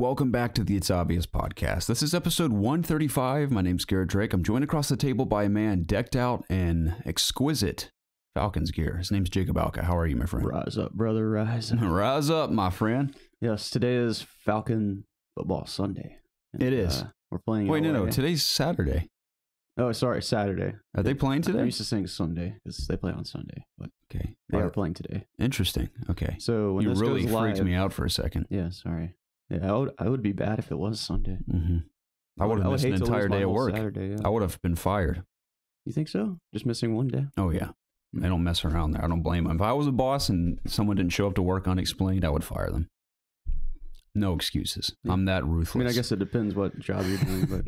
welcome back to the It's Obvious podcast. This is episode 135. My name's Garrett Drake. I'm joined across the table by a man decked out in exquisite Falcons gear. His name's Jacob Alka. How are you, my friend? Rise up, brother, rise up. Rise up, my friend. Yes, today is Falcon Football Sunday. And, it is. We're playing. Wait, no. Today's Saturday. Oh, sorry, Saturday. Are they playing today? I used to think Sunday because they play on Sunday, but okay, they are playing today. Interesting. Okay. So when you this really goes live, freaked me out for a second. Yeah, sorry. Yeah, I would be bad if it was Sunday. Mm-hmm. I would have missed an entire day of work. Saturday, yeah. I would have been fired. You think so? Just missing one day? Oh yeah. They don't mess around there. I don't blame them. If I was a boss and someone didn't show up to work unexplained, I would fire them. No excuses. Yeah. I'm that ruthless. I mean, I guess it depends what job you're doing, but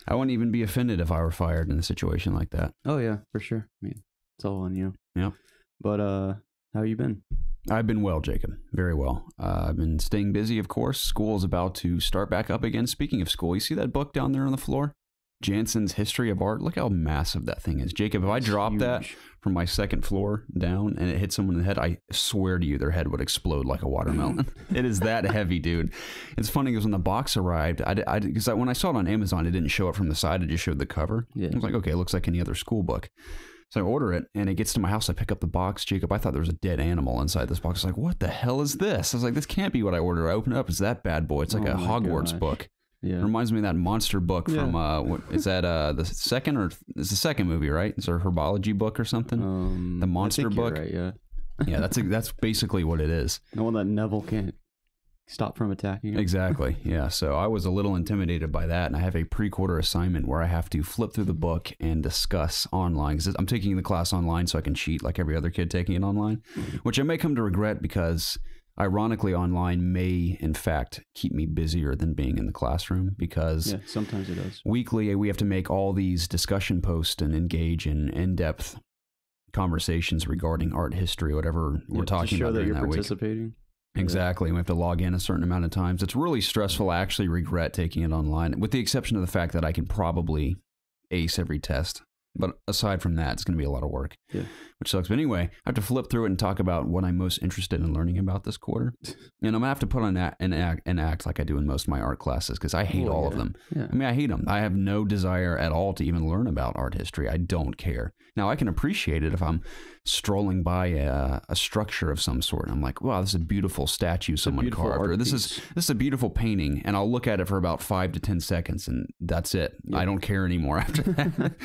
I wouldn't even be offended if I were fired in a situation like that. Oh yeah, for sure. I mean, it's all on you. Yeah. But how you been? I've been well, Jacob. Very well. I've been staying busy, of course. School is about to start back up again. Speaking of school, you see that book down there on the floor? Jansen's History of Art. Look how massive that thing is. Jacob, if I dropped that from my second floor down and it hit someone in the head, I swear to you, their head would explode like a watermelon. It is that heavy, dude. It's funny because when the box arrived, when I saw it on Amazon, it didn't show it from the side. It just showed the cover. Yeah. I was like, okay, it looks like any other school book. So I order it, and it gets to my house. I pick up the box. Jacob, I thought there was a dead animal inside this box. I was like, what the hell is this? I was like, this can't be what I ordered. I open it up. It's that bad boy. It's like a Hogwarts book. Yeah. It reminds me of that monster book from, what, is that the second, or it's the second movie, right? It's a herbology book or something? The monster book? Right, yeah. Yeah, that's basically what it is. The one that Neville can't stop from attacking him. Exactly, yeah. So I was a little intimidated by that, and I have a pre-quarter assignment where I have to flip through the book and discuss online. Because I'm taking the class online so I can cheat like every other kid taking it online, which I may come to regret because... ironically, online may, in fact, keep me busier than being in the classroom because sometimes it does. Weekly, we have to make all these discussion posts and engage in in-depth conversations regarding art history, whatever we're talking about that you're participating. Week. Exactly. We have to log in a certain amount of times. It's really stressful. I actually regret taking it online, with the exception of the fact that I can probably ace every test. But aside from that, it's going to be a lot of work, which sucks. But anyway, I have to flip through it and talk about what I'm most interested in learning about this quarter. And I'm going to have to put on an act like I do in most of my art classes because I hate all of them. Yeah. I mean, I hate them. I have no desire at all to even learn about art history. I don't care. Now, I can appreciate it if I'm strolling by a structure of some sort. I'm like, wow, this is a beautiful statue someone carved. Or this is a beautiful painting. And I'll look at it for about 5 to 10 seconds and that's it. Yeah. I don't care anymore after that.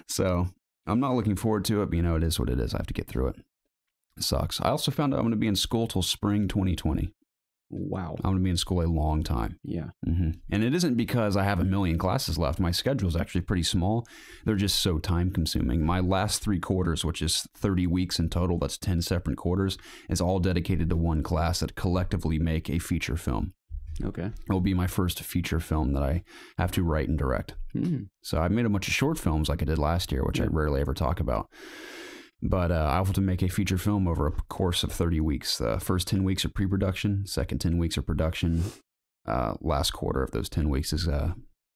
So I'm not looking forward to it, but it is what it is. I have to get through it. It sucks. I also found out I'm going to be in school till spring 2020. Wow. I'm going to be in school a long time. Yeah. Mm-hmm. And it isn't because I have a million classes left. My schedule is actually pretty small. They're just so time consuming. My last 3 quarters, which is 30 weeks in total, that's 10 separate quarters, is all dedicated to one class that collectively make a feature film. Okay. It will be my first feature film that I have to write and direct. So I made a bunch of short films like I did last year, which I rarely ever talk about. But I'll have to make a feature film over a course of 30 weeks. The first 10 weeks are pre-production. Second 10 weeks are production. Last quarter of those 10 weeks is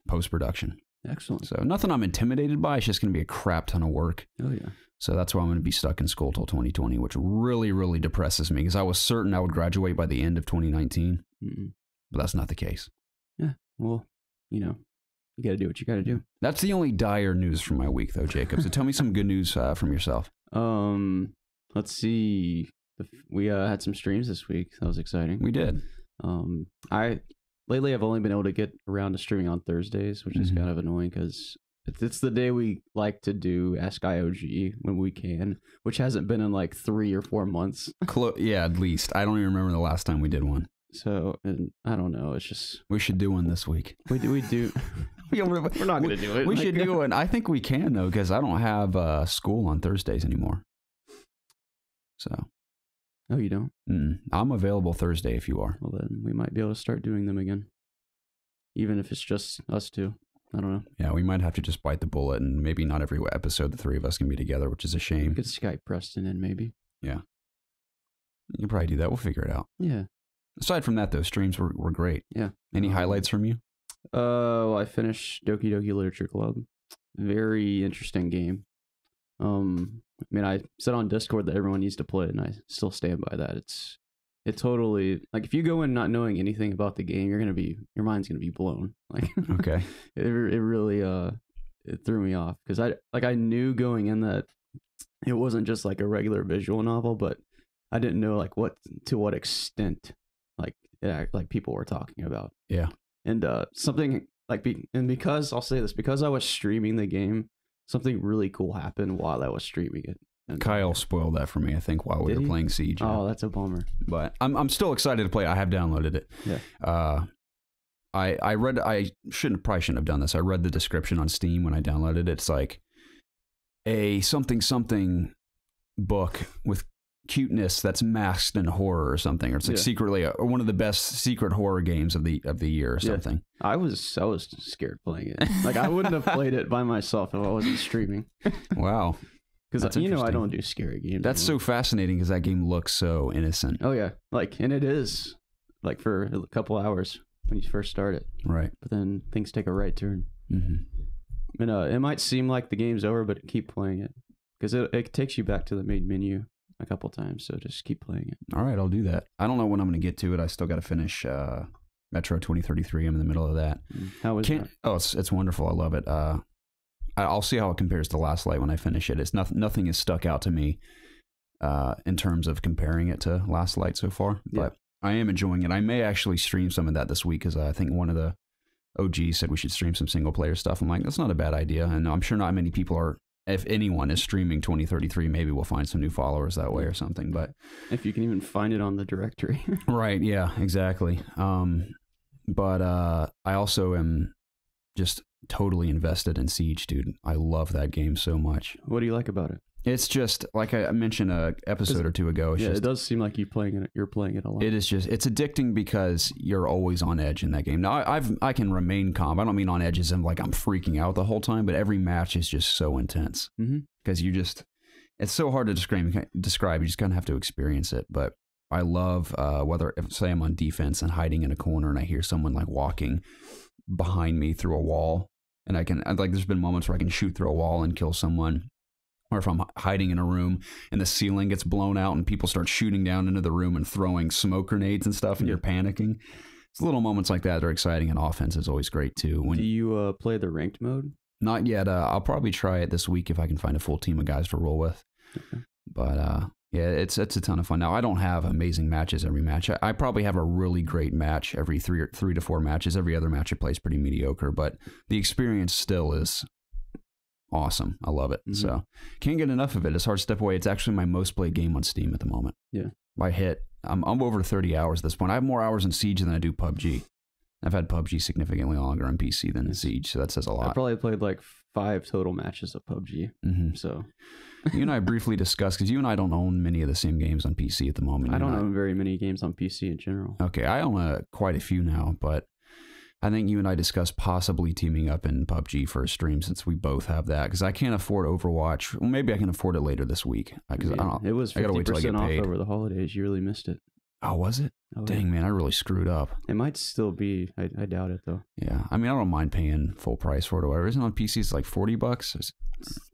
post-production. Excellent. So nothing I'm intimidated by. It's just going to be a crap ton of work. Oh, yeah. So that's why I'm going to be stuck in school till 2020, which really, really depresses me because I was certain I would graduate by the end of 2019. But that's not the case. Yeah. Well, you got to do what you got to do. That's the only dire news from my week, though, Jacob. So tell me some good news from yourself. Let's see. We had some streams this week. That was exciting. We did. Lately I've only been able to get around to streaming on Thursdays, which is kind of annoying because it's the day we like to do Ask IOG when we can, which hasn't been in like 3 or 4 months. Yeah, at least. I don't even remember the last time we did one. So, and I don't know. It's just we should do one this week. We do. We're not going to do it. We should do it. I think we can though, because I don't have school on Thursdays anymore. So. Oh, you don't? I'm available Thursday if you are. Well, then we might be able to start doing them again, even if it's just us two. I don't know. Yeah, we might have to just bite the bullet, and maybe not every episode the 3 of us can be together, which is a shame. We could Skype Preston in maybe. Yeah. You can probably do that. We'll figure it out. Yeah. Aside from that, those streams were great. Yeah. Any highlights from you? Well, I finished Doki Doki Literature Club. Very interesting game. I mean, I said on Discord that everyone needs to play it, and I still stand by that. It's it totally, like, if you go in not knowing anything about the game, your mind's gonna be blown. Like, Okay. it really it threw me off because I knew going in that it wasn't just like a regular visual novel, but I didn't know like to what extent like like people were talking about. Yeah. And something like because I'll say this, because I was streaming the game, something really cool happened while I was streaming it. And Kyle spoiled that for me, I think, while we were playing Siege. Oh, that's a bummer. But I'm still excited to play. I have downloaded it. Yeah. I probably shouldn't have done this. I read the description on Steam when I downloaded it. It's like a something book with cuteness that's masked in horror or something, or it's like secretly one of the best secret horror games of the year or something. I was scared playing it. Like, I wouldn't have played it by myself if I wasn't streaming. Wow. Because I don't do scary games. That's anymore. So fascinating because that game looks so innocent. Oh yeah, like, and it is like for a couple hours when you first start it, right? But then things take a right turn. Mm-hmm. And it might seem like the game's over, but keep playing it because it takes you back to the main menu a couple times. So just keep playing it. All right, I'll do that. I don't know when I'm going to get to it. I still got to finish Metro 2033. I'm in the middle of that. How is it? Oh, it's wonderful. I love it. I'll see how it compares to Last Light when I finish it. It's nothing has stuck out to me in terms of comparing it to Last Light so far, but I am enjoying it. I may actually stream some of that this week because I think one of the OGs said we should stream some single player stuff. I'm like, that's not a bad idea, and I'm sure not many people are. If anyone is streaming 2033, maybe we'll find some new followers that way or something. But if you can even find it on the directory, right? Yeah, exactly. But I also am just totally invested in Siege, dude. I love that game so much. What do you like about it? It's just like I mentioned a episode or two ago. It does seem like you're playing it a lot. It is just, it's addicting because you're always on edge in that game. Now I can remain calm. I don't mean on edge as in like I'm freaking out the whole time, but every match is just so intense because it's so hard to describe. You just kind of have to experience it. But I love say I'm on defense and hiding in a corner and I hear someone like walking behind me through a wall, and there's been moments where I can shoot through a wall and kill someone. Or if I'm hiding in a room and the ceiling gets blown out and people start shooting down into the room and throwing smoke grenades and stuff and you're panicking. It's little moments like that are exciting, and offense is always great too. Do you play the ranked mode? Not yet. I'll probably try it this week if I can find a full team of guys to roll with. Okay. But yeah, it's a ton of fun. Now, I don't have amazing matches every match. I probably have a really great match every three to four matches. Every other match I play is pretty mediocre, but the experience still is awesome. I love it. So can't get enough of it. It's hard to step away. It's actually my most played game on Steam at the moment. Yeah. I'm over 30 hours at this point. I have more hours in Siege than I do PUBG. I've had PUBG significantly longer on PC than Siege, so that says a lot. I probably played like 5 total matches of PUBG. So you and I briefly discussed, because you and I don't own many of the same games on PC at the moment. I don't own very many games on PC in general. Okay, I own quite a few now, but I think you and I discussed possibly teaming up in PUBG for a stream since we both have that, because I can't afford Overwatch. Well, maybe I can afford it later this week. It was 50% off over the holidays. You really missed it. Oh, was it? Oh, dang, yeah. Man, I really screwed up. It might still be. I doubt it, though. Yeah. I mean, I don't mind paying full price for it or whatever. Isn't it on PC? It's like $40? It's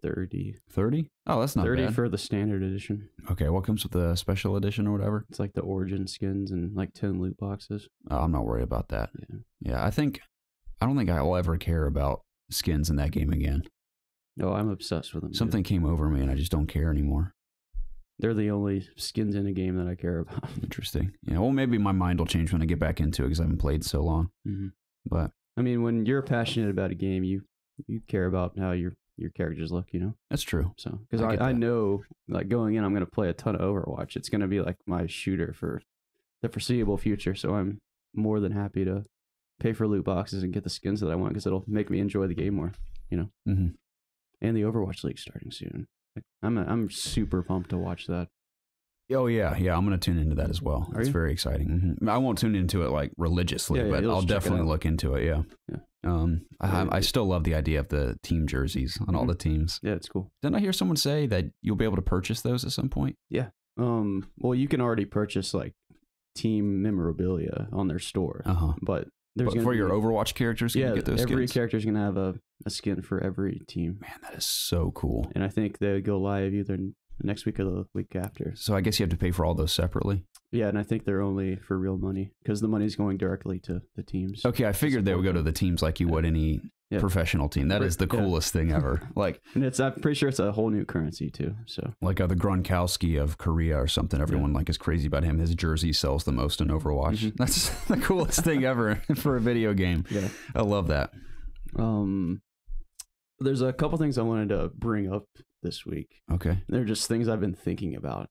30. 30? Oh, that's not 30 bad. for the standard edition. Okay, what comes with the special edition or whatever? It's like the origin skins and like 10 loot boxes. Oh, I'm not worried about that. Yeah, I don't think I will ever care about skins in that game again. No, I'm obsessed with them. Something came over me and I just don't care anymore. They're the only skins in a game that I care about. Interesting. Yeah, well, maybe my mind will change when I get back into it because I haven't played so long. But I mean, when you're passionate about a game, you care about how your characters look, you know? That's true. So, because I know, like, going in, I'm going to play a ton of Overwatch. It's going to be like my shooter for the foreseeable future. So I'm more than happy to pay for loot boxes and get the skins that I want because it'll make me enjoy the game more, you know? And the Overwatch League starting soon. I'm super pumped to watch that. Oh yeah, I'm gonna tune into that as well. It's very exciting. I won't tune into it like religiously, but I'll definitely look into it. Yeah. I still love the idea of the team jerseys on all the teams. Yeah, it's cool. Didn't I hear someone say that you'll be able to purchase those at some point? Yeah. Well, you can already purchase like team memorabilia on their store, but for your Overwatch characters, can you get those every skins? character's gonna have a skin for every team. Man, that is so cool. And I think they go live either next week or the week after. So I guess you have to pay for all those separately. Yeah, and I think they're only for real money because the money's going directly to the teams. Okay, I figured they would go to the teams like you would any professional team. That is the coolest thing ever. Like, and I'm pretty sure it's a whole new currency too. So like the Gronkowski of Korea or something. Everyone like is crazy about him. His jersey sells the most in Overwatch. That's the coolest thing ever for a video game. Yeah, I love that. There's a couple things I wanted to bring up this week. Okay, they're just things I've been thinking about.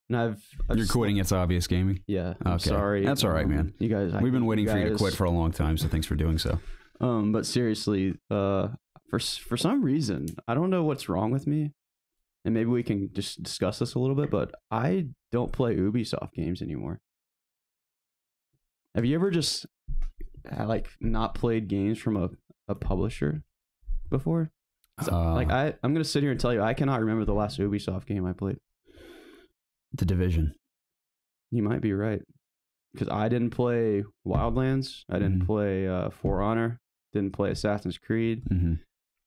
And You're quitting ItsObviousGaming? Yeah. I'm sorry. That's all right, man. You guys, we've been waiting for you to quit for a long time, so thanks for doing so. But seriously, for some reason, I don't know what's wrong with me, and maybe we can just discuss this a little bit. But I don't play Ubisoft games anymore. Have you ever just like not played games from a publisher before? So, like I'm gonna sit here and tell you I cannot remember the last Ubisoft game I played. The Division. You might be right, because I didn't play Wildlands. I didn't play For Honor. Didn't play Assassin's Creed.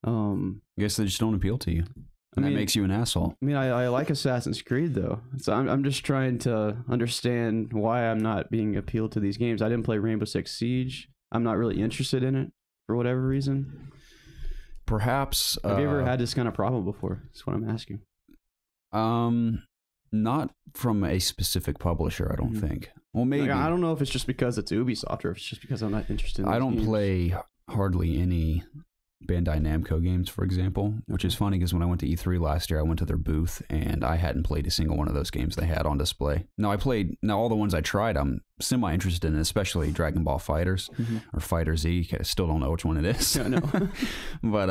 I guess they just don't appeal to you, and that makes you an asshole. I mean, I like Assassin's Creed though, so I'm just trying to understand why I'm not being appealed to these games. I didn't play Rainbow Six Siege. I'm not really interested in it for whatever reason. Perhaps. Have you ever had this kind of problem before? That's what I'm asking. Not from a specific publisher, I don't think. Well, maybe. Like, I don't know if it's just because it's Ubisoft or if it's just because I'm not interested in I don't games. play hardly any Bandai Namco games, for example, which is funny because when I went to E3 last year, I went to their booth and I hadn't played a single one of those games they had on display. Now, all the ones I tried, I'm semi-interested in, especially Dragon Ball Fighters or Fighter Z. I still don't know which one it is. No. But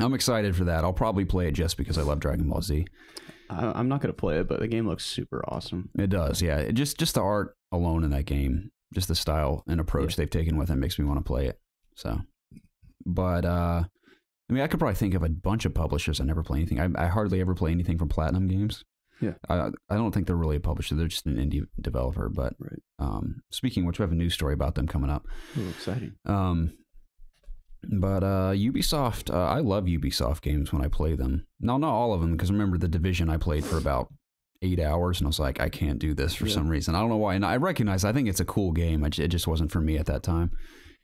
I'm excited for that. I'll probably play it just because I love Dragon Ball Z. I'm not going to play it, but the game looks super awesome. It does, yeah. Just the art alone in that game, just the style and approach they've taken with it makes me want to play it. So, but I mean, I could probably think of a bunch of publishers I never play anything. I hardly ever play anything from Platinum Games. Yeah, I don't think they're really a publisher. They're just an indie developer. But speaking of which, we have a news story about them coming up. Oh, exciting. But Ubisoft, I love Ubisoft games when I play them. Now, not all of them, because remember The Division I played for about 8 hours, and I was like, I can't do this for some reason. I don't know why. And I recognize, I think it's a cool game. It just wasn't for me at that time.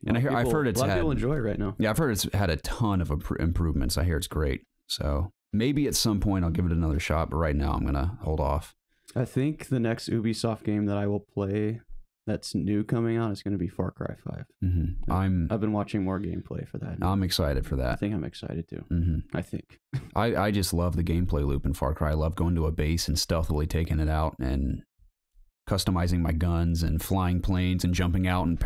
And I've heard it's a lot of people enjoy it right now. Yeah, I've heard it's had a ton of improvements. I hear it's great. So maybe at some point I'll give it another shot, but right now I'm going to hold off. I think the next Ubisoft game that I will play that's new coming out is going to be Far Cry 5. I've been watching more gameplay for that. I'm excited for that. I think I'm excited too. I think. I just love the gameplay loop in Far Cry. I love going to a base and stealthily taking it out and customizing my guns and flying planes and jumping out and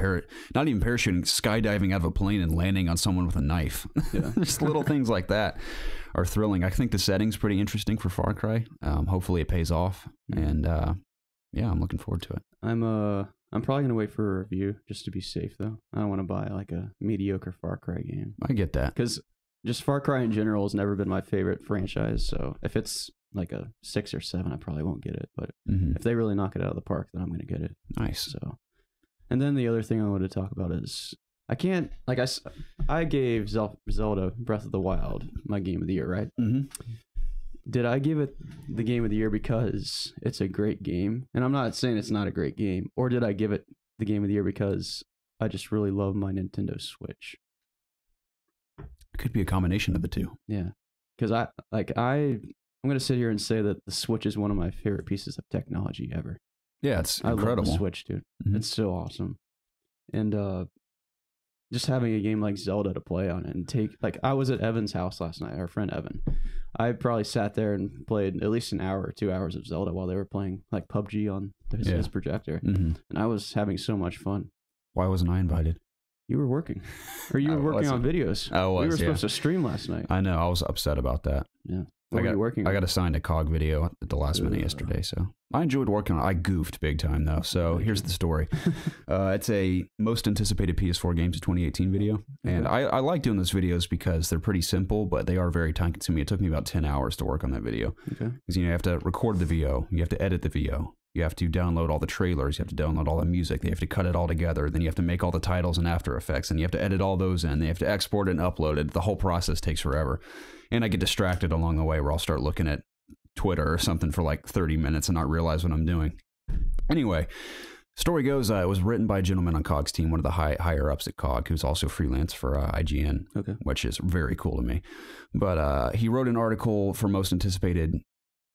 not even parachuting, skydiving out of a plane and landing on someone with a knife. Yeah. Just little things like that are thrilling. I think the setting's pretty interesting for Far Cry. Hopefully it pays off. And yeah, I'm looking forward to it. I'm probably going to wait for a review just to be safe, though. I don't want to buy like a mediocre Far Cry game. I get that. Because just Far Cry in general has never been my favorite franchise. So if it's like a 6 or 7, I probably won't get it. But if they really knock it out of the park, then I'm going to get it. Nice. So, and then the other thing I wanted to talk about is I can't, like I gave Zelda Breath of the Wild my game of the year, right? Did I give it the game of the year because it's a great game? And I'm not saying it's not a great game. Or did I give it the game of the year because I just really love my Nintendo Switch? It could be a combination of the two. Yeah. Because I'm going to sit here and say that the Switch is one of my favorite pieces of technology ever. Yeah, it's incredible. I love the Switch, dude. It's so awesome. And just having a game like Zelda to play on it and I was at Evan's house last night, our friend Evan. I probably sat there and played at least an hour or 2 hours of Zelda while they were playing like PUBG on his projector. And I was having so much fun. Why wasn't I invited? You were working. Or you were working on videos. I was, we were supposed to stream last night. I know. I was upset about that. Yeah. What were you working on? I got assigned a COG video at the last minute yesterday, so I enjoyed working on it. I goofed big time, though, so here's the story. It's a most anticipated PS4 games of 2018 video, and I like doing those videos because they're pretty simple, but they are very time-consuming. It took me about 10 hours to work on that video. Okay. Because you have to record the VO, you have to edit the VO, you have to download all the trailers, you have to download all the music, they have to cut it all together, then you have to make all the titles in After Effects, and you have to edit all those in, they have to export it and upload it. The whole process takes forever. And I get distracted along the way where I'll start looking at Twitter or something for like 30 minutes and not realize what I'm doing. Anyway, story goes, it was written by a gentleman on COG's team, one of the higher ups at COG, who's also freelance for IGN, which is very cool to me. But he wrote an article for most anticipated,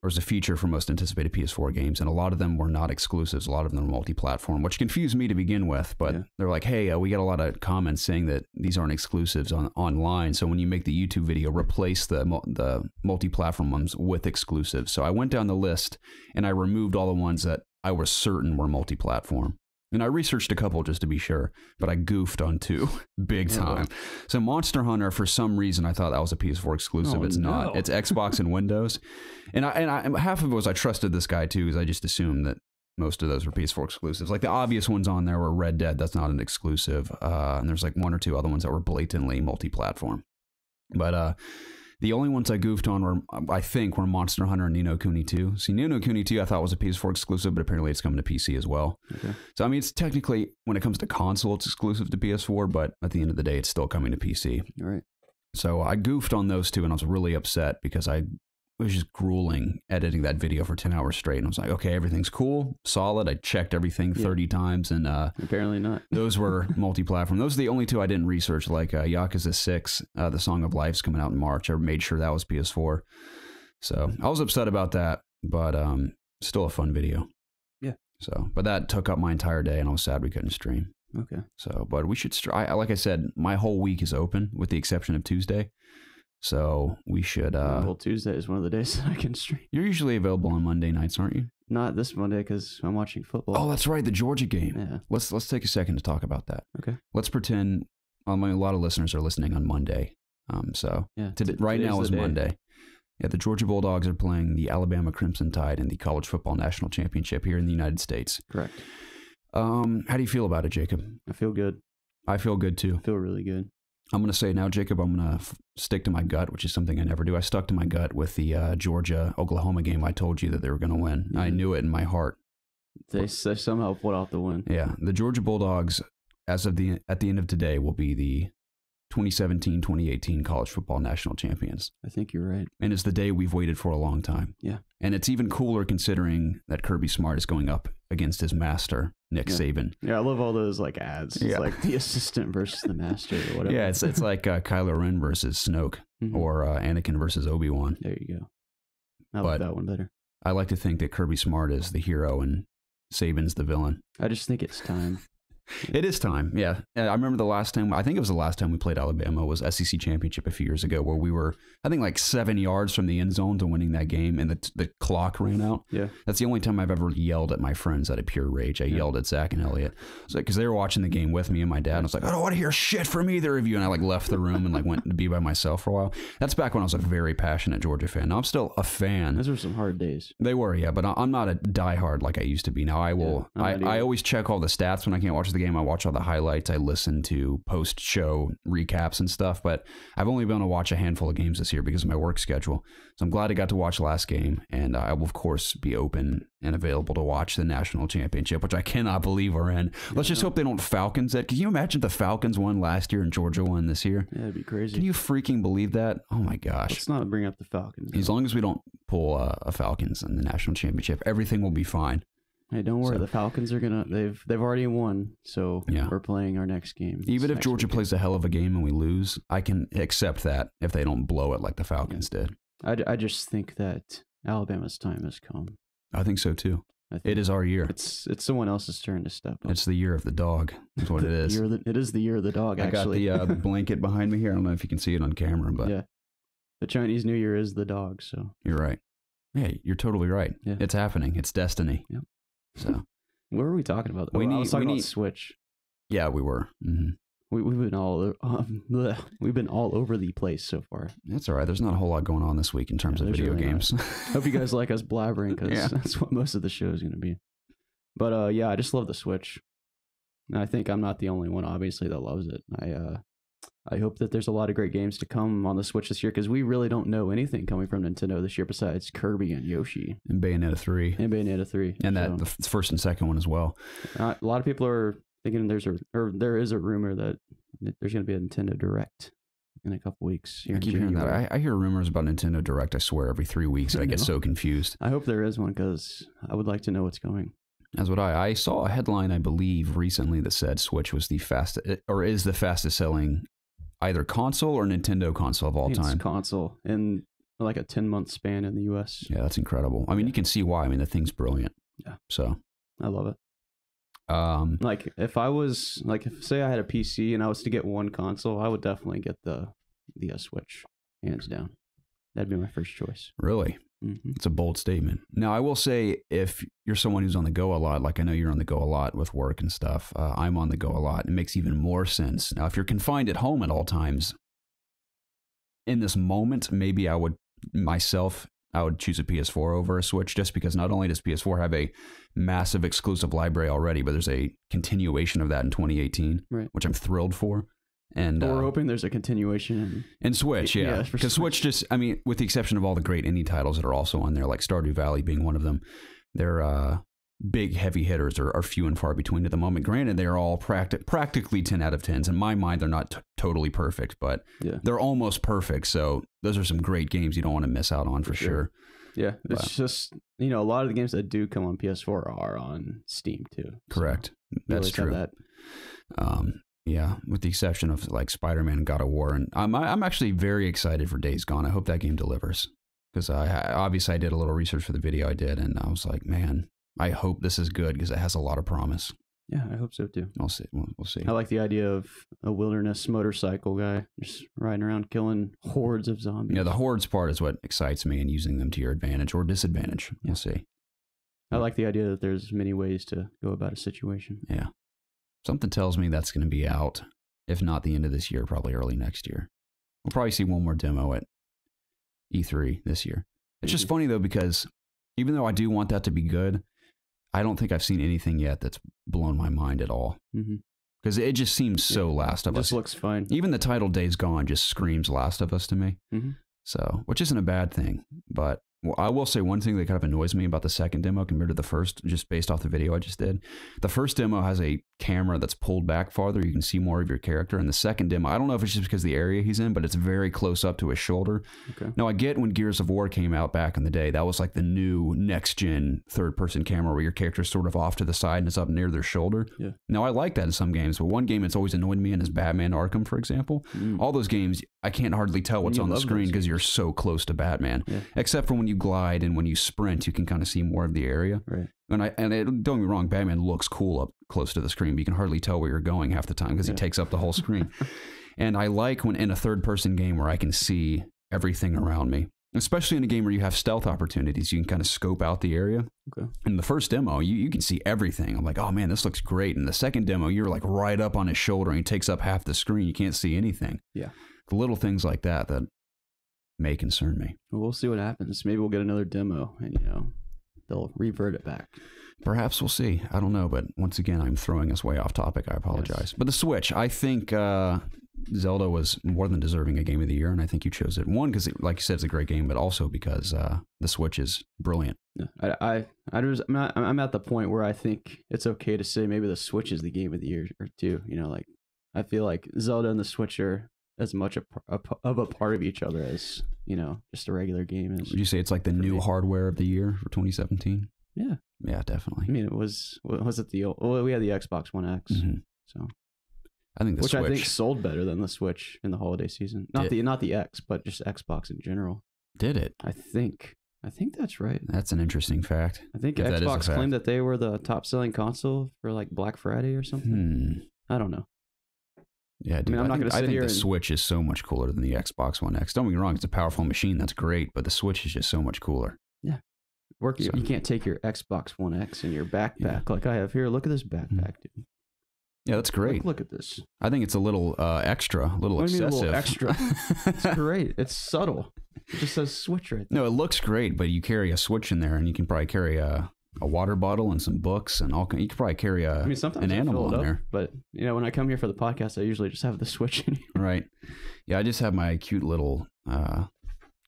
or as a feature for most anticipated PS4 games, and a lot of them were not exclusives. A lot of them were multi-platform, which confused me to begin with. But they're like, hey, we got a lot of comments saying that these aren't exclusives online. So when you make the YouTube video, replace the multi-platform ones with exclusives. So I went down the list and I removed all the ones that I was certain were multi-platform. And I researched a couple just to be sure, but I goofed on 2 big time. So Monster Hunter, for some reason, I thought that was a PS4 exclusive. It's not. It's Xbox and Windows. And half of it was I trusted this guy too, because I just assumed that most of those were PS4 exclusives. Like the obvious ones on there were Red Dead. That's not an exclusive. And there's like 1 or 2 other ones that were blatantly multi-platform. But the only ones I goofed on were, I think, were Monster Hunter and Ni no Kuni 2. See, Ni no Kuni 2 I thought was a PS4 exclusive, but apparently it's coming to PC as well. So, I mean, it's technically, when it comes to console, it's exclusive to PS4, but at the end of the day, it's still coming to PC. So I goofed on those 2, and I was really upset because I was just grueling editing that video for 10 hours straight. And I was like, okay, everything's cool, solid. I checked everything 30 times, and apparently not. Those were multi-platform. Those are the only 2 I didn't research, like Yakuza 6, The Song of Life's coming out in March. I made sure that was PS4. So I was upset about that, but still a fun video. So, but that took up my entire day, and I was sad we couldn't stream. So, but we should, like I said, my whole week is open with the exception of Tuesday. So we should. Well, Tuesday is one of the days that I can stream. You're usually available on Monday nights, aren't you? Not this Monday because I'm watching football. Oh, that's right, the Georgia game. Let's take a second to talk about that. Let's pretend. I mean, a lot of listeners are listening on Monday. Right now is Monday. The Georgia Bulldogs are playing the Alabama Crimson Tide in the College Football National Championship here in the United States. Correct. How do you feel about it, Jacob? I feel good. I feel good too. I feel really good. I'm going to say now, Jacob, I'm going to stick to my gut, which is something I never do. I stuck to my gut with the Georgia-Oklahoma game. I told you that they were going to win. I knew it in my heart. They somehow pulled out the win. Yeah. The Georgia Bulldogs, at the end of today, will be the 2017-2018 College Football National Champions. I think you're right. And it's the day we've waited for a long time. And it's even cooler considering that Kirby Smart is going up against his master, Nick Saban. I love all those like ads. It's like the assistant versus the master or whatever. It's like Kylo Ren versus Snoke or Anakin versus Obi-Wan. There you go. I like that one better. I like to think that Kirby Smart is the hero and Saban's the villain. I just think it's time. It is time, yeah. I remember the last time, I think it was the last time we played Alabama, was SEC Championship a few years ago, where we were, I think, like 7 yards from the end zone to winning that game, and the clock ran out. That's the only time I've ever yelled at my friends out of pure rage. I yelled at Zach and Elliot. It's like, because they were watching the game with me and my dad, and I was like, I don't want to hear shit from either of you, and I like left the room and like went to be by myself for a while. That's back when I was a very passionate Georgia fan. Now I'm still a fan. Those were some hard days. They were, yeah, but I'm not a diehard like I used to be. Now I will, I always check all the stats when I can't watch the game. I watch all the highlights. I listen to post-show recaps and stuff, but I've only been able to watch a handful of games this year because of my work schedule. So I'm glad I got to watch last game, and I will, of course, be open and available to watch the national championship, which I cannot believe we're in. Let's just hope they don't Falcons it. Can you imagine the Falcons won last year and Georgia won this year? Yeah, that'd be crazy. Can you freaking believe that? Oh my gosh. Let's not bring up the Falcons. As long as we don't pull a Falcons in the national championship, everything will be fine. Hey, don't worry. The Falcons are gonna. They've already won, so we're playing our next game. Even if Georgia plays a hell of a game and we lose, I can accept that if they don't blow it like the Falcons did. I just think that Alabama's time has come. I think so too. It is our year. It's someone else's turn to step up. It's the year of the dog. That's what it is. It is the year of the dog. Actually, I got the blanket behind me here. I don't know if you can see it on camera, but the Chinese New Year is the dog. So you're right. Yeah, you're totally right. Yeah. It's happening. It's destiny. Yep. So. What were we talking about? I was talking about Switch. Yeah, we were. Mm-hmm. We've been all over the place so far. That's all right. There's not a whole lot going on this week in terms of video games. Hope you guys like us blabbering because that's what most of the show is going to be. But I just love the Switch. And I think I'm not the only one, obviously, that loves it. I hope that there's a lot of great games to come on the Switch this year because we really don't know anything coming from Nintendo this year besides Kirby and Yoshi. And Bayonetta 3. And the first and second one as well. A lot of people are thinking there is a rumor that there's going to be a Nintendo Direct in a couple weeks. I keep hearing that. I hear rumors about Nintendo Direct, I swear, every 3 weeks. And I get so confused. I hope there is one because I would like to know what's going. As would I. I saw a headline, I believe, recently that said Switch was the fastest, or is the fastest selling either console or Nintendo console of all time. It's console in like a 10-month span in the US. Yeah, that's incredible. I mean, you can see why. I mean, the thing's brilliant. Yeah. So I love it. Like if I was like, if say I had a PC and I was to get one console, I would definitely get the Switch, hands down. That'd be my first choice. Really? Mm-hmm. It's a bold statement. Now, I will say, if you're someone who's on the go a lot, like I know you're on the go a lot with work and stuff, I'm on the go a lot. It makes even more sense. Now, if you're confined at home at all times, in this moment, maybe I would choose a PS4 over a Switch, just because not only does PS4 have a massive exclusive library already, but there's a continuation of that in 2018, right, which I'm thrilled for. And we're hoping there's a continuation in Switch, yeah. Because Switch just, I mean, with the exception of all the great indie titles that are also on there, like Stardew Valley being one of them, their big heavy hitters are few and far between at the moment. Granted, they're all practically 10 out of 10s. In my mind, they're not totally perfect, but they're almost perfect. So those are some great games you don't want to miss out on for sure. Yeah, it's just, you know, a lot of the games that do come on PS4 are on Steam too. Correct. So that's true. That. Yeah, with the exception of like Spider-Man and God of War. And I'm actually very excited for Days Gone. I hope that game delivers. Because obviously I did a little research for the video I did, and I was like, man, I hope this is good because it has a lot of promise. Yeah, I hope so too. We'll see. We'll see. I like the idea of a wilderness motorcycle guy just riding around killing hordes of zombies. Yeah, the hordes part is what excites me, and using them to your advantage or disadvantage. We'll see. I like the idea that there's many ways to go about a situation. Yeah. Something tells me that's going to be out, if not the end of this year, probably early next year. We'll probably see one more demo at E3 this year. It's just funny, though, because even though I do want that to be good, I don't think I've seen anything yet that's blown my mind at all. Because it just seems so Last of Us. This looks fine. Even the title Days Gone just screams Last of Us to me. So, which isn't a bad thing, but I will say one thing that kind of annoys me about the second demo compared to the first, just based off the video I just did. The first demo has a camera that's pulled back farther. You can see more of your character. And the second demo, I don't know if it's just because of the area he's in, but it's very close up to his shoulder. Okay. Now, I get when Gears of War came out back in the day, that was like the new next-gen third-person camera where your character's sort of off to the side and it's up near their shoulder. Yeah. Now, I like that in some games, but one game that's always annoyed me in is Batman Arkham, for example. All those games, I can't hardly tell what's on the screen because you're so close to Batman. Yeah. Except for when you glide and when you sprint, you can kind of see more of the area. Right. Don't get me wrong, Batman looks cool up close to the screen, but you can hardly tell where you're going half the time because he takes up the whole screen. And I like when in a third-person game where I can see everything around me, especially in a game where you have stealth opportunities. You can kind of scope out the area. Okay. In the first demo, you can see everything. I'm like, oh man, this looks great. In the second demo, you're like right up on his shoulder and he takes up half the screen. You can't see anything. Yeah. The little things like that may concern me. Well, we'll see what happens. Maybe we'll get another demo and, they'll revert it back. Perhaps we'll see. I don't know. But once again, I'm throwing us way off topic. I apologize. Yes. But the Switch, I think Zelda was more than deserving a Game of the Year. And I think you chose it. One, because like you said, it's a great game, but also because the Switch is brilliant. Yeah. I'm at the point where I think it's okay to say maybe the Switch is the Game of the Year or two. I feel like Zelda and the Switch are as much of a part of each other as, just a regular game is. Would you say it's like the new hardware of the year for 2017? Yeah. Yeah, definitely. I mean, was it the old, well, we had the Xbox One X. So I think the Switch, I think sold better than the Switch in the holiday season. Not the X, but just Xbox in general. Did it? I think that's right. That's an interesting fact. I think Xbox claimed that they were the top selling console for like Black Friday or something. I don't know. Yeah, dude, I'm not going to sit here. I think the Switch is so much cooler than the Xbox One X. Don't get me wrong; it's a powerful machine. That's great, but the Switch is just so much cooler. Yeah, you can't take your Xbox One X in your backpack like I have here. Look at this backpack, dude. Yeah, that's great. Look at this. I think it's a little extra, a little excessive. A little extra. It's great. It's subtle. It just says Switch right there. No, it looks great, but you carry a Switch in there, and you can probably carry a water bottle and some books and all. You could probably carry an animal in there. But when I come here for the podcast, I usually just have the Switch in here. Right. Yeah, I just have my cute little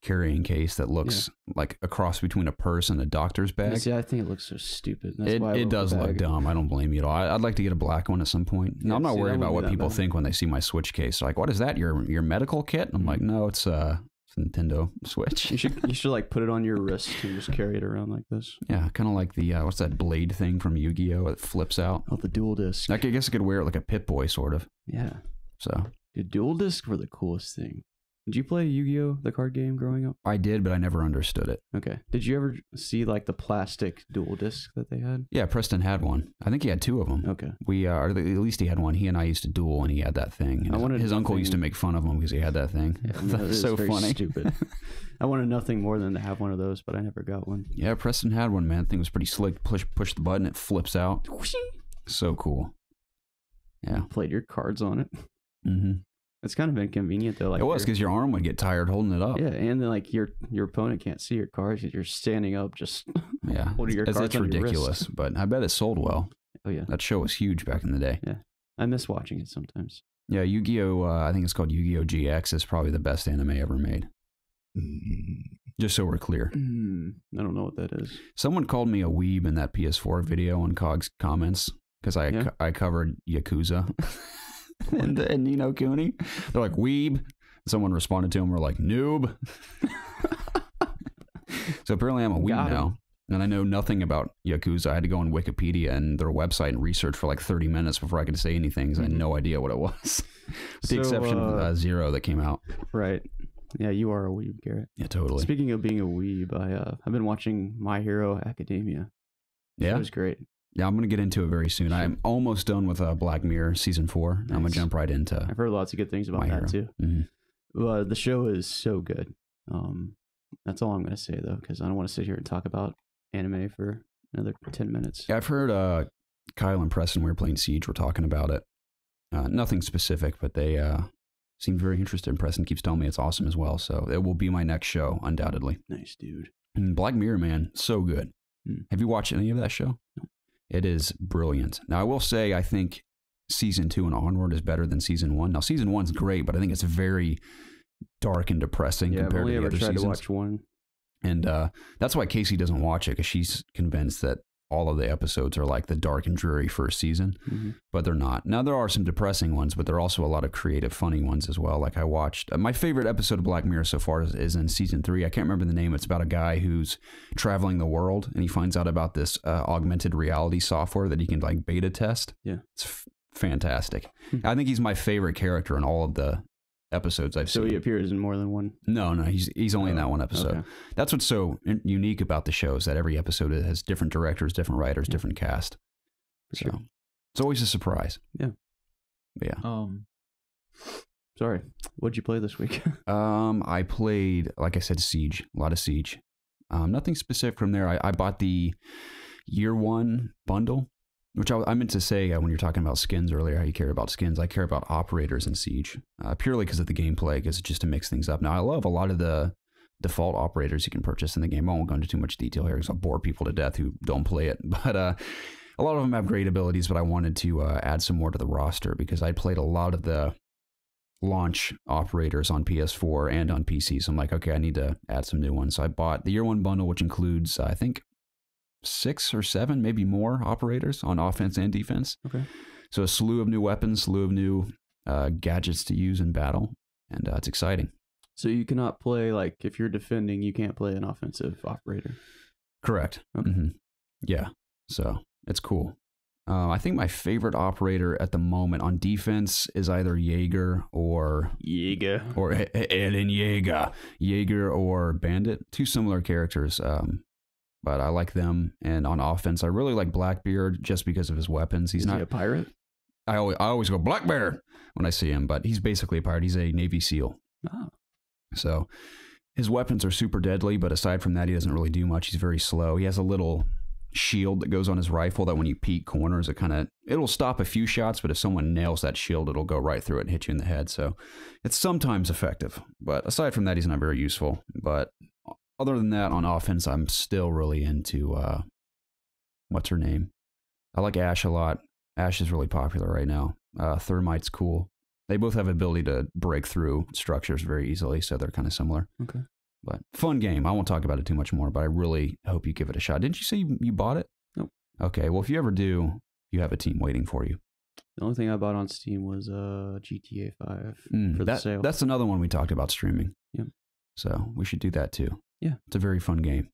carrying case that looks like a cross between a purse and a doctor's bag. See, I think it looks so stupid. That's why it does look dumb. I don't blame you at all. I'd like to get a black one at some point. No, I'm not worried about what people think when they see my Switch case. They're like, what is that? Your medical kit? And I'm like, no, it's Nintendo Switch. You should like put it on your wrist and just carry it around like this. Yeah, kind of like the what's that blade thing from Yu-Gi-Oh? It flips out. Oh, the dual disc. I guess I could wear it like a Pip-Boy sort of. Yeah. So the dual disc were the coolest thing. Did you play Yu-Gi-Oh, the card game, growing up? I did, but I never understood it. Okay. Did you ever see like the plastic dual disc that they had? Yeah, Preston had one. I think he had 2 of them. Okay. Or at least he had one. He and I used to duel, and he had that thing. And his uncle used to make fun of him because he had that thing. Yeah, that's so funny. Stupid. I wanted nothing more than to have one of those, but I never got one. Yeah, Preston had one, man. The thing was pretty slick. Push the button, it flips out. So cool. Yeah. You played your cards on it. Mm-hmm. It's kind of inconvenient though. Like it was because your arm would get tired holding it up. Yeah, and then like your opponent can't see your cards because you're standing up. Just yeah, what are your cards? It's ridiculous, but I bet it sold well. Oh yeah, that show was huge back in the day. Yeah, I miss watching it sometimes. Yeah, Yu-Gi-Oh! I think it's called Yu-Gi-Oh! GX is probably the best anime ever made. Just so we're clear. I don't know what that is. Someone called me a weeb in that PS4 video on COG's comments because I covered Yakuza. and Ni no Kuni. They're like, weeb. Someone responded to him, we're like, noob. So apparently I'm a weeb now. And I know nothing about Yakuza. I had to go on Wikipedia and their website and research for like 30 minutes before I could say anything because I had no idea what it was. With the exception of Zero that came out. Right. Yeah, you are a weeb, Garrett. Yeah, totally. Speaking of being a weeb, I've been watching My Hero Academia. Yeah? It was great. Yeah, I'm going to get into it very soon. I'm almost done with Black Mirror Season 4. Nice. I'm going to jump right into I've heard lots of good things about that, too. Mm-hmm. The show is so good. That's all I'm going to say, though, because I don't want to sit here and talk about anime for another 10 minutes. Yeah, I've heard Kyle and Preston, we were playing Siege, were talking about it. Nothing specific, but they seemed very interested. And Preston keeps telling me it's awesome as well. So it will be my next show, undoubtedly. Nice, dude. And Black Mirror, man, so good. Have you watched any of that show? No. It is brilliant. Now, I will say, I think Season 2 and onward is better than Season 1. Now, Season 1's great, but I think it's very dark and depressing compared to the other seasons. I've only ever tried to watch one. And that's why Casey doesn't watch it, because she's convinced that all of the episodes are like the dark and dreary first season, but they're not. Now, there are some depressing ones, but there are also a lot of creative, funny ones as well. Like I watched, my favorite episode of Black Mirror so far is in Season 3. I can't remember the name. It's about a guy who's traveling the world, and he finds out about this augmented reality software that he can like beta test. Yeah. It's fantastic. I think he's my favorite character in all of the episodes I've seen. So he appears in more than one? No, he's only in that one episode. Okay. That's what's so unique about the show, is that every episode has different directors, different writers, different cast. Sure. So it's always a surprise. Yeah. But yeah. Sorry. What'd you play this week? I played, like I said, Siege. A lot of Siege. Nothing specific from there. I bought the Year 1 bundle, which I meant to say when you're talking about skins earlier, how you care about skins. I care about operators in Siege, purely because of the gameplay, because it's just to mix things up. Now, I love a lot of the default operators you can purchase in the game. I won't go into too much detail here because I'll bore people to death who don't play it. But a lot of them have great abilities, but I wanted to add some more to the roster because I played a lot of the launch operators on PS4 and on PC. So I'm like, okay, I need to add some new ones. So I bought the Year 1 bundle, which includes, I think, 6 or 7, maybe more operators on offense and defense. Okay. So a slew of new weapons, slew of new gadgets to use in battle, and it's exciting. So you cannot play, like, if you're defending, you can't play an offensive operator. Correct. Okay. Yeah. So it's cool. I think my favorite operator at the moment on defense is either Jaeger or Eren Jaeger or Bandit. 2 similar characters. But I like them. And on offense, I really like Blackbeard just because of his weapons. Is he a pirate? I always go Blackbeard when I see him, but he's basically a pirate. He's a Navy SEAL. Oh. So his weapons are super deadly, but aside from that, he doesn't really do much. He's very slow. He has a little shield that goes on his rifle that when you peek corners, it'll stop a few shots, but if someone nails that shield, it'll go right through it and hit you in the head. So it's sometimes effective. But aside from that, he's not very useful. But other than that, on offense, I'm still really into, what's her name? I like Ashe a lot. Ashe is really popular right now. Thermite's cool. They both have ability to break through structures very easily, so they're kind of similar. Okay. But fun game. I won't talk about it too much more, but I really hope you give it a shot. Didn't you say you bought it? Nope. Okay, well, if you ever do, you have a team waiting for you. The only thing I bought on Steam was GTA 5 for the sale. That's another one we talked about streaming. Yep. So we should do that too. Yeah. It's a very fun game.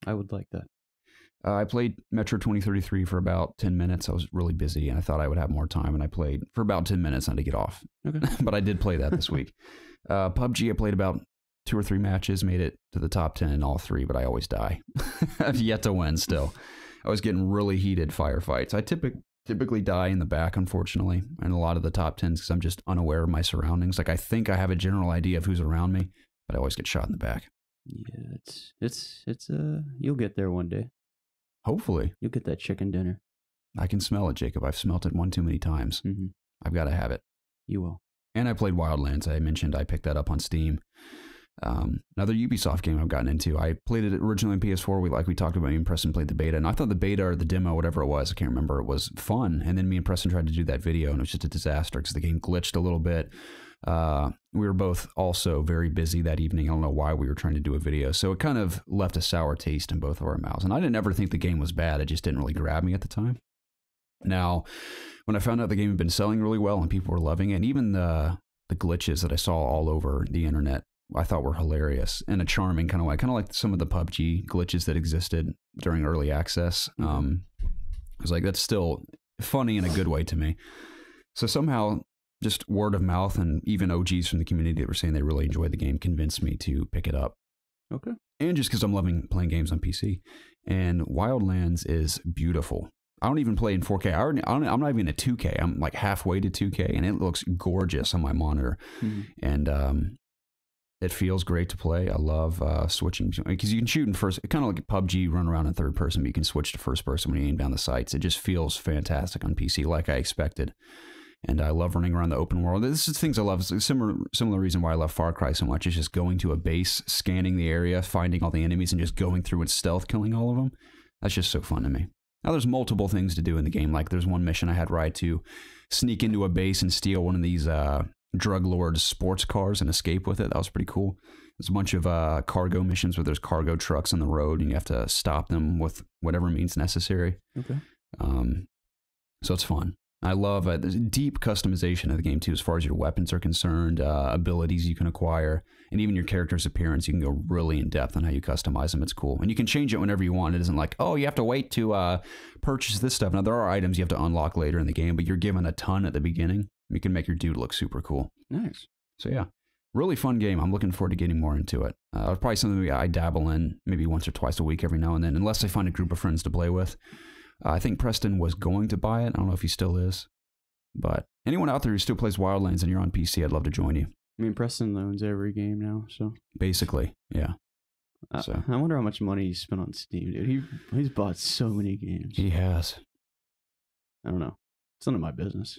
I would like that. I played Metro 2033 for about 10 minutes. I was really busy and I thought I would have more time, and I played for about 10 minutes and I had to get off. Okay. But I did play that this week. PUBG, I played about 2 or 3 matches, made it to the top 10 in all 3, but I always die. I've yet to win still. I was getting really heated firefights. I typically die in the back, unfortunately, in a lot of the top 10s because I'm just unaware of my surroundings. Like, I think I have a general idea of who's around me, but I always get shot in the back. Yeah, it's you'll get there one day. Hopefully. You'll get that chicken dinner. I can smell it, Jacob. I've smelt it one too many times. Mm-hmm. I've got to have it. You will. And I played Wildlands. I mentioned I picked that up on Steam. Another Ubisoft game I've gotten into. I played it originally on PS4. We talked about, me and Preston played the beta, and I thought the beta or the demo, whatever it was, I can't remember, it was fun. And then me and Preston tried to do that video, and it was just a disaster because the game glitched a little bit. We were both also very busy that evening. I don't know why we were trying to do a video, so it kind of left a sour taste in both of our mouths. And I didn't ever think the game was bad. It just didn't really grab me at the time. Now, when I found out the game had been selling really well and people were loving it, and even the glitches that I saw all over the internet, I thought were hilarious in a charming kind of way, kind of like some of the PUBG glitches that existed during early access. I was like, that's still funny in a good way to me. So somehow, just word of mouth and even OGs from the community that were saying they really enjoyed the game convinced me to pick it up. Okay. And just because I'm loving playing games on PC. And Wildlands is beautiful. I don't even play in 4K. I'm not even at 2K. I'm like halfway to 2K, and it looks gorgeous on my monitor. And it feels great to play. I love switching, because you can shoot in first, kind of like PUBG, run around in third person, but you can switch to first person when you aim down the sights. It just feels fantastic on PC, like I expected. And I love running around the open world. This is things I love. It's a similar reason why I love Far Cry so much. It's just going to a base, scanning the area, finding all the enemies, and just going through and stealth killing all of them. That's just so fun to me. Now, there's multiple things to do in the game. Like, there's one mission I had where I had to sneak into a base and steal one of these drug lords' sports cars and escape with it. That was pretty cool. There's a bunch of cargo missions where there's cargo trucks on the road, and you have to stop them with whatever means necessary. Okay. So it's fun. I love there's deep customization of the game, too, as far as your weapons are concerned, abilities you can acquire, and even your character's appearance. You can go really in depth on how you customize them. It's cool. And you can change it whenever you want. It isn't like, oh, you have to wait to purchase this stuff. Now, there are items you have to unlock later in the game, but you're given a ton at the beginning. You can make your dude look super cool. Nice. So, yeah, really fun game. I'm looking forward to getting more into it. It's probably something I dabble in maybe once or twice a week every now and then, unless I find a group of friends to play with. I think Preston was going to buy it. I don't know if he still is. But anyone out there who still plays Wildlands and you're on PC, I'd love to join you. I mean, Preston owns every game now, so. Basically, yeah. So I wonder how much money he spent on Steam, dude. He's bought so many games. He has. I don't know. It's none of my business.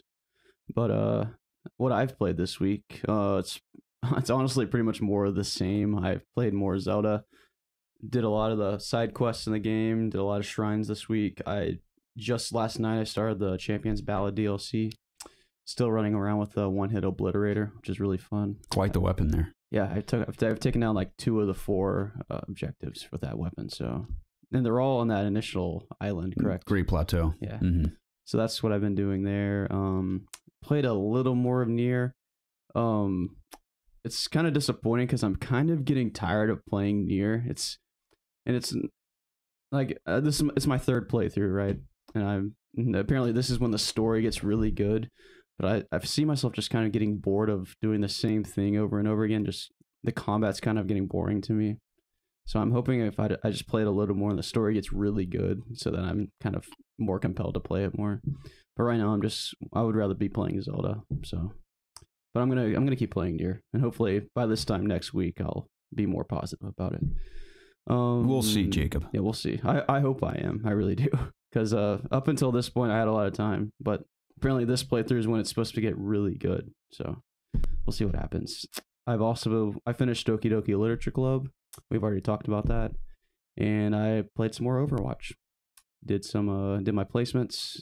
But what I've played this week, it's honestly pretty much more of the same. I've played more Zelda. Did a lot of the side quests in the game. Did a lot of shrines this week. Just last night I started the Champions Ballad DLC. Still running around with the one-hit obliterator, which is really fun. Quite the weapon there. Yeah, I've taken down like 2 of the 4 objectives with that weapon. So, and they're all on that initial island, correct? Great Plateau. Yeah. Mm-hmm. So that's what I've been doing there. Played a little more of Nier. It's kind of disappointing because I'm kind of getting tired of playing Nier. It's like it's my 3rd playthrough, right? And apparently this is when the story gets really good. But I see myself just kind of getting bored of doing the same thing over and over again. Just the combat's kind of getting boring to me. So I'm hoping if I just play it a little more and the story gets really good, so that I'm kind of more compelled to play it more. But right now I would rather be playing Zelda. So, but I'm gonna keep playing Nier, and hopefully by this time next week I'll be more positive about it. We'll see, Jacob. Yeah, we'll see. I hope I am. I really do. Because up until this point I had a lot of time, but apparently this playthrough is when it's supposed to get really good. So we'll see what happens. I finished Doki Doki Literature Club. We've already talked about that. And I played some more Overwatch. Did my placements.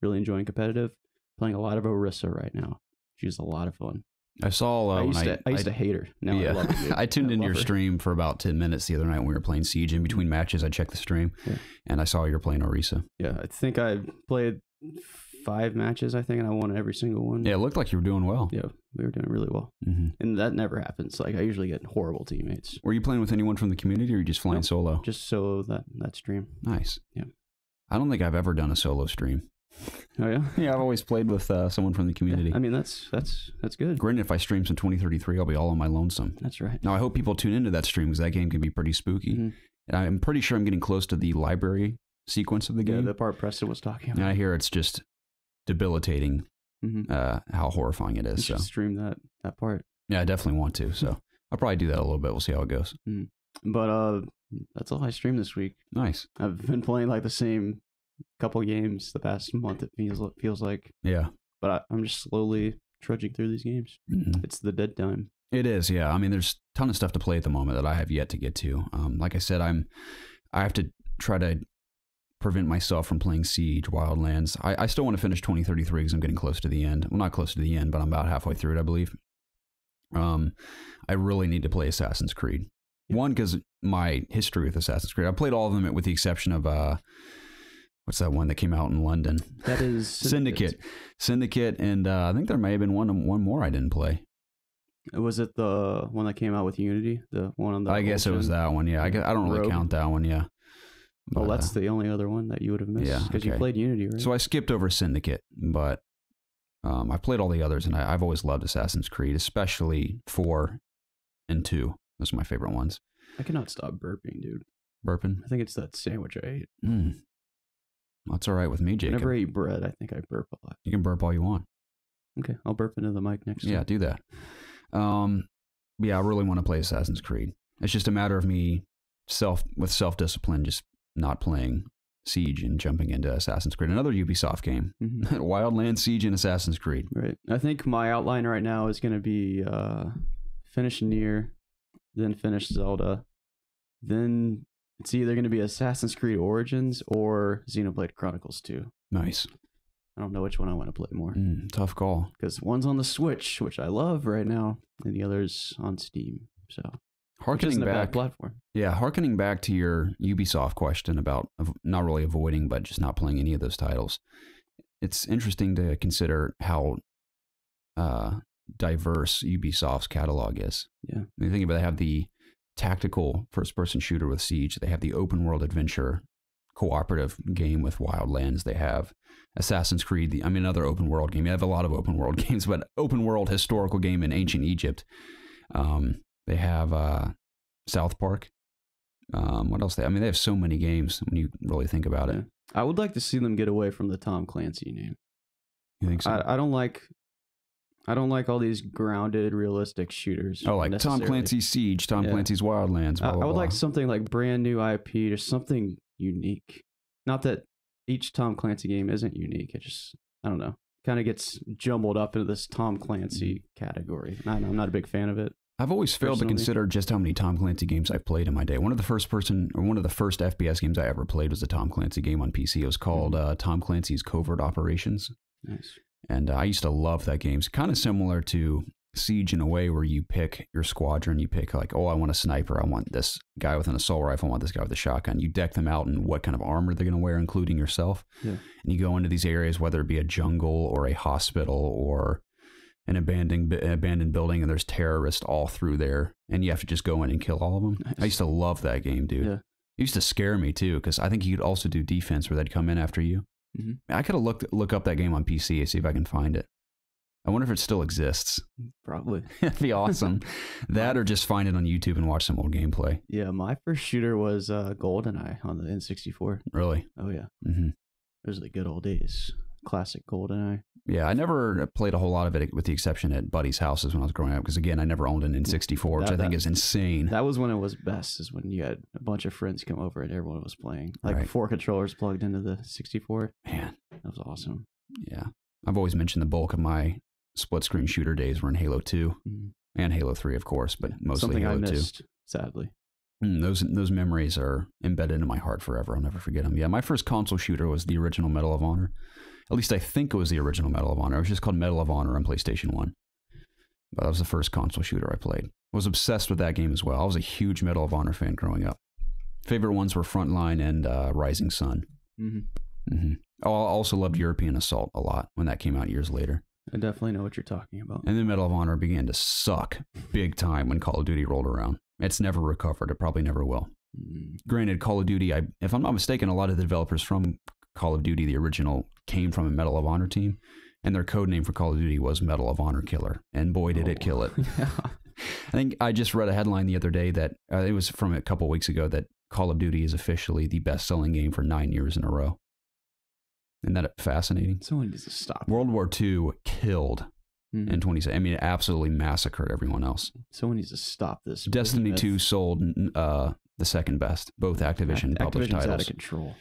Really enjoying competitive. Playing a lot of Orisa right now. She's a lot of fun. I saw. I used to hate her. Now I love her. I tuned into your stream for about 10 minutes the other night when we were playing Siege. In between matches, I checked the stream, and I saw you were playing Orisa. Yeah, I think I played 5 matches, I think, and I won every single one. Yeah, it looked like you were doing well. Yeah, we were doing really well. And that never happens. Like, I usually get horrible teammates. Were you playing with anyone from the community, or are you just flying solo? Just solo that stream. Nice. Yeah. I don't think I've ever done a solo stream. Oh, yeah? Yeah, I've always played with someone from the community. Yeah, I mean, that's good. Granted, if I stream some 2033, I'll be all on my lonesome. That's right. Now, I hope people tune into that stream because that game can be pretty spooky. And I'm pretty sure I'm getting close to the library sequence of the game. Yeah, the part Preston was talking about. And I hear it's just debilitating how horrifying it is. You should stream that part. Yeah, I definitely want to. So I'll probably do that a little bit. We'll see how it goes. But that's all I streamed this week. Nice. I've been playing like the same couple games the past month. It feels like. Yeah. But I'm just slowly trudging through these games. It's the dead time. It is, yeah. I mean, there's a ton of stuff to play at the moment that I have yet to get to. Like I said, I have to try to prevent myself from playing Siege, Wildlands. I still want to finish 2033 because I'm getting close to the end. Well, not close to the end, but I'm about halfway through it, I believe. I really need to play Assassin's Creed. One, because my history with Assassin's Creed. I played all of them with the exception of, what's that one that came out in London? That is Syndicate. Syndicate, and I think there may have been one more I didn't play. Was it the one that came out with Unity? The one on the... I guess it was that one, yeah. I don't really count that one, yeah. But, that's the only other one that you would have missed. Yeah, because you played Unity, right? So I skipped over Syndicate, but I played all the others, and I've always loved Assassin's Creed, especially 4 and 2. Those are my favorite ones. I cannot stop burping, dude. Burping? I think it's that sandwich I ate. That's all right with me, Jacob. Whenever I eat bread, I think I burp a lot. You can burp all you want. Okay, I'll burp into the mic next time. Yeah, do that. Yeah, I really want to play Assassin's Creed. It's just a matter of me with self-discipline, just not playing Siege and jumping into Assassin's Creed. Another Ubisoft game. Wildlands, Siege, and Assassin's Creed. Right. I think my outline right now is going to be finish Nier, then finish Zelda, then it's either going to be Assassin's Creed Origins or Xenoblade Chronicles 2. Nice. I don't know which one I want to play more. Tough call. Because one's on the Switch, which I love right now, and the other's on Steam. So, harkening back, a bad platform. Yeah, harkening back to your Ubisoft question about not really avoiding, but just not playing any of those titles. It's interesting to consider how diverse Ubisoft's catalog is. Yeah. When you think about it, they have the tactical first-person shooter with Siege. They have the open-world adventure cooperative game with Wildlands. They have Assassin's Creed, another open world game. You have a lot of open world games, but open world historical game in ancient Egypt. They have South Park. What else? They have so many games when you really think about it. I would like to see them get away from the Tom Clancy name. You think so? I don't like all these grounded, realistic shooters. Oh, like Tom Clancy's Siege, Tom Clancy's Wildlands. Blah, blah, I would blah. like something like brand new IP, just something unique. Not that each Tom Clancy game isn't unique. It just, I don't know, kind of gets jumbled up into this Tom Clancy category. I'm not a big fan of it. I've always failed to consider just how many Tom Clancy games I've played in my day. One of the first FPS games I ever played was a Tom Clancy game on PC. It was called Tom Clancy's Covert Operations. Nice. And I used to love that game. It's kind of similar to Siege in a way where you pick your squadron. You pick like, oh, I want a sniper. I want this guy with an assault rifle. I want this guy with a shotgun. You deck them out in what kind of armor they're going to wear, including yourself. Yeah. And you go into these areas, whether it be a jungle or a hospital or an abandoned building, and there's terrorists all through there. And you have to just go in and kill all of them. Nice. I used to love that game, dude. Yeah. It used to scare me, too, because I think you could also do defense where they'd come in after you. I could have look up that game on PC and see if I can find it. I wonder if it still exists. Probably. That'd be awesome. That or just find it on YouTube and watch some old gameplay. Yeah, my first shooter was GoldenEye on the N64. Really? Oh, yeah. Those are the good old days. Classic GoldenEye. Yeah, I never played a whole lot of it with the exception at buddies' houses when I was growing up because, again, I never owned an N64, which I think is insane. That was when it was best, is when you had a bunch of friends come over and everyone was playing. Like 4 controllers plugged into the 64. Man. That was awesome. Yeah. I've always mentioned the bulk of my split-screen shooter days were in Halo 2 and Halo 3, of course, but mostly Halo 2. Something I missed, sadly. Those memories are embedded in my heart forever. I'll never forget them. Yeah, my first console shooter was the original Medal of Honor. At least I think it was the original Medal of Honor. It was just called Medal of Honor on PlayStation 1. But that was the first console shooter I played. I was obsessed with that game as well. I was a huge Medal of Honor fan growing up. Favorite ones were Frontline and Rising Sun. Mm-hmm. Oh, I also loved European Assault a lot when that came out years later. I definitely know what you're talking about. And then Medal of Honor began to suck big time when Call of Duty rolled around. It's never recovered. It probably never will. Granted, Call of Duty, if I'm not mistaken, a lot of the developers from Call of Duty, the original, came from a Medal of Honor team. And their code name for Call of Duty was Medal of Honor Killer. And boy, did it kill it. Yeah. I think I just read a headline the other day that it was from a couple weeks ago that Call of Duty is officially the best-selling game for 9 years in a row. Isn't that fascinating? Someone needs to stop. World War II killed in 2017. I mean, it absolutely massacred everyone else. Someone needs to stop this. Destiny 2 sold the second best. Both Activision published Activision's titles. out of control.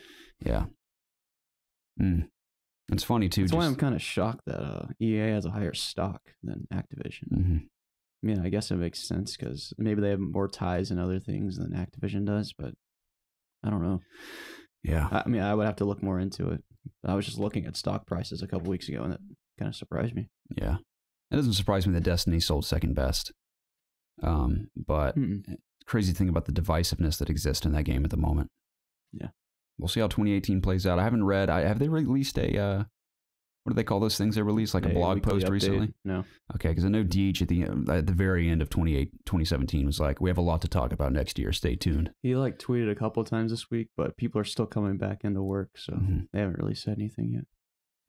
Yeah. It's funny, too. That's why I'm kind of shocked that EA has a higher stock than Activision. Mm-hmm. I mean, I guess it makes sense because maybe they have more ties and other things than Activision does, but I don't know. Yeah. I mean, I would have to look more into it. I was just looking at stock prices a couple weeks ago, and it kind of surprised me. Yeah. It doesn't surprise me that Destiny sold second best. But crazy thing about the divisiveness that exists in that game at the moment. Yeah. We'll see how 2018 plays out. I haven't read. Have they released a... what do they call those things they released? Like a blog post update? recently? No. Okay, because I know Deej at the very end of 2017 was like, we have a lot to talk about next year. Stay tuned. He tweeted a couple of times this week, but people are still coming back into work, so they haven't really said anything yet.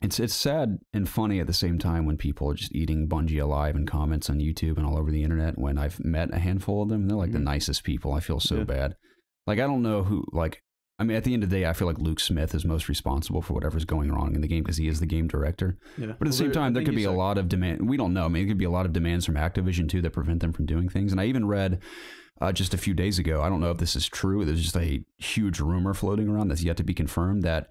It's sad and funny at the same time when people are just eating Bungie alive in comments on YouTube and all over the internet. When I've met a handful of them, they're like the nicest people. I feel so bad. Like, I don't know who, I mean, at the end of the day, I feel like Luke Smith is most responsible for whatever's going wrong in the game because he is the game director. Yeah. But at the same time, there could be a lot of demand. We don't know. I mean, it could be a lot of demands from Activision, too, that prevent them from doing things. And I even read just a few days ago, I don't know if this is true, there's just a huge rumor floating around that's yet to be confirmed that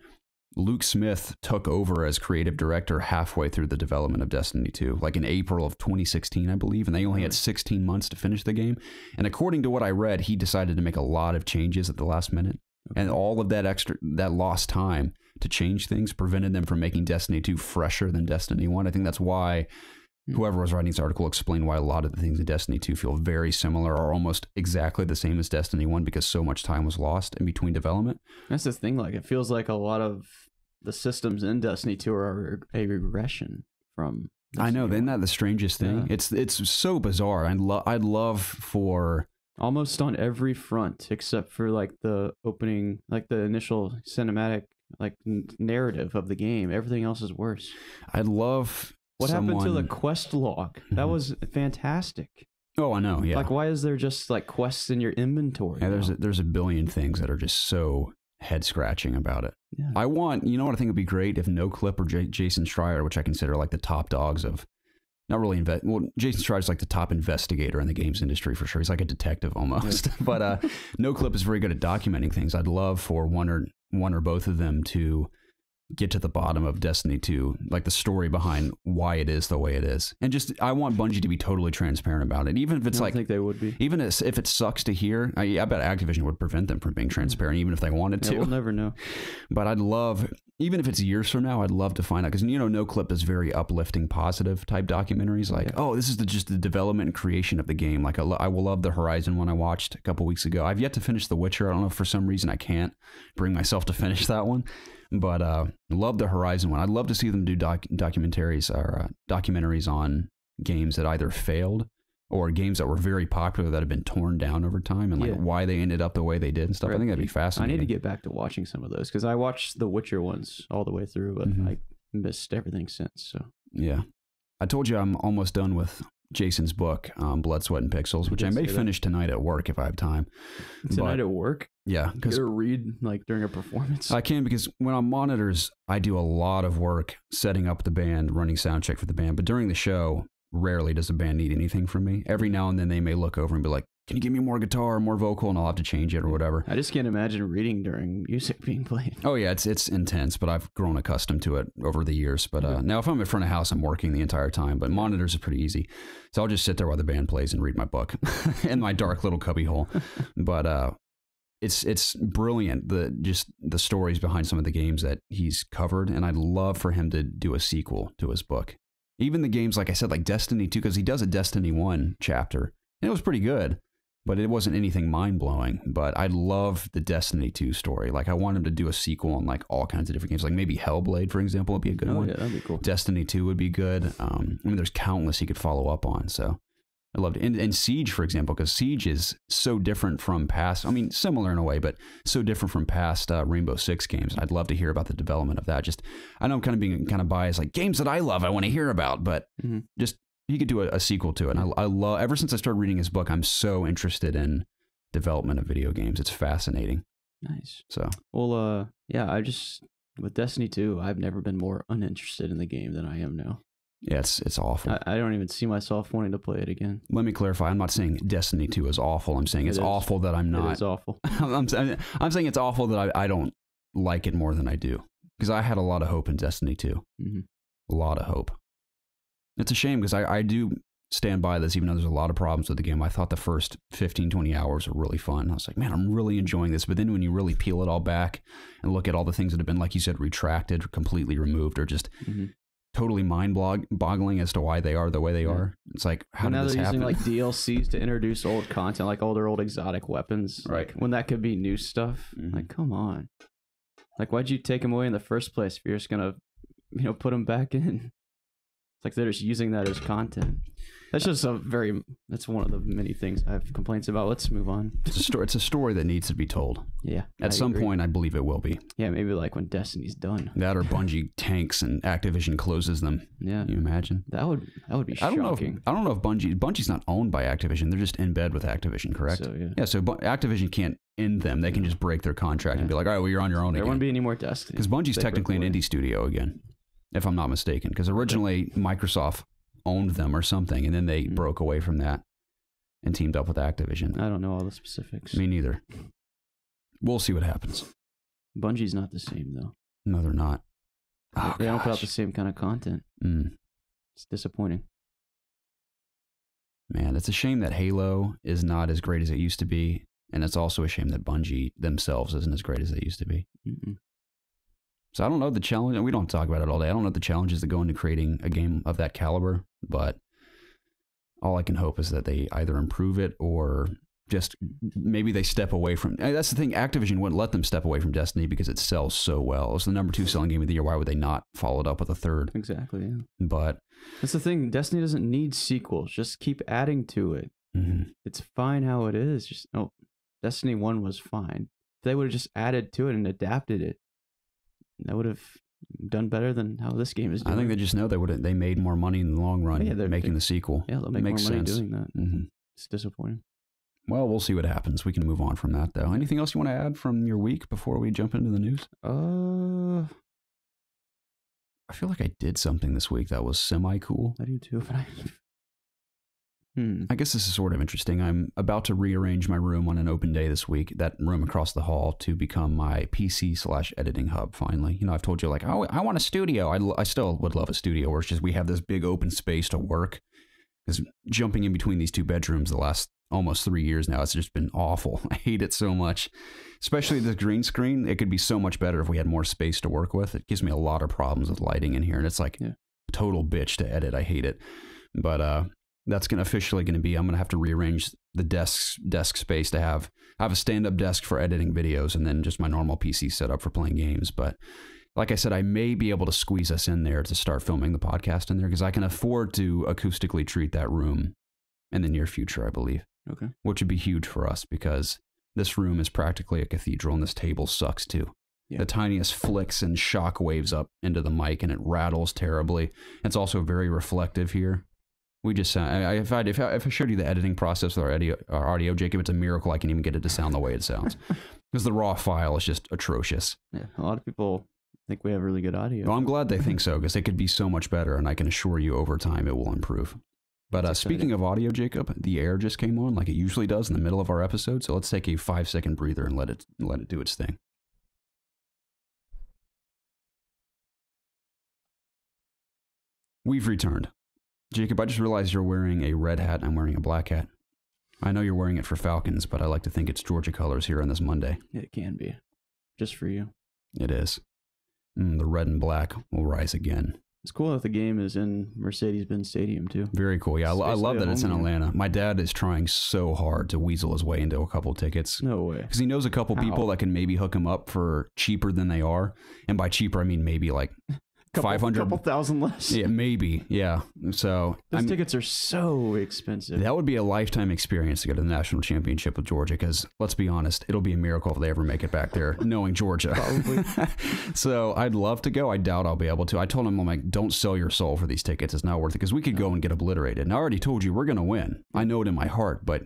Luke Smith took over as creative director halfway through the development of Destiny 2, like in April of 2016, I believe, and they only had 16 months to finish the game. And according to what I read, he decided to make a lot of changes at the last minute. And all of that lost time to change things prevented them from making Destiny 2 fresher than Destiny 1. I think that's why whoever was writing this article explained why a lot of the things in Destiny 2 feel very similar or almost exactly the same as Destiny 1 because so much time was lost in between development. That's the thing. Like, it feels like a lot of the systems in Destiny 2 are a regression from Destiny I know. 1. Isn't that the strangest thing? Yeah. It's so bizarre. I'd love for... almost on every front except for the opening, the initial cinematic narrative of the game. Everything else is worse. I'd love what happened to the quest log. That was fantastic. Oh, I know. Yeah. Why is there just quests in your inventory? Yeah, there's a billion things that are just so head scratching about it. Yeah. I want, you know what I think would be great if No Clip or Jason Schreier, which I consider the top dogs of. Not really Jason Schreier's the top investigator in the games industry for sure. He's like a detective almost. But No Clip is very good at documenting things. I'd love for one or both of them to get to the bottom of Destiny 2, the story behind why it is the way it is. And just, I want Bungie to be totally transparent about it. Even if it's I think they would be. Even if it sucks to hear, I bet Activision would prevent them from being transparent, even if they wanted to. We'll never know. But I'd love, even if it's years from now, I'd love to find out. Because, No Clip does very uplifting, positive type documentaries. Oh, this is just the development and creation of the game. I will love the Horizon one I watched a couple weeks ago. I've yet to finish The Witcher. I don't know if for some reason I can't bring myself to finish that one. But love the Horizon one. I'd love to see them do documentaries on games that either failed or games that were very popular that have been torn down over time and why they ended up the way they did and stuff. Right. I think that'd be fascinating. I need to get back to watching some of those because I watched the Witcher ones all the way through, but I missed everything since. So yeah, I told you I'm almost done with Jason's book, Blood, Sweat, and Pixels, which I may finish tonight at work if I have time. Tonight at work? Yeah. Because you read during a performance? I can, because when I'm monitors, I do a lot of work setting up the band, running sound check for the band. But during the show, rarely does the band need anything from me. Every now and then they may look over and be like, can you give me more guitar or more vocal? And I'll have to change it or whatever. I just can't imagine reading during music being played. Oh yeah, it's intense, but I've grown accustomed to it over the years. But now if I'm in front of house, I'm working the entire time. But monitors are pretty easy. So I'll just sit there while the band plays and read my book in my dark little cubby hole. But it's brilliant, the stories behind some of the games that he's covered. And I'd love for him to do a sequel to his book. Even the games, like I said, like Destiny 2, because he does a Destiny 1 chapter. And it was pretty good. but it wasn't anything mind-blowing. But I love the Destiny 2 story. Like, I want him to do a sequel on like all kinds of different games. Like maybe Hellblade, for example, would be a good one. Yeah, that'd be cool. Destiny 2 would be good. I mean, there's countless he could follow up on. So I loved it. And Siege, for example, because Siege is so different from past, I mean, similar in a way, but so different from past Rainbow Six games. I'd love to hear about the development of that. Just, I know I'm kind of being kind of biased, like games that I love, I want to hear about, but just, he could do a sequel to it. And I love, ever since I started reading his book, I'm so interested in development of video games. It's fascinating. Nice. So, well, yeah, with Destiny 2, I've never been more uninterested in the game than I am now. yeah, it's awful. I don't even see myself wanting to play it again. Let me clarify. I'm not saying Destiny 2 is awful. I'm saying it's awful that I'm not. It is awful. I'm saying it's awful that I don't like it more than I do. Because I had a lot of hope in Destiny 2. A lot of hope. It's a shame because I do stand by this, even though there's a lot of problems with the game. I thought the first 15, 20 hours were really fun. I was like, man, I'm really enjoying this. But then when you really peel it all back and look at all the things that have been, like you said, retracted, or completely removed, or just totally mind-boggling as to why they are the way they are. It's like, how did this happen? Now they're using like DLCs to introduce old content, like all their old exotic weapons. Right. Like, when that could be new stuff. Like, come on. Like, why'd you take them away in the first place if you're just going to, put them back in? It's like they're just using that as content. That's just that's one of the many things I have complaints about. Let's move on. It's a story that needs to be told. Yeah. At some point, I believe it will be. Yeah, maybe like when Destiny's done. That or Bungie tanks and Activision closes them. Yeah. Can you imagine? That would be shocking. I don't know if Bungie's not owned by Activision. They're just in bed with Activision, correct? So, yeah. Yeah, so Activision can't end them. They can just break their contract and be like, all right, well, you're on your own again. There won't be any more Destiny. Because Bungie's technically an indie studio again, if I'm not mistaken. Because originally Microsoft owned them or something, and then they broke away from that and teamed up with Activision. I don't know all the specifics. Me neither. We'll see what happens. Bungie's not the same, though. No, they're not. They don't put out the same kind of content. It's disappointing. Man, it's a shame that Halo is not as great as it used to be, and it's also a shame that Bungie themselves isn't as great as they used to be. So I don't know the challenge, and we don't talk about it all day. I don't know the challenges that go into creating a game of that caliber, but all I can hope is that they either improve it or just maybe they step away from. That's the thing. Activision wouldn't let them step away from Destiny because it sells so well. It's the number 2 selling game of the year. Why would they not follow it up with a third? Exactly. Yeah. But that's the thing. Destiny doesn't need sequels. Just keep adding to it. It's fine how it is. Destiny 1 was fine. If they would have just added to it and adapted it, that would have done better than how this game is doing. I think they just know they made more money in the long run making the sequel. Yeah, they'll make more money doing that. It's disappointing. Well, we'll see what happens. We can move on from that, though. Anything else you want to add from your week before we jump into the news? I feel like I did something this week that was semi-cool. I do too, but I guess this is sort of interesting. I'm about to rearrange my room on an open day this week, that room across the hall, to become my PC/editing hub finally. I've told you, like, oh, I want a studio. I still would love a studio where it's just we have this big open space to work. Because jumping in between these 2 bedrooms the last almost 3 years now, it's just been awful. I hate it so much. Especially the green screen. It could be so much better if we had more space to work with. It gives me a lot of problems with lighting in here. And it's like a total bitch to edit. I hate it. But that's officially going to be, I'm going to have to rearrange the desk space to have a stand-up desk for editing videos and then just my normal PC setup for playing games. But like I said, I may be able to squeeze us in there to start filming the podcast in there because I can afford to acoustically treat that room in the near future, I believe. Okay. Which would be huge for us because this room is practically a cathedral and this table sucks too. Yeah. The tiniest flicks and shock waves up into the mic and it rattles terribly. It's also very reflective here. We just sound, if I showed you the editing process with our audio, Jacob, it's a miracle I can even get it to sound the way it sounds. Because the raw file is just atrocious. Yeah, a lot of people think we have really good audio. Well, I'm glad they think so, because it could be so much better, and I can assure you over time it will improve. But speaking of audio, Jacob, the air just came on like it usually does in the middle of our episode, so let's take a 5-second breather and let it do its thing. We've returned. Jacob, I just realized you're wearing a red hat and I'm wearing a black hat. I know you're wearing it for Falcons, but I like to think it's Georgia colors here on this Monday. It can be. Just for you. It is. The red and black will rise again. It's cool that the game is in Mercedes-Benz Stadium too. Very cool. Yeah, I love that it's in Atlanta. My dad is trying so hard to weasel his way into a couple tickets. No way. Because he knows a couple people that can maybe hook him up for cheaper than they are. And by cheaper, I mean maybe like 500. Couple thousand less. Yeah, maybe. Yeah. So those tickets are so expensive. That would be a lifetime experience to go to the national championship with Georgia. Because let's be honest, it'll be a miracle if they ever make it back there, knowing Georgia. Probably. So I'd love to go. I doubt I'll be able to. I told him, I'm like, don't sell your soul for these tickets. It's not worth it. Because we could go and get obliterated. And I already told you we're going to win. I know it in my heart, but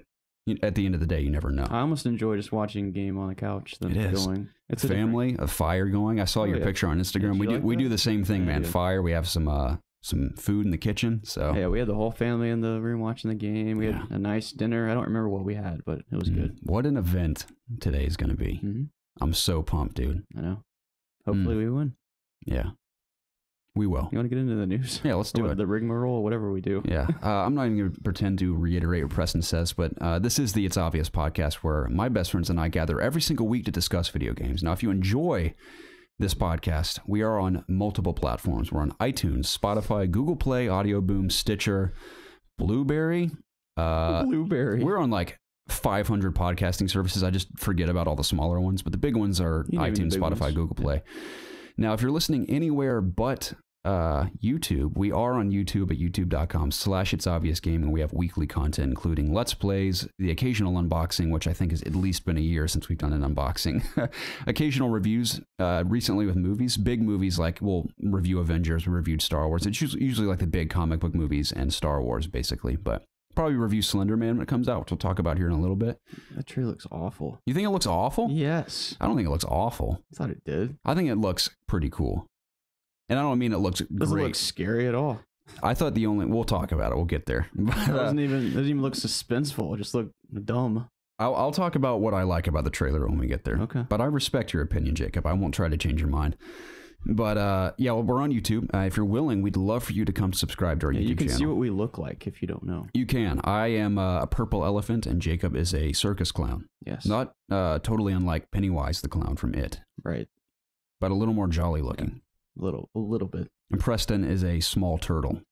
at the end of the day, you never know. I almost enjoy just watching a game on the couch than going. It's a family, a fire going. I saw your picture on Instagram. We do the same thing, man. Fire. We have some food in the kitchen. So yeah, we had the whole family in the room watching the game. We had a nice dinner. I don't remember what we had, but it was good. What an event today is going to be. I'm so pumped, dude. I know. Hopefully we win. Yeah. We will. You want to get into the news? Yeah, let's do it. The rigmarole, whatever we do. Yeah. I'm not even going to pretend to reiterate what Preston says, but this is the It's Obvious podcast where my best friends and I gather every single week to discuss video games. Now, if you enjoy this podcast, we are on multiple platforms. We're on iTunes, Spotify, Google Play, Audio Boom, Stitcher, Blueberry. We're on like 500 podcasting services. I just forget about all the smaller ones, but the big ones are iTunes, Spotify, Google Play. Now, if you're listening anywhere but YouTube, we are on YouTube at youtube.com/ItsObviousGaming. We have weekly content, including Let's Plays, the occasional unboxing, which I think has at least been a year since we've done an unboxing. Occasional reviews, recently with movies, big movies like we'll review Avengers, we reviewed Star Wars. It's usually like the big comic book movies and Star Wars, basically, but probably review Slender Man when it comes out, which we'll talk about here in a little bit. That tree looks awful. You think it looks awful? Yes. I don't think it looks awful. I thought it did. I think it looks pretty cool. And I don't mean it looks great. Doesn't look scary at all. I thought we'll talk about it. We'll get there. But, it doesn't even look suspenseful. It just looked dumb. I'll talk about what I like about the trailer when we get there. Okay. But I respect your opinion, Jacob. I won't try to change your mind. But yeah, well, we're on YouTube. If you're willing, we'd love for you to come subscribe to our YouTube channel. You can see what we look like if you don't know. You can. I am a purple elephant, and Jacob is a circus clown. Yes. Not totally unlike Pennywise the clown from It. Right. But a little more jolly looking. Yeah. A little bit. And Preston is a small turtle.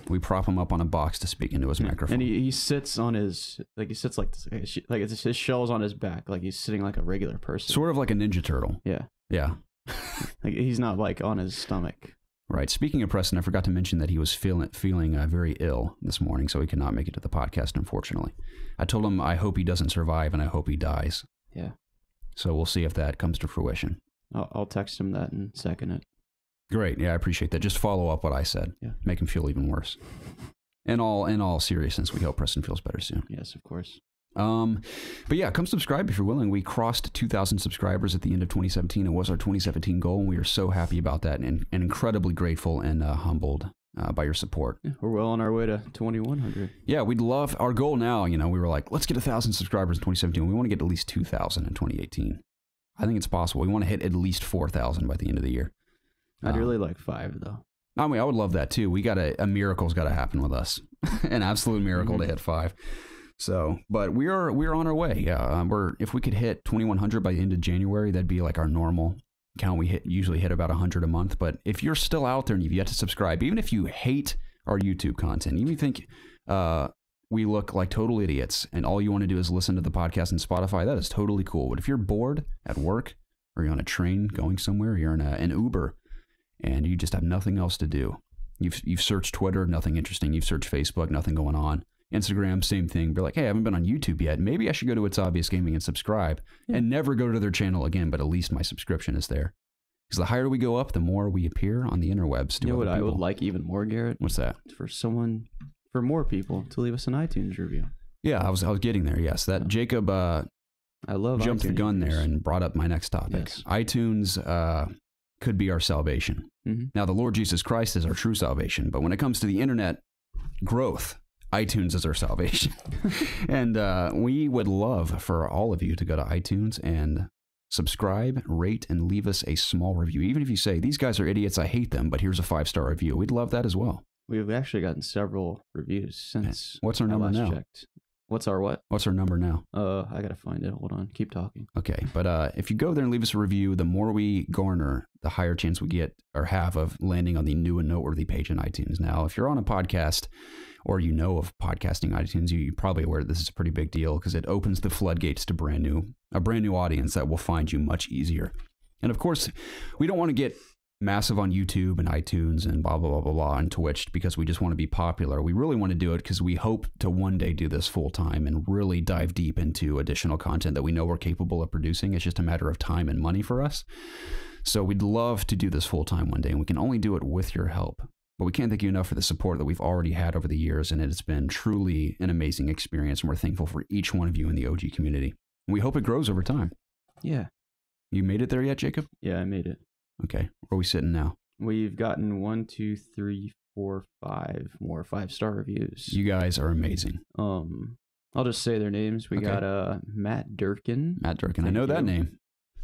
We prop him up on a box to speak into his microphone. And he sits on his, like his shell's on his back, like he's sitting like a regular person. Sort of like a Ninja Turtle. Yeah. Yeah. Like he's not like on his stomach. Right. Speaking of Preston, I forgot to mention that he was feeling very ill this morning, so he could not make it to the podcast, unfortunately. I told him I hope he doesn't survive and I hope he dies. Yeah. So we'll see if that comes to fruition. I'll text him that and second it. Great. Yeah, I appreciate that. Just follow up what I said. Yeah. Make him feel even worse. In all seriousness, we hope Preston feels better soon. Yes, of course. But yeah, come subscribe if you're willing. We crossed 2,000 subscribers at the end of 2017. It was our 2017 goal, and we are so happy about that and incredibly grateful and humbled by your support. Yeah, we're well on our way to 2,100. Yeah, we'd love our goal now. We were like, let's get 1,000 subscribers in 2017. We want to get at least 2,000 in 2018. I think it's possible. We want to hit at least 4,000 by the end of the year. I'd really like 5 though. I mean, I would love that too. We got a miracle's got to happen with us, an absolute miracle to hit 5. So, but we're on our way. Yeah, if we could hit 2,100 by the end of January, that'd be like our normal count. We usually hit about 100 a month. But if you're still out there and you've yet to subscribe, even if you hate our YouTube content, even if you think we look like total idiots and all you want to do is listen to the podcast on Spotify, that is totally cool. But if you're bored at work, or you're on a train going somewhere, or you're in an Uber, and you just have nothing else to do, you've searched Twitter, nothing interesting. You've searched Facebook, nothing going on. Instagram, same thing. Be like, hey, I haven't been on YouTube yet. Maybe I should go to It's Obvious Gaming and subscribe and never go to their channel again, but at least my subscription is there. Because the higher we go up, the more we appear on the interwebs. You know what I would like even more, Garrett? What's that? For more people to leave us an iTunes review. Yeah, I was getting there. Yes, that Jacob I love jumped iTunes the gun reviews. there and brought up my next topic. Yes. iTunes could be our salvation. Mm-hmm. Now, the Lord Jesus Christ is our true salvation, but when it comes to the internet growth, iTunes is our salvation. And we would love for all of you to go to iTunes and subscribe, rate, and leave us a small review. Even if you say, these guys are idiots, I hate them, but here's a 5-star review. We'd love that as well. We've actually gotten several reviews since What's our number I last now? checked. What's our what? What's our number now? I gotta find it. Hold on. Keep talking. Okay, but if you go there and leave us a review, the more we garner, the higher chance we get or have of landing on the new and noteworthy page in iTunes. Now, if you're on a podcast or you know of podcasting iTunes, you're probably aware that this is a pretty big deal because it opens the floodgates to a brand new audience that will find you much easier. And of course, we don't want to get massive on YouTube and iTunes and blah, blah, blah, blah, blah, and Twitch because we just want to be popular. We really want to do it because we hope to one day do this full time and really dive deep into additional content that we know we're capable of producing. It's just a matter of time and money for us. So we'd love to do this full time one day, and we can only do it with your help. But we can't thank you enough for the support that we've already had over the years, and it's been truly an amazing experience, and we're thankful for each one of you in the OG community. And we hope it grows over time. Yeah. You made it there yet, Jacob? Yeah, I made it. Okay. Where are we sitting now? We've gotten 1, 2, 3, 4, 5 more 5-star reviews. You guys are amazing. I'll just say their names. We got Matt Durkin. Matt Durkin. I know that name.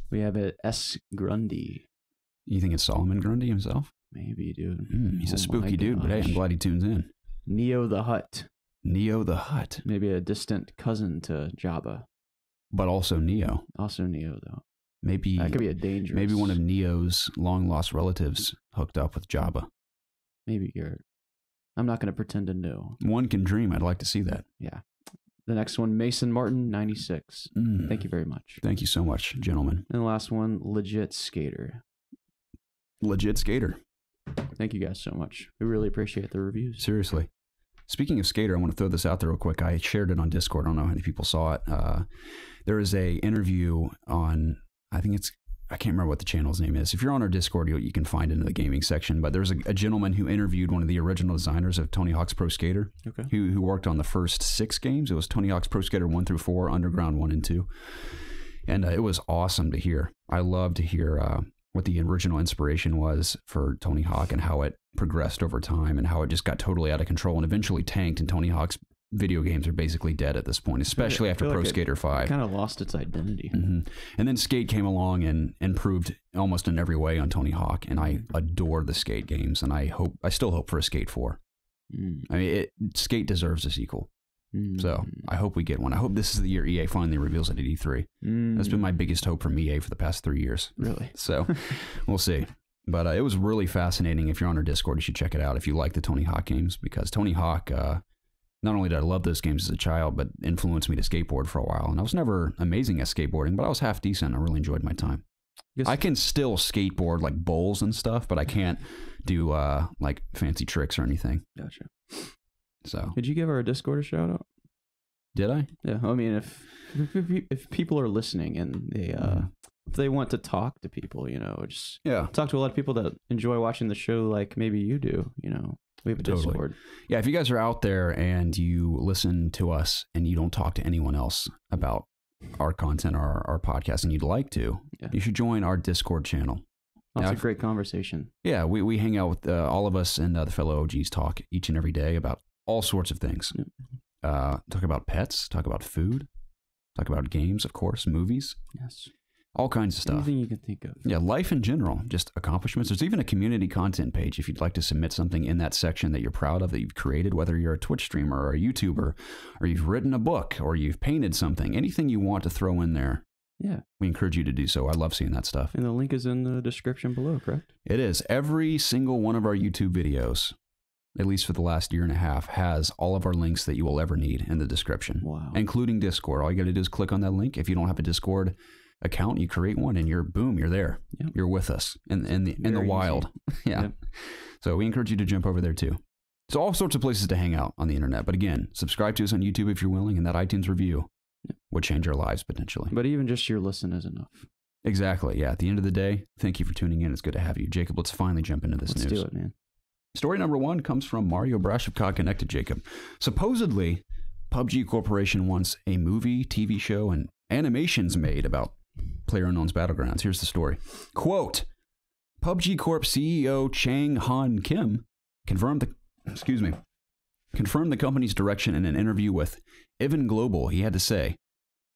We have S. Grundy. You think it's Solomon Grundy himself? Maybe, dude. He's a spooky dude, but hey, I'm glad he tunes in. Neo the Hutt. Neo the Hutt. Maybe a distant cousin to Jabba. But also Neo. Also Neo, though. Maybe that could be a dangerous. Maybe one of Neo's long lost relatives hooked up with Jabba. Maybe Garrett. I'm not going to pretend to know. One can dream. I'd like to see that. Yeah. The next one, Mason Martin, 96. Thank you very much. Thank you so much, gentlemen. And the last one, Legit Skater. Legit Skater. Thank you guys so much. We really appreciate the reviews. Seriously. Speaking of Skater, I want to throw this out there real quick. I shared it on Discord. I don't know how many people saw it. There is a interview on, I can't remember what the channel's name is. If you're on our Discord, you can find it in the gaming section. But there's a gentleman who interviewed one of the original designers of Tony Hawk's Pro Skater, who worked on the first 6 games. It was Tony Hawk's Pro Skater 1 through 4, Underground 1 and 2. And it was awesome to hear. I love to hear what the original inspiration was for Tony Hawk and how it progressed over time and how it just got totally out of control and eventually tanked, and Tony Hawk's video games are basically dead at this point, especially after Pro Skater 5. Kind of lost its identity. And then Skate came along and improved almost in every way on Tony Hawk, and I adore the Skate games, and I still hope for a Skate 4. I mean, Skate deserves a sequel. So I hope we get one. I hope this is the year EA finally reveals it at E3. That's been my biggest hope from EA for the past 3 years. Really? So we'll see. But it was really fascinating. If you're on our Discord, you should check it out if you like the Tony Hawk games, because Tony Hawk, not only did I love those games as a child, but influenced me to skateboard for a while. And I was never amazing at skateboarding, but I was half decent. I really enjoyed my time. I can still skateboard like bowls and stuff, but I can't do like fancy tricks or anything. Gotcha. So did you give our Discord a shout out? Did I? Yeah. I mean, if people are listening and they if they want to talk to people, just talk to a lot of people that enjoy watching the show, like maybe you do, we have a Discord. Yeah. If you guys are out there and you listen to us and you don't talk to anyone else about our content or our podcast and you'd like to, you should join our Discord channel. That's a great conversation. Yeah. We hang out with all of us, and the fellow OGs talk each and every day about all sorts of things. Talk about pets, talk about food, talk about games, of course, movies. Yes. All kinds of stuff. Anything you can think of. Yeah, life in general, just accomplishments. There's even a community content page if you'd like to submit something in that section that you're proud of, that you've created, whether you're a Twitch streamer or a YouTuber, or you've written a book, or you've painted something. Anything you want to throw in there. Yeah. We encourage you to do so. I love seeing that stuff. And the link is in the description below, correct? It is. Every single one of our YouTube videos, at least for the last year and a half, has all of our links that you will ever need in the description. Wow. Including Discord. All you got to do is click on that link. If you don't have a Discord account, you create one, and you're there. Yep. You're with us in the wild. Yeah. Yep. So we encourage you to jump over there too. So all sorts of places to hang out on the internet. But again, subscribe to us on YouTube if you're willing, and that iTunes review would change our lives potentially. But even just your listen is enough. Exactly. Yeah. At the end of the day, thank you for tuning in. It's good to have you. Jacob, let's finally jump into this news. Let's do it, man. Story number 1 comes from Mario Brash of COD Connected, Jacob. Supposedly, PUBG Corporation wants a movie, TV show, and animations made about PlayerUnknown's Battlegrounds. Here's the story. Quote, PUBG Corp CEO Chang Han Kim confirmed the company's direction in an interview with Even Global. He had to say,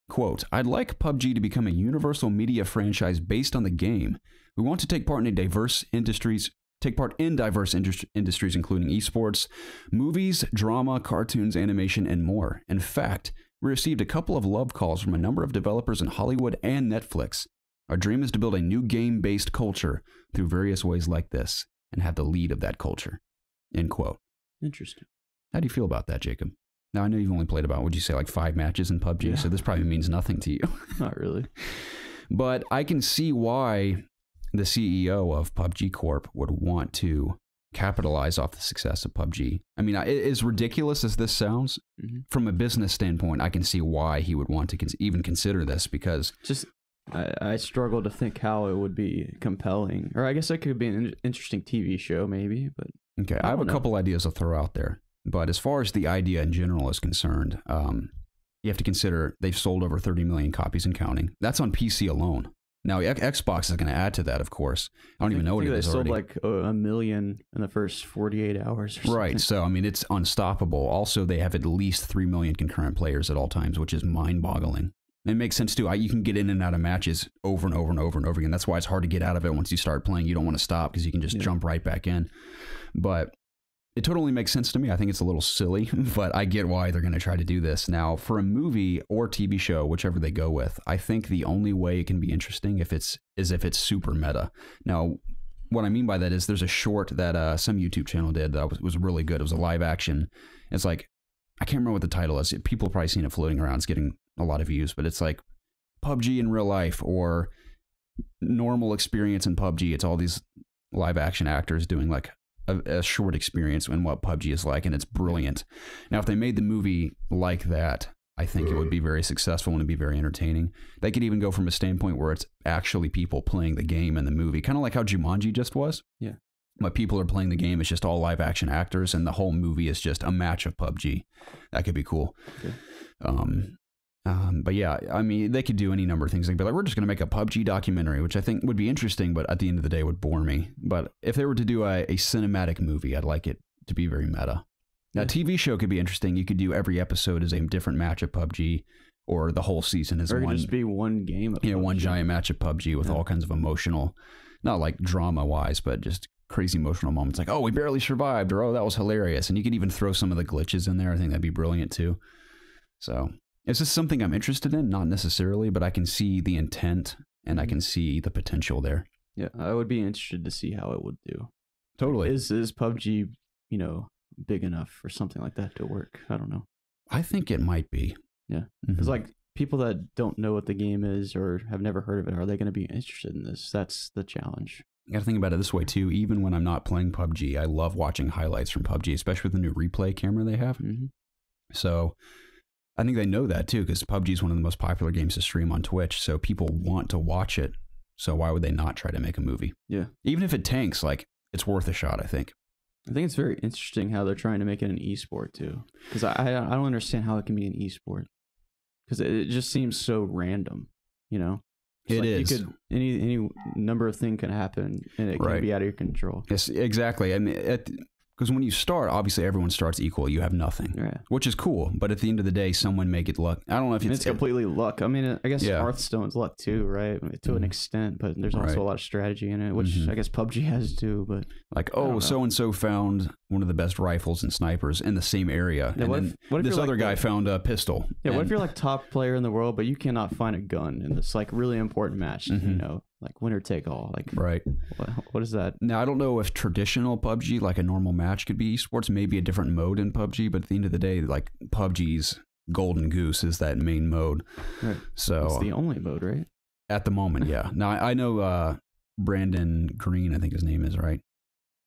quote, I'd like PUBG to become a universal media franchise based on the game. We want to take part in a diverse industries take part in diverse industries, including esports, movies, drama, cartoons, animation, and more. In fact, we received a couple of love calls from a number of developers in Hollywood and Netflix. Our dream is to build a new game-based culture through various ways like this and have the lead of that culture. End quote. Interesting. How do you feel about that, Jacob? Now, I know you've only played about, would you say, like 5 matches in PUBG, so this probably means nothing to you. Not really. But I can see why the CEO of PUBG Corp would want to capitalize off the success of PUBG. I mean, as ridiculous as this sounds, from a business standpoint, I can see why he would want to even consider this, because... I struggle to think how it would be compelling. Or I guess it could be an interesting TV show, maybe. But okay, I have a couple ideas to throw out there. But as far as the idea in general is concerned, you have to consider they've sold over 30 million copies and counting. That's on PC alone. Now, Xbox is going to add to that, of course. I don't even know what it is already. They sold like 1 million in the first 48 hours or something. Right, so, I mean, it's unstoppable. Also, they have at least 3 million concurrent players at all times, which is mind-boggling. It makes sense, too. You can get in and out of matches over and over and over and over again. That's why it's hard to get out of it once you start playing. You don't want to stop because you can just jump right back in. But it totally makes sense to me. I think it's a little silly, but I get why they're going to try to do this. Now, for a movie or TV show, whichever they go with, I think the only way it can be interesting is if it's super meta. Now, what I mean by that is there's a short that some YouTube channel did that was really good. It was a live action. It's like, I can't remember what the title is. People have probably seen it floating around. It's getting a lot of views, but it's like PUBG in real life or normal experience in PUBG. It's all these live action actors doing like a short experience in what PUBG is like, and it's brilliant. Now, if they made the movie like that, I think it would be very successful and it'd be very entertaining. They could even go from a standpoint where it's actually people playing the game in the movie, kind of like how Jumanji just was. Yeah. But people are playing the game, it's just all live action actors, and the whole movie is just a match of PUBG. That could be cool. Okay. But yeah, I mean, they could do any number of things. They'd be like, we're just going to make a PUBG documentary, which I think would be interesting, but at the end of the day would bore me. But if they were to do a cinematic movie, I'd like it to be very meta. Now, a TV show could be interesting. You could do every episode as a different match of PUBG, or the whole season as one. Or just be one game of PUBG. One giant match of PUBG with all kinds of emotional, not like drama-wise, but just crazy emotional moments. Like, oh, we barely survived, or oh, that was hilarious. And you could even throw some of the glitches in there. I think that'd be brilliant, too. So... it's just something I'm interested in, not necessarily, but I can see the intent and I can see the potential there. Yeah, I would be interested to see how it would do. Totally. Is PUBG, big enough for something like that to work? I don't know. I think it might be. Yeah. Because like people that don't know what the game is or have never heard of it, are they going to be interested in this? That's the challenge. You got to think about it this way too. Even when I'm not playing PUBG, I love watching highlights from PUBG, especially with the new replay camera they have. So... I think they know that too, because PUBG is one of the most popular games to stream on Twitch, so people want to watch it. So why would they not try to make a movie? Yeah. Even if it tanks, like, it's worth a shot, I think. I think it's very interesting how they're trying to make it an esport too, because I don't understand how it can be an esport, because it just seems so random, It is. You could, any number of things can happen, and it can be out of your control. Yes, exactly. I mean, because when you start, obviously everyone starts equal. You have nothing, which is cool. But at the end of the day, someone may get luck. I don't know if it's completely luck. I mean, I guess Hearthstone's luck too, right? To an extent, but there's also a lot of strategy in it, which I guess PUBG has too. But like, oh, so and so found one of the best rifles and snipers in the same area, and then this other guy found a pistol. Yeah, what if you're like top player in the world, but you cannot find a gun in this like really important match? Like winner take all. Like what is that? Now I don't know if traditional PUBG, like a normal match, could be esports. Maybe a different mode in PUBG, but at the end of the day, like PUBG's golden goose is that main mode. Right. So it's the only mode, right? At the moment, yeah. Now I know Brandon Green, I think his name is, right?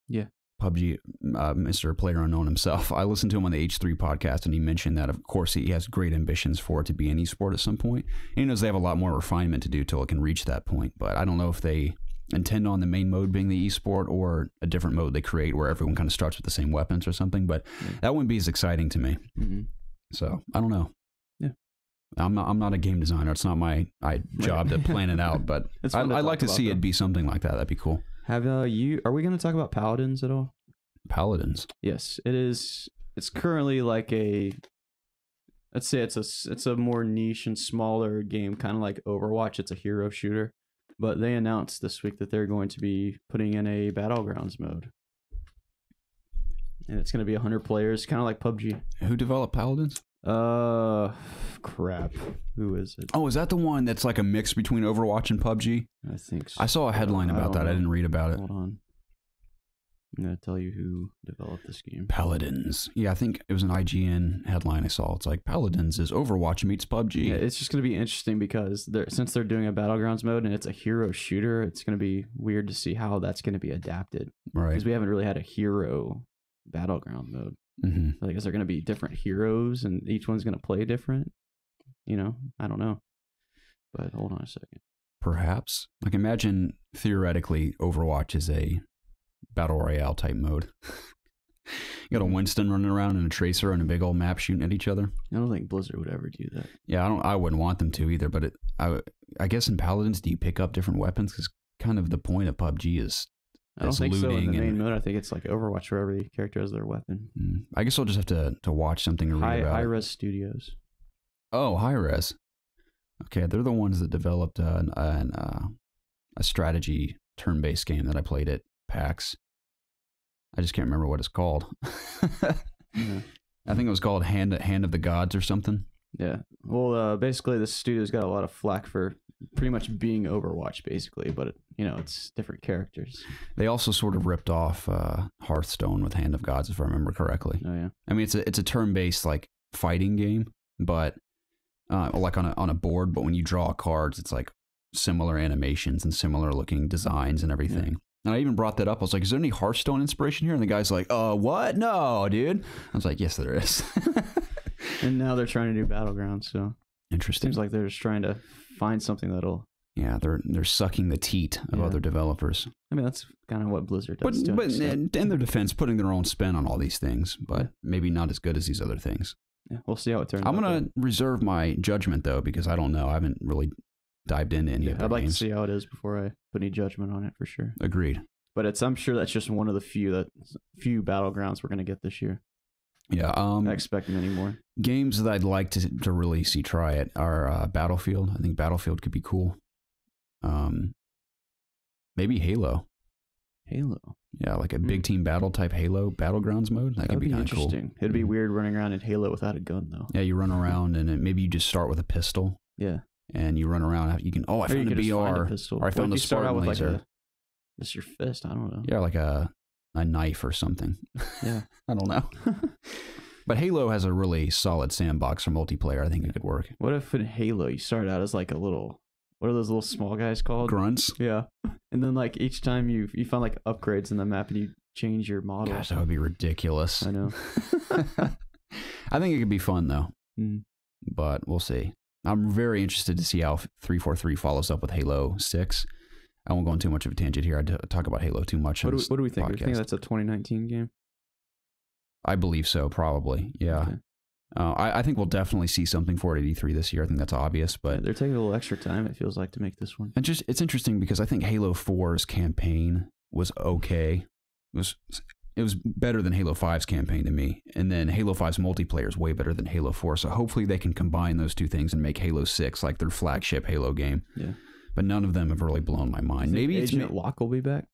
Yeah. PUBG, Mr. Player Unknown himself. I listened to him on the H3 podcast, and he mentioned that, of course, he has great ambitions for it to be an esport at some point. And he knows they have a lot more refinement to do till it can reach that point. But I don't know if they intend on the main mode being the esport or a different mode they create where everyone kind of starts with the same weapons or something. But that wouldn't be as exciting to me. So I don't know. Yeah. I'm not a game designer. It's not my job to plan it out. But I'd like to see it be something like that. That'd be cool. Are we going to talk about Paladins at all? Paladins. Yes, it is. It's currently like let's say it's a more niche and smaller game, kind of like Overwatch. It's a hero shooter. But they announced this week that they're going to be putting in a Battlegrounds mode. And it's going to be 100 players, kind of like PUBG. Who developed Paladins? Crap. Who is it? Oh, is that the one that's like a mix between Overwatch and PUBG? I think so. I saw a headline about that. I didn't read about it. Hold on. I'm going to tell you who developed this game. Paladins. Yeah, I think it was an IGN headline I saw. It's like, Paladins is Overwatch meets PUBG. Yeah, it's just going to be interesting because since they're doing a Battlegrounds mode and it's a hero shooter, it's going to be weird to see how that's going to be adapted. Right. Because we haven't really had a hero Battleground mode. Mm-hmm. Like, is there going to be different heroes and each one's going to play different? You know, I don't know. But hold on a second. Perhaps. Like, imagine theoretically Overwatch is a battle royale type mode. You got a Winston running around and a Tracer on a big old map shooting at each other. I don't think Blizzard would ever do that. Yeah, I wouldn't want them to either. But I guess in Paladins, do you pick up different weapons? Because kind of the point of PUBG is I don't think so in the main and, mode. I think it's like Overwatch where every character has their weapon. I guess I'll just have to watch something and read about it. Hi-Res Studios. Oh, Hi-Res. Okay, they're the ones that developed a strategy turn-based game that I played at PAX. I just can't remember what it's called. Yeah. I think it was called Hand of the Gods or something. Yeah. Well, basically, the studio's got a lot of flack for pretty much being Overwatch, basically, but it's different characters. They also sort of ripped off Hearthstone with Hand of Gods, if I remember correctly. Oh yeah. I mean, it's a turn-based like fighting game, but like on a board. But when you draw cards, it's like similar animations and similar looking designs and everything. Yeah. And I even brought that up. I was like, is there any Hearthstone inspiration here? And the guy's like, what? No, dude. I was like, yes, there is. And now they're trying to do Battlegrounds, so interesting. Seems like they're just trying to find something that'll... Yeah, they're sucking the teat of other developers. I mean, that's kind of what Blizzard does. But in their defense, putting their own spin on all these things, but maybe not as good as these other things. Yeah, we'll see how it turns out. I'm going to reserve my judgment, though, because I don't know. I haven't really dived into any of their I'd like games. to see how it is before I put any judgment on it, for sure. Agreed. But I'm sure that's just one of the few Battlegrounds we're going to get this year. Yeah. I'm not expecting any more. Games that I'd like to really see try it are Battlefield. I think Battlefield could be cool. Maybe Halo. Halo. Yeah, like a big team battle type Halo Battlegrounds mode. That could be kind of cool. Interesting. It'd be weird running around in Halo without a gun, though. Yeah, you run around and maybe you just start with a pistol. Yeah. And you run around. You can. Oh, I found a BR. Or I found a Spartan laser. Just your fist. I don't know. Yeah, like a knife or something. Yeah. I don't know. But Halo has a really solid sandbox for multiplayer. I think it could work. What if in Halo you start out as like a little... What are those little small guys called? Grunts. Yeah. And then like each time you find like upgrades in the map and you change your model. Gosh, that would be ridiculous. I know. I think it could be fun though. Mm. But we'll see. I'm very interested to see how 343 follows up with Halo 6. I won't go on too much of a tangent here. I talk about Halo too much. What do we think? Do you think that's a 2019 game? I believe so, probably. Yeah. Okay. I think we'll definitely see something for it at E3 this year. I think that's obvious, but they're taking a little extra time, it feels like, to make this one. And it's interesting because I think Halo 4's campaign was okay. It was better than Halo 5's campaign to me. And then Halo 5's multiplayer is way better than Halo 4. So hopefully they can combine those two things and make Halo 6 like their flagship Halo game. Yeah. But none of them have really blown my mind. Maybe Agent Locke will be back.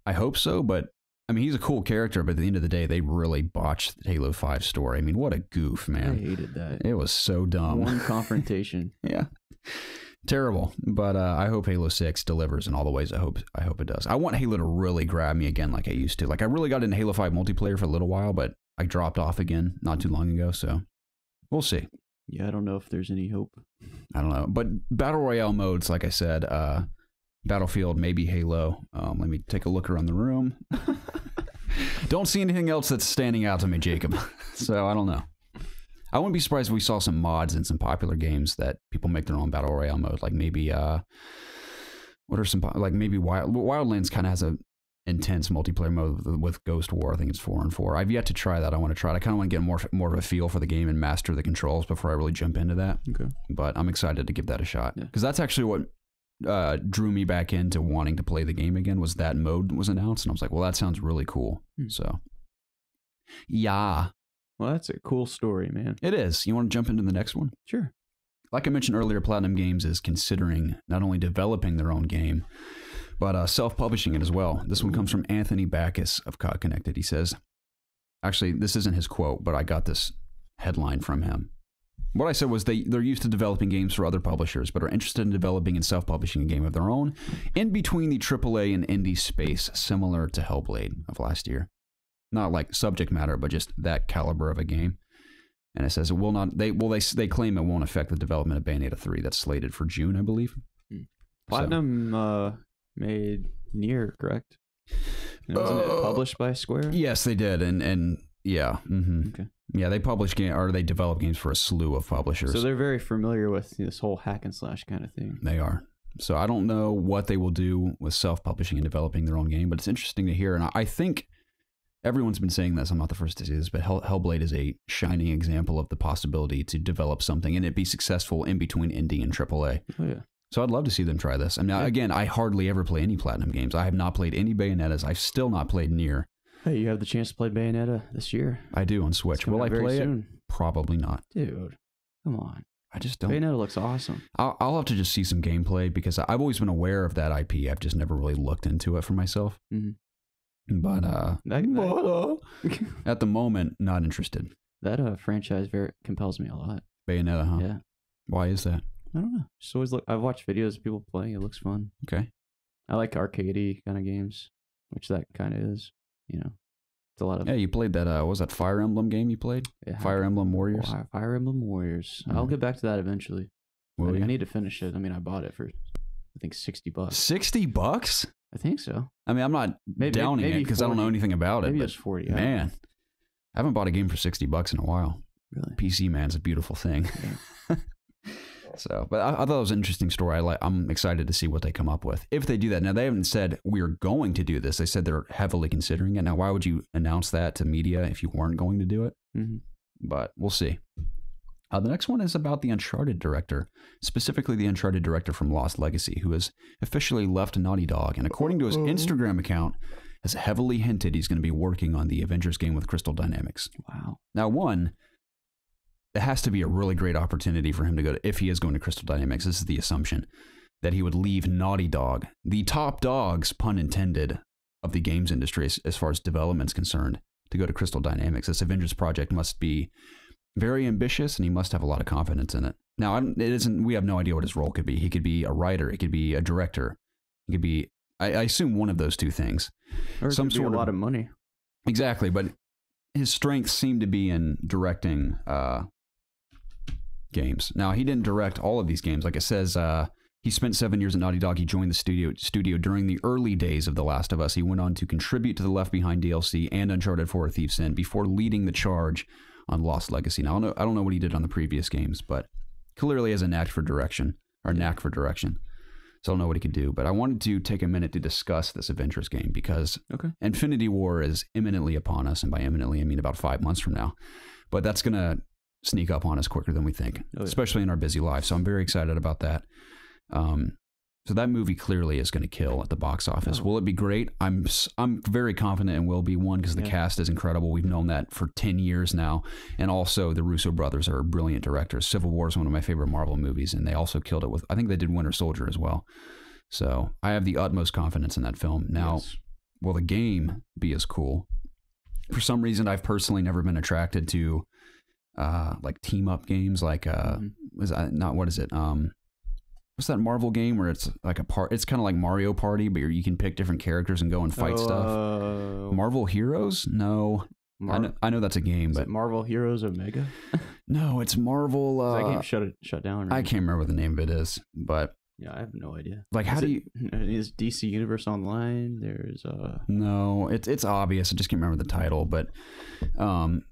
I hope so, but I mean, he's a cool character, but at the end of the day, they really botched the Halo 5 story. I mean, what a goof, man. I hated that. It was so dumb. One confrontation. Yeah. Terrible. But I hope Halo 6 delivers in all the ways I hope it does. I want Halo to really grab me again like I used to. Like, I really got into Halo 5 multiplayer for a little while, but I dropped off again not too long ago, so we'll see. Yeah, I don't know if there's any hope. I don't know. But Battle Royale modes, like I said, Battlefield, maybe Halo. Let me take a look around the room. Don't see anything else that's standing out to me, Jacob. So I don't know. I wouldn't be surprised if we saw some mods in some popular games that people make their own Battle Royale mode. Like maybe, what are some, like maybe Wildlands kind of has a intense multiplayer mode with Ghost War. I think it's 4 and 4. I've yet to try that. I want to try it. I kind of want to get more of a feel for the game and master the controls before I really jump into that. Okay. But I'm excited to give that a shot. Because that's actually what drew me back into wanting to play the game again, was that mode was announced. And I was like, well, that sounds really cool. So, yeah. Well, that's a cool story, man. It is. You want to jump into the next one? Sure. like I mentioned earlier, Platinum Games is considering not only developing their own game, but self-publishing it as well. This one comes from Anthony Backus of COD Connected. He says, actually, this isn't his quote, but I got this headline from him. What I said was they're used to developing games for other publishers, but are interested in developing and self-publishing a game of their own in between the AAA and indie space, similar to Hellblade of last year. Not like subject matter, but just that caliber of a game. And it says it will not. They claim it won't affect the development of Bayonetta 3. That's slated for June, I believe. Platinum made Nier, correct? Wasn't it published by Square? Yes, they did, and yeah. Mm-hmm. Okay. Yeah, they they develop games for a slew of publishers. So they're very familiar with this whole hack and slash kind of thing. They are. So I don't know what they will do with self-publishing and developing their own game, but it's interesting to hear. And I think everyone's been saying this. I'm not the first to say this, but Hellblade is a shining example of the possibility to develop something and it be successful in between indie and AAA. Oh, yeah. So I'd love to see them try this. I mean, again, I hardly ever play any Platinum games. I have not played any Bayonettas. I've still not played Nier. Hey, you have the chance to play Bayonetta this year. I do on Switch. Will I play it? Probably not. Dude, come on. I just don't. Bayonetta looks awesome. I'll have to just see some gameplay because I've always been aware of that IP. I've just never really looked into it for myself. Mm-hmm. But at the moment, not interested. That franchise very compels me a lot. Bayonetta, huh? Yeah. Why is that? I don't know. Just always look. I've watched videos of people playing. It looks fun. Okay. I like arcadey kind of games, which that kind of is. You know, it's a lot of. Yeah, you played that. What was that Fire Emblem game you played? Yeah, Fire Emblem Warriors. Fire Emblem Warriors. I'll get back to that eventually. Will you? I need to finish it. I mean, I bought it for I think $60. $60? I think so. I mean, I'm not downing it because I don't know anything about it. Maybe it's 40. Man, I haven't bought a game for $60 in a while. Really? PC Man's a beautiful thing. Yeah. So, but I thought it was an interesting story. I'm excited to see what they come up with. If they do that. Now, they haven't said we're going to do this. They said they're heavily considering it. Now, why would you announce that to media if you weren't going to do it? Mm-hmm. But we'll see. The next one is about the Uncharted director, specifically the Uncharted director from Lost Legacy, who has officially left Naughty Dog. And according to his Instagram account, has heavily hinted he's going to be working on the Avengers game with Crystal Dynamics. Wow. Now, one, it has to be a really great opportunity for him to go to, if he is going to Crystal Dynamics, this is the assumption, that he would leave Naughty Dog, the top dogs, pun intended, of the games industry as far as development's concerned, to go to Crystal Dynamics. This Avengers project must be very ambitious, and he must have a lot of confidence in it. Now, it isn't. We have no idea what his role could be. He could be a writer. He could be a director. He could be, I assume, one of those two things. Or some sort of a lot of money. Exactly, but his strengths seem to be in directing games. Now, he didn't direct all of these games. Like it says, he spent 7 years at Naughty Dog. He joined the studio during the early days of The Last of Us. He went on to contribute to the Left Behind DLC and Uncharted 4: A Thief's End before leading the charge on Lost Legacy. Now, I don't know what he did on the previous games, but clearly has a knack for direction. So I don't know what he could do. But I wanted to take a minute to discuss this Avengers game because Infinity War is imminently upon us. And by imminently, I mean about 5 months from now. But that's going to sneak up on us quicker than we think, especially in our busy lives. So I'm very excited about that. So that movie clearly is going to kill at the box office. Will it be great? I'm very confident it will be, one, because the cast is incredible. We've known that for 10 years now. And also the Russo brothers are brilliant directors. Civil War is one of my favorite Marvel movies, and they also killed it with, I think they did Winter Soldier as well. So I have the utmost confidence in that film. Now, will the game be as cool? For some reason, I've personally never been attracted to like team up games, like what's that Marvel game where it's like it's kind of like Mario Party, but you can pick different characters and go and fight stuff. Marvel Heroes? No. I know that's a game, but Marvel Heroes Omega? No, it's Marvel. That game shut down. Right? I can't remember what the name of it is, but yeah, I have no idea. Like, is DC Universe Online? There's no, it's obvious. I just can't remember the title, but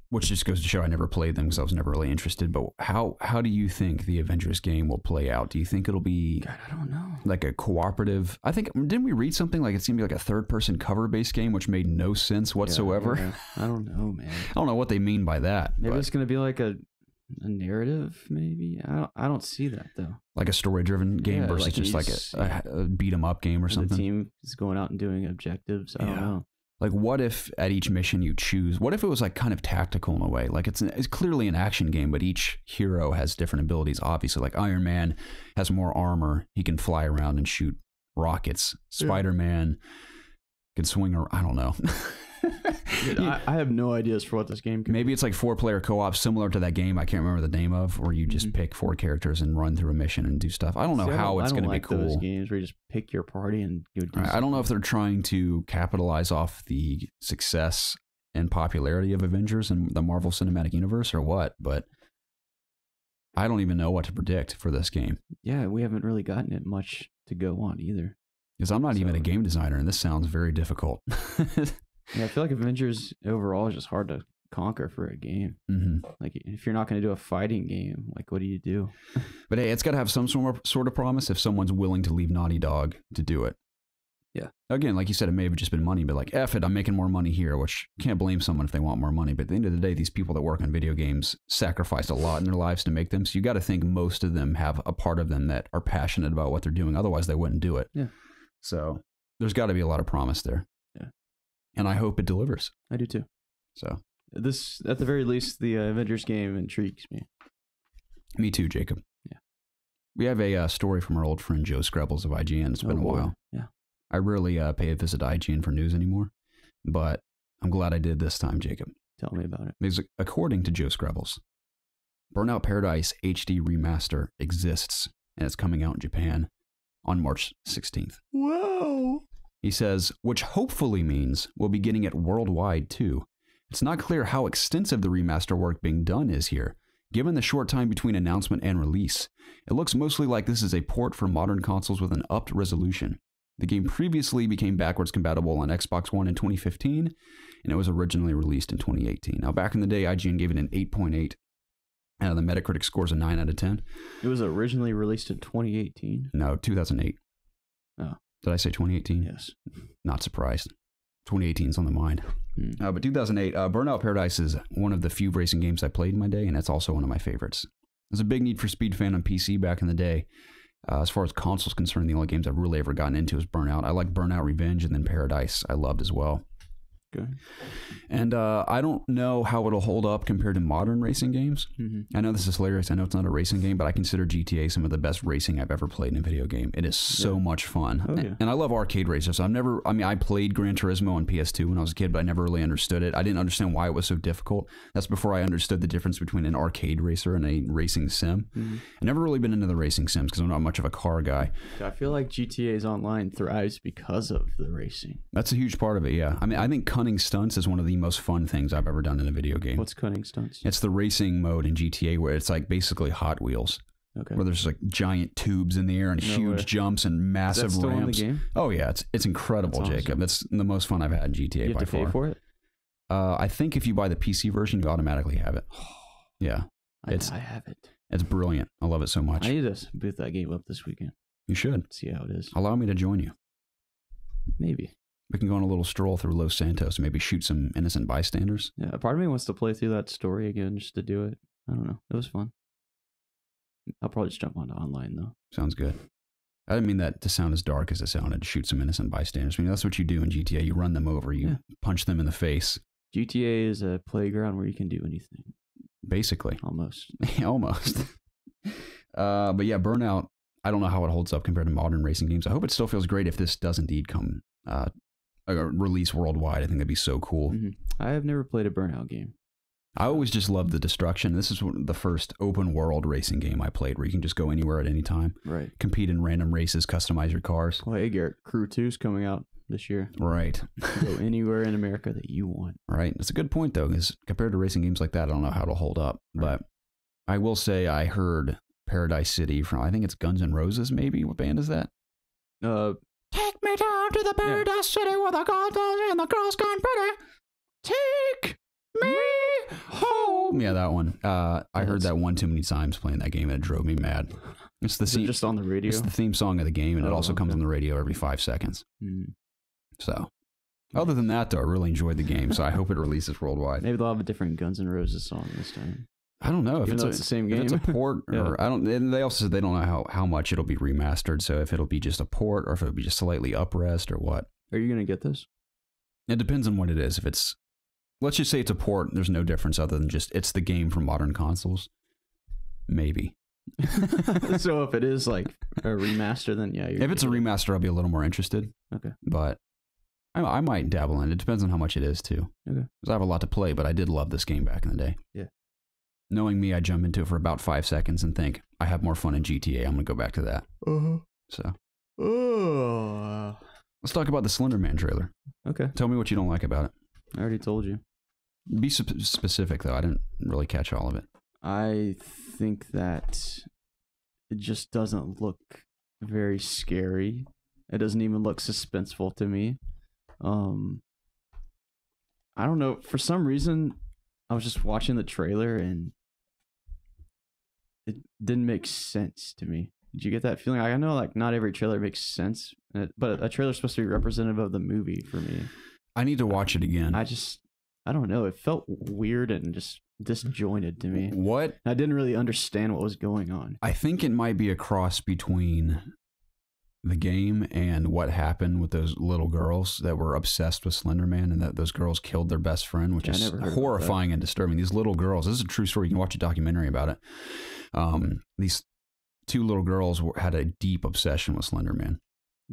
which just goes to show I never played them because I was never really interested. But how do you think the Avengers game will play out? Do you think it'll be? God, I don't know. Like a cooperative? I think didn't we read something like it's gonna be like a third-person cover-based game, which made no sense whatsoever. Yeah. I don't know, man. I don't know what they mean by that. Maybe it's gonna be like a narrative, maybe. I don't see that though. Like a story-driven game versus like just like a beat 'em up game or something. The team is going out and doing objectives. I don't know. Like, what if at each mission you choose, what if it was like kind of tactical in a way? Like it's clearly an action game, but each hero has different abilities. Obviously, like Iron Man has more armor. He can fly around and shoot rockets. Spider-Man can swing around. I don't know. Dude, I have no ideas for what this game can Maybe it's like 4-player co-op, similar to that game I can't remember the name of, where you just pick 4 characters and run through a mission and do stuff. I don't know how it's going to be cool. Those games where you just pick your party and you do I don't know if they're trying to capitalize off the success and popularity of Avengers and the Marvel Cinematic Universe or what, but I don't even know what to predict for this game. Yeah, we haven't really gotten it much to go on either. Because I'm not even a game designer, and this sounds very difficult. Yeah, I feel like Avengers overall is just hard to conquer for a game. Like, if you're not going to do a fighting game, like, what do you do? But hey, it's got to have some sort of promise if someone's willing to leave Naughty Dog to do it. Yeah. Again, like you said, it may have just been money, but like, F it, I'm making more money here, which can't blame someone if they want more money. But at the end of the day, these people that work on video games sacrificed a lot in their lives to make them. So you got to think most of them have a part of them that are passionate about what they're doing. Otherwise, they wouldn't do it. Yeah. So there's got to be a lot of promise there. Yeah. And I hope it delivers. I do too. So this, at the very least, the Avengers game intrigues me. Me too, Jacob. Yeah. We have a story from our old friend Joe Screbbles of IGN. It's been a while. Yeah. I rarely pay a visit to IGN for news anymore, but I'm glad I did this time, Jacob. Tell me about it. Because according to Joe Screbbles, Burnout Paradise HD Remaster exists, and it's coming out in Japan on March 16th. Whoa! He says, which hopefully means we'll be getting it worldwide too. It's not clear how extensive the remaster work being done is here, given the short time between announcement and release. It looks mostly like this is a port for modern consoles with an upped resolution. The game previously became backwards compatible on Xbox One in 2015, and it was originally released in 2018. Now, back in the day, IGN gave it an 8.8, and the Metacritic score's a 9 out of 10. It was originally released in 2018? No, 2008. Oh. Did I say 2018? Yes. Not surprised. 2018's on the mind. But 2008, Burnout Paradise is one of the few racing games I played in my day, and it's also one of my favorites. There's a big Need for Speed fan on PC back in the day. As far as consoles concerned, the only games I've really ever gotten into is Burnout. I like Burnout Revenge, and then Paradise I loved as well. Good. And I don't know how it'll hold up compared to modern racing games. I know this is hilarious. I know it's not a racing game, but I consider GTA some of the best racing I've ever played in a video game. It is so much fun. Oh, yeah. And I love arcade racers. I played Gran Turismo on PS2 when I was a kid, but I never really understood it. I didn't understand why it was so difficult. That's before I understood the difference between an arcade racer and a racing sim. I've never really been into the racing sims because I'm not much of a car guy. I feel like GTA's Online thrives because of the racing. That's a huge part of it, yeah. I mean, I think cunning stunts is one of the most fun things I've ever done in a video game. What's cunning stunts? It's the racing mode in GTA where it's like basically Hot Wheels. Okay. Where there's like giant tubes in the air and huge jumps and massive Is that still ramps. In the game? Oh yeah, it's incredible, That's awesome. Jacob. It's the most fun I've had in GTA you by have to far. pay for it? I think if you buy the PC version, you automatically have it. Yeah. I have it. It's brilliant. I love it so much. I need to boot that game up this weekend. You should. See how it is. Allow me to join you. Maybe. We can go on a little stroll through Los Santos and maybe shoot some innocent bystanders. Yeah, part of me wants to play through that story again just to do it. I don't know. It was fun. I'll probably just jump onto online, though. Sounds good. I didn't mean that to sound as dark as it sounded, to shoot some innocent bystanders. I mean, that's what you do in GTA. You run them over. You punch them in the face. GTA is a playground where you can do anything. Basically. Almost. Almost. But yeah, Burnout, I don't know how it holds up compared to modern racing games. I hope it still feels great if this does indeed come release worldwide. I think that'd be so cool. I have never played a Burnout game. I always just loved the destruction. This is the first open world racing game I played where you can just go anywhere at any time. Right. Compete in random races, customize your cars. Well, hey, Garrett, Crew 2 is coming out this year. Right. Go anywhere in America that you want. Right. That's a good point, though, because compared to racing games like that, I don't know how it'll hold up. Right. But I will say I heard Paradise City from, I think it's Guns N' Roses, maybe. What band is that? Take me down to the Paradise City where the gods and the girls gone pretty. Take me home. Yeah, that one. I heard that one too many times playing that game, and it drove me mad. It's the just on the radio. It's the theme song of the game, and it also comes on the radio every 5 seconds. So, other than that, though, I really enjoyed the game. So I hope it releases worldwide. Maybe they'll have a different Guns N' Roses song this time. I don't know if it's the same game. If it's a port, or I don't. And they also said they don't know how much it'll be remastered. So if it'll be just a port, or if it'll be just slightly up-res, or what. Are you gonna get this? It depends on what it is. If it's, let's just say it's a port, there's no difference other than just it's the game for modern consoles. Maybe. So if it is like a remaster, then yeah. If it's a remaster, I'll be a little more interested. Okay. But I might dabble in it. It depends on how much it is too. Okay. Because I have a lot to play, but I did love this game back in the day. Yeah. Knowing me, I jump into it for about 5 seconds and think, I have more fun in GTA. I'm going to go back to that. So. Let's talk about the Slender Man trailer. Okay. Tell me what you don't like about it. I already told you. Be specific, though. I didn't really catch all of it. I think that it just doesn't look very scary. It doesn't even look suspenseful to me. I don't know. For some reason, I was just watching the trailer and it didn't make sense to me. Did you get that feeling? I know like not every trailer makes sense, but a trailer is supposed to be representative of the movie for me. I need to watch it again. I don't know. It felt weird and just disjointed to me. What? I didn't really understand what was going on. I think it might be a cross between the game and what happened with those little girls that were obsessed with Slender Man, and that those girls killed their best friend, which is horrifying and disturbing. These little girls, this is a true story. You can watch a documentary about it. These 2 little girls had a deep obsession with Slender Man.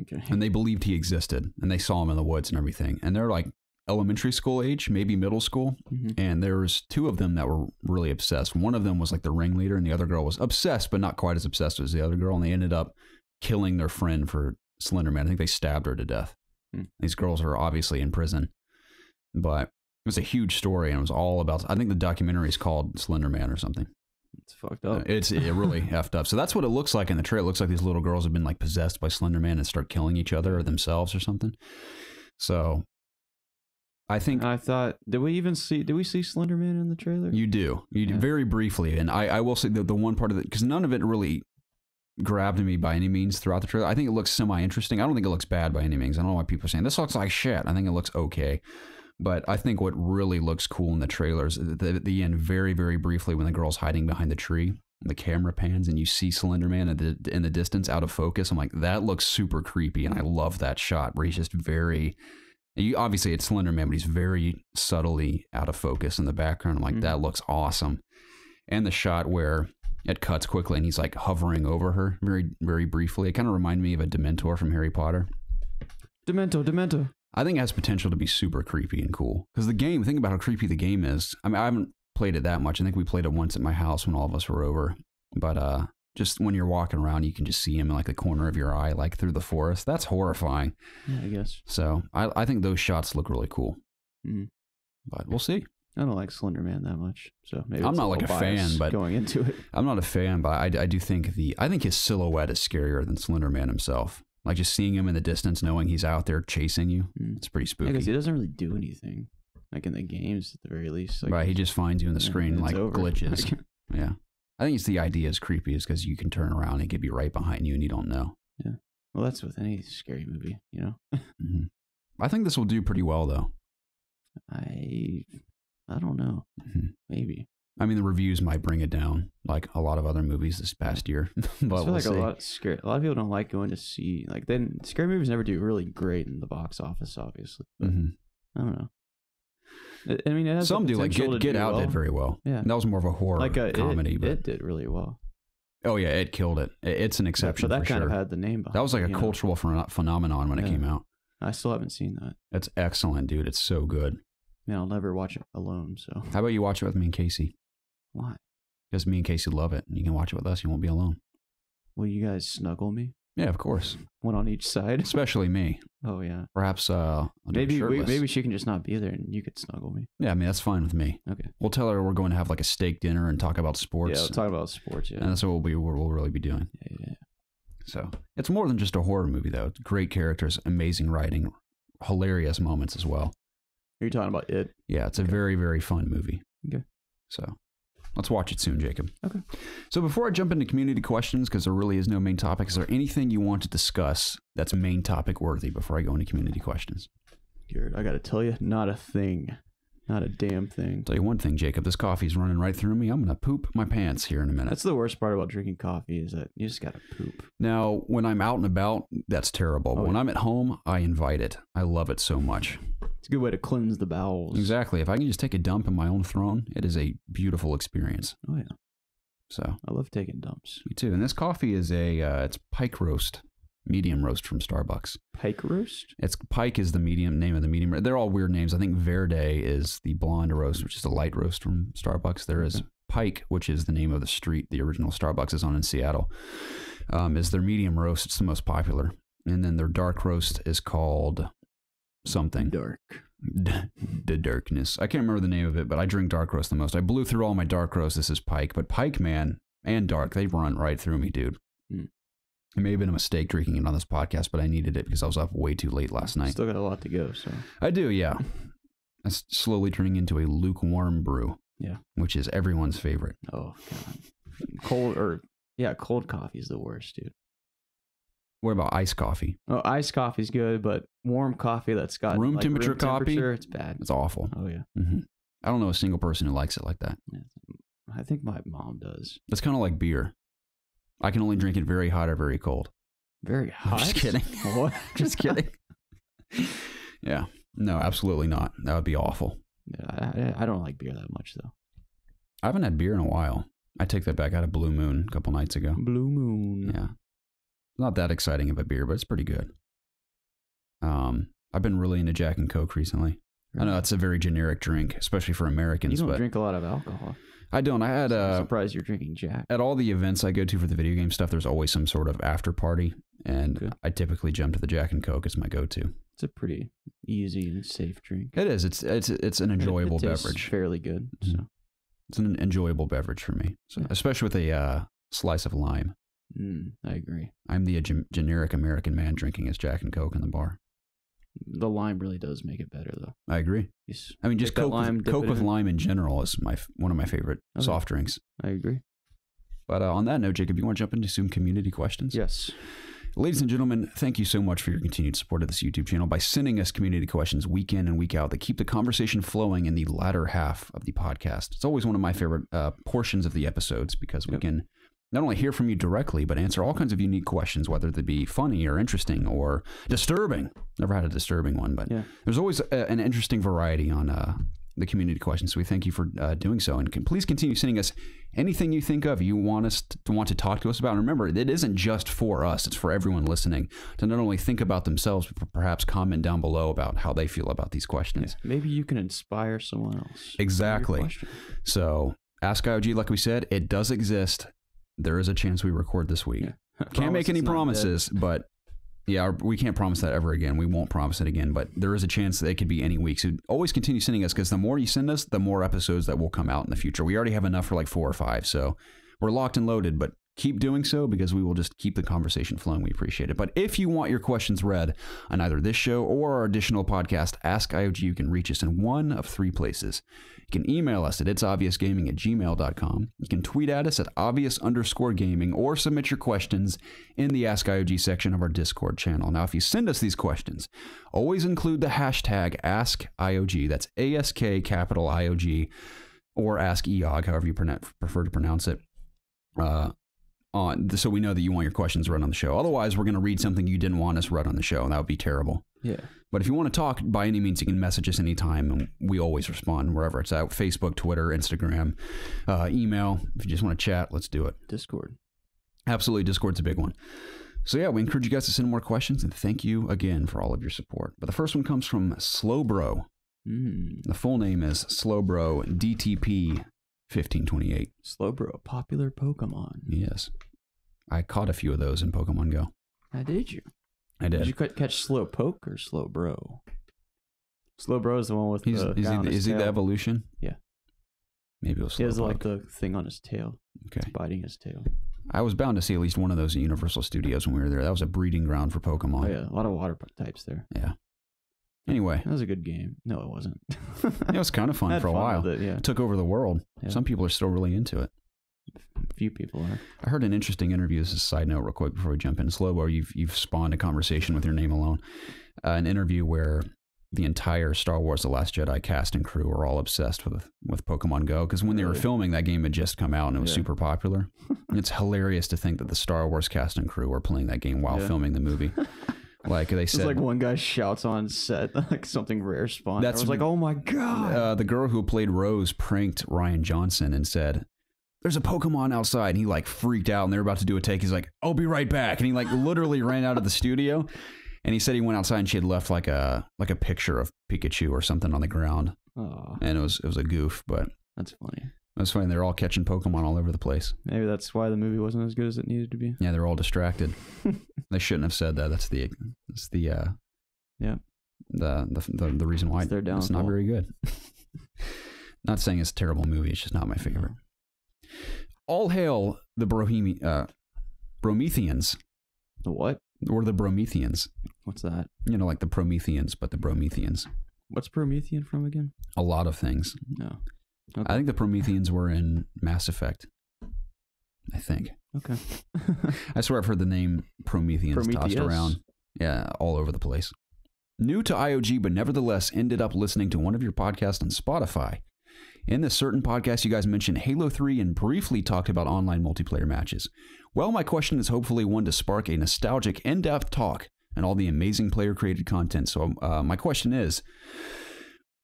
Okay. And they believed he existed, and they saw him in the woods and everything. And they're like elementary school age, maybe middle school. Mm-hmm. And there was 2 of them that were really obsessed. One of them was like the ringleader, and the other girl was obsessed, but not quite as obsessed as the other girl. And they ended up killing their friend for Slender Man. I think they stabbed her to death. These girls are obviously in prison, but it was a huge story, and it was all about, I think the documentary is called Slender Man or something. It's fucked up. It really effed up. So that's what it looks like in the trailer. It looks like these little girls have been like possessed by Slender Man and start killing each other or themselves or something. So I think did we see Slender Man in the trailer? You do very briefly. And I will say the one part of it, because none of it really grabbed me by any means throughout the trailer. I think it looks semi-interesting. I don't think it looks bad by any means. I don't know why people are saying this looks like shit. I think it looks okay. But I think what really looks cool in the trailers, at the end, very, very briefly, when the girl's hiding behind the tree, the camera pans and you see Slender Man in the distance out of focus. I'm like, that looks super creepy. And I love that shot where he's just obviously it's Slender Man, but he's very subtly out of focus in the background. I'm like, that looks awesome. And the shot where it cuts quickly and he's like hovering over her very, very briefly. It kind of reminded me of a Dementor from Harry Potter. Demento. I think it has potential to be super creepy and cool. Because the game, think about how creepy the game is. I mean, I haven't played it that much. I think we played it once at my house when all of us were over. But just when you're walking around, you can just see him in like the corner of your eye, like through the forest. That's horrifying. Yeah, I guess. So I think those shots look really cool. Mm. But we'll see. I don't like Slender Man that much, so maybe I'm not like a fan, but going into it, I'm not a fan, but I do think I think his silhouette is scarier than Slender Man himself. Like just seeing him in the distance, knowing he's out there chasing you, it's pretty spooky. Because he doesn't really do anything, like in the games at the very least. Like, right, he just finds you in the screen like over. Glitches. Yeah, I think it's the idea is creepy, is because you can turn around and he could be right behind you and you don't know. Yeah, well, that's with any scary movie, you know. Mm-hmm. I think this will do pretty well, though. I don't know. Mm-hmm. Maybe. I mean, the reviews might bring it down, like a lot of other movies this past year. But I feel like a lot of people don't like going to see, like, scary movies never do really great in the box office, obviously. But I don't know. I mean, it has some do, like Get Out did very well. Yeah, that was more of a horror comedy. It did really well. Oh yeah, it killed it. It's an exception. But that kind of had the name behind it. That was like a cultural phenomenon when it came out. I still haven't seen that. It's excellent, dude. It's so good. Man, I'll never watch it alone. So how about you watch it with me and Casey? Why? Because me and Casey love it, and you can watch it with us. You won't be alone. Will you guys snuggle me? Yeah, of course. One on each side. Especially me. Oh yeah. Perhaps maybe she can just not be there, and you could snuggle me. Yeah, I mean that's fine with me. Okay. We'll tell her we're going to have like a steak dinner and talk about sports. Yeah, we'll talk about sports. Yeah. And that's what we'll really be doing. Yeah. So it's more than just a horror movie, though. It's great characters, amazing writing, hilarious moments as well. Are you talking about it? Yeah, it's a very, very fun movie. Okay. So let's watch it soon, Jacob. Okay. So before I jump into community questions, because there really is no main topic, is there anything you want to discuss that's main topic worthy before I go into community questions? Garrett, I got to tell you, not a thing. Not a damn thing. I'll tell you one thing, Jacob. This coffee's running right through me. I'm going to poop my pants here in a minute. That's the worst part about drinking coffee is that you just got to poop. Now, when I'm out and about, that's terrible. But when I'm at home, I invite it. I love it so much. It's a good way to cleanse the bowels. Exactly. If I can just take a dump in my own throne, it is a beautiful experience. Oh, yeah. So I love taking dumps. me too. And this coffee is it's pike roast, medium roast from Starbucks. Pike roast? It's pike is the name of the medium. They're all weird names. I think Verde is the blonde roast, which is the light roast from Starbucks. There is Pike, which is the name of the street the original Starbucks is on in Seattle. Is their medium roast. It's the most popular. And then their dark roast is called something. Dark. The darkness. I can't remember the name of it, but I drink dark roast the most. I blew through all my dark roast. This is Pike. But Pike, man, and dark, they run right through me, dude. It may have been a mistake drinking it on this podcast, but I needed it because I was up way too late last night. Still got a lot to go, so. I do, yeah. It's slowly turning into a lukewarm brew. Yeah. Which is everyone's favorite. Oh, God. Cold coffee is the worst, dude. What about iced coffee? Oh, iced coffee's good, but warm coffee that's got room temperature coffee, it's bad. It's awful. Oh yeah. I don't know a single person who likes it like that. Yeah. I think my mom does. It's kind of like beer. I can only drink it very hot or very cold. Very hot? I'm just kidding. What? Just kidding. Yeah. No, absolutely not. That would be awful. Yeah, I don't like beer that much though. I haven't had beer in a while. I take that back. I had a Blue Moon a couple nights ago. Blue Moon. Yeah. Not that exciting of a beer, but it's pretty good. I've been really into Jack and Coke recently. I know it's a very generic drink, especially for Americans. You don't drink a lot of alcohol. I don't. I had I'm surprised you're drinking Jack. At all the events I go to for the video game stuff, there's always some sort of after party, and Okay. I typically jump to the Jack and Coke as my go-to. It's a pretty easy and safe drink. It is. It's an enjoyable it tastes beverage. Fairly good. So. It's an enjoyable beverage for me, especially with a slice of lime. I agree. I'm the generic American man drinking his Jack and Coke in the bar. The lime really does make it better, though. I agree. I mean, just Coke with lime in general is one of my favorite soft drinks. I agree. But on that note, Jacob, you want to jump into some community questions? Yes. Ladies and gentlemen, thank you so much for your continued support of this YouTube channel by sending us community questions week in and week out that keep the conversation flowing in the latter half of the podcast. It's always one of my favorite portions of the episodes because we can not only hear from you directly, but answer all kinds of unique questions, whether they be funny or interesting or disturbing. Never had a disturbing one, but there's always an interesting variety on the community questions. So we thank you for doing so. And please continue sending us anything you think of, you want us to want to talk to us about. And remember, it isn't just for us. It's for everyone listening to not only think about themselves, but perhaps comment down below about how they feel about these questions. Yeah, maybe you can inspire someone else. Exactly. So Ask IOG, like we said, it does exist. There is a chance we record this week. Yeah. Can't make any promises, but yeah, we can't promise that ever again. We won't promise it again, but there is a chance that it could be any week. So always continue sending us, because the more you send us, the more episodes that will come out in the future. We already have enough for like 4 or 5, so we're locked and loaded, but keep doing so because we will just keep the conversation flowing. We appreciate it. But if you want your questions read on either this show or our additional podcast, Ask IOG, you can reach us in one of 3 places. You can email us at ItsObviousGaming@gmail.com. You can tweet at us at obvious_gaming, or submit your questions in the Ask IOG section of our Discord channel. Now, if you send us these questions, always include the hashtag AskIOG. That's ASK capital IOG, or Ask EOG, however you prefer to pronounce it. So we know that you want your questions read on the show. Otherwise, we're going to read something you didn't want us read on the show, and that would be terrible. Yeah. But if you want to talk, by any means, you can message us anytime, and we always respond wherever it's at. Facebook, Twitter, Instagram, email. If you just want to chat, let's do it. Discord. Absolutely. Discord's a big one. So yeah, we encourage you guys to send more questions, and thank you again for all of your support. But the first one comes from Slowbro. The full name is Slowbro DTP 1528. Slowbro, popular Pokemon. Yes. I caught a few of those in Pokemon Go. How did you? I did. Did you catch Slowpoke or Slowbro? Slowbro is the one with is he the evolution? Yeah. Maybe it was Slowpoke. He has like the thing on his tail. Okay. It's biting his tail. I was bound to see at least one of those at Universal Studios when we were there. That was a breeding ground for Pokemon. Oh yeah, a lot of water types there. Yeah. Anyway. That was a good game. No, it wasn't. It was kind of fun for a while. It took over the world. Yeah. Some people are still really into it. A few people are. I heard an interesting interview. This is a side note real quick before we jump in. Slowbo, you've spawned a conversation with your name alone. An interview where the entire Star Wars The Last Jedi cast and crew were all obsessed with Pokemon Go, because when they were filming, that game had just come out and it was super popular. It's hilarious to think that the Star Wars cast and crew were playing that game while filming the movie. Like they said, it's like one guy shouts on set like something rare spawned. I was like, oh my god. The girl who played Rose pranked Ryan Johnson and said, "There's a Pokemon outside." And he like freaked out, and they were about to do a take. He's like, "I'll be right back," and he like literally ran out of the studio. And he said he went outside and she had left like a picture of Pikachu or something on the ground. Oh, and it was a goof, but that's funny. It was funny. They're all catching Pokemon all over the place. Maybe that's why the movie wasn't as good as it needed to be. Yeah, they're all distracted. They shouldn't have said that. That's the reason why it's not very good. Not saying it's a terrible movie. It's just not my favorite. All hail the Prometheans. The what? Or the Prometheans. What's that? You know, like the Prometheans, but the Prometheans. What's Promethean from again? A lot of things. No. Okay. I think the Prometheans were in Mass Effect. I think. Okay. I swear I've heard the name Prometheans tossed around. Yeah, all over the place. New to IOG, but nevertheless ended up listening to one of your podcasts on Spotify. In this certain podcast, you guys mentioned Halo 3 and briefly talked about online multiplayer matches. Well, my question is hopefully one to spark a nostalgic, in-depth talk and all the amazing player-created content. So my question is...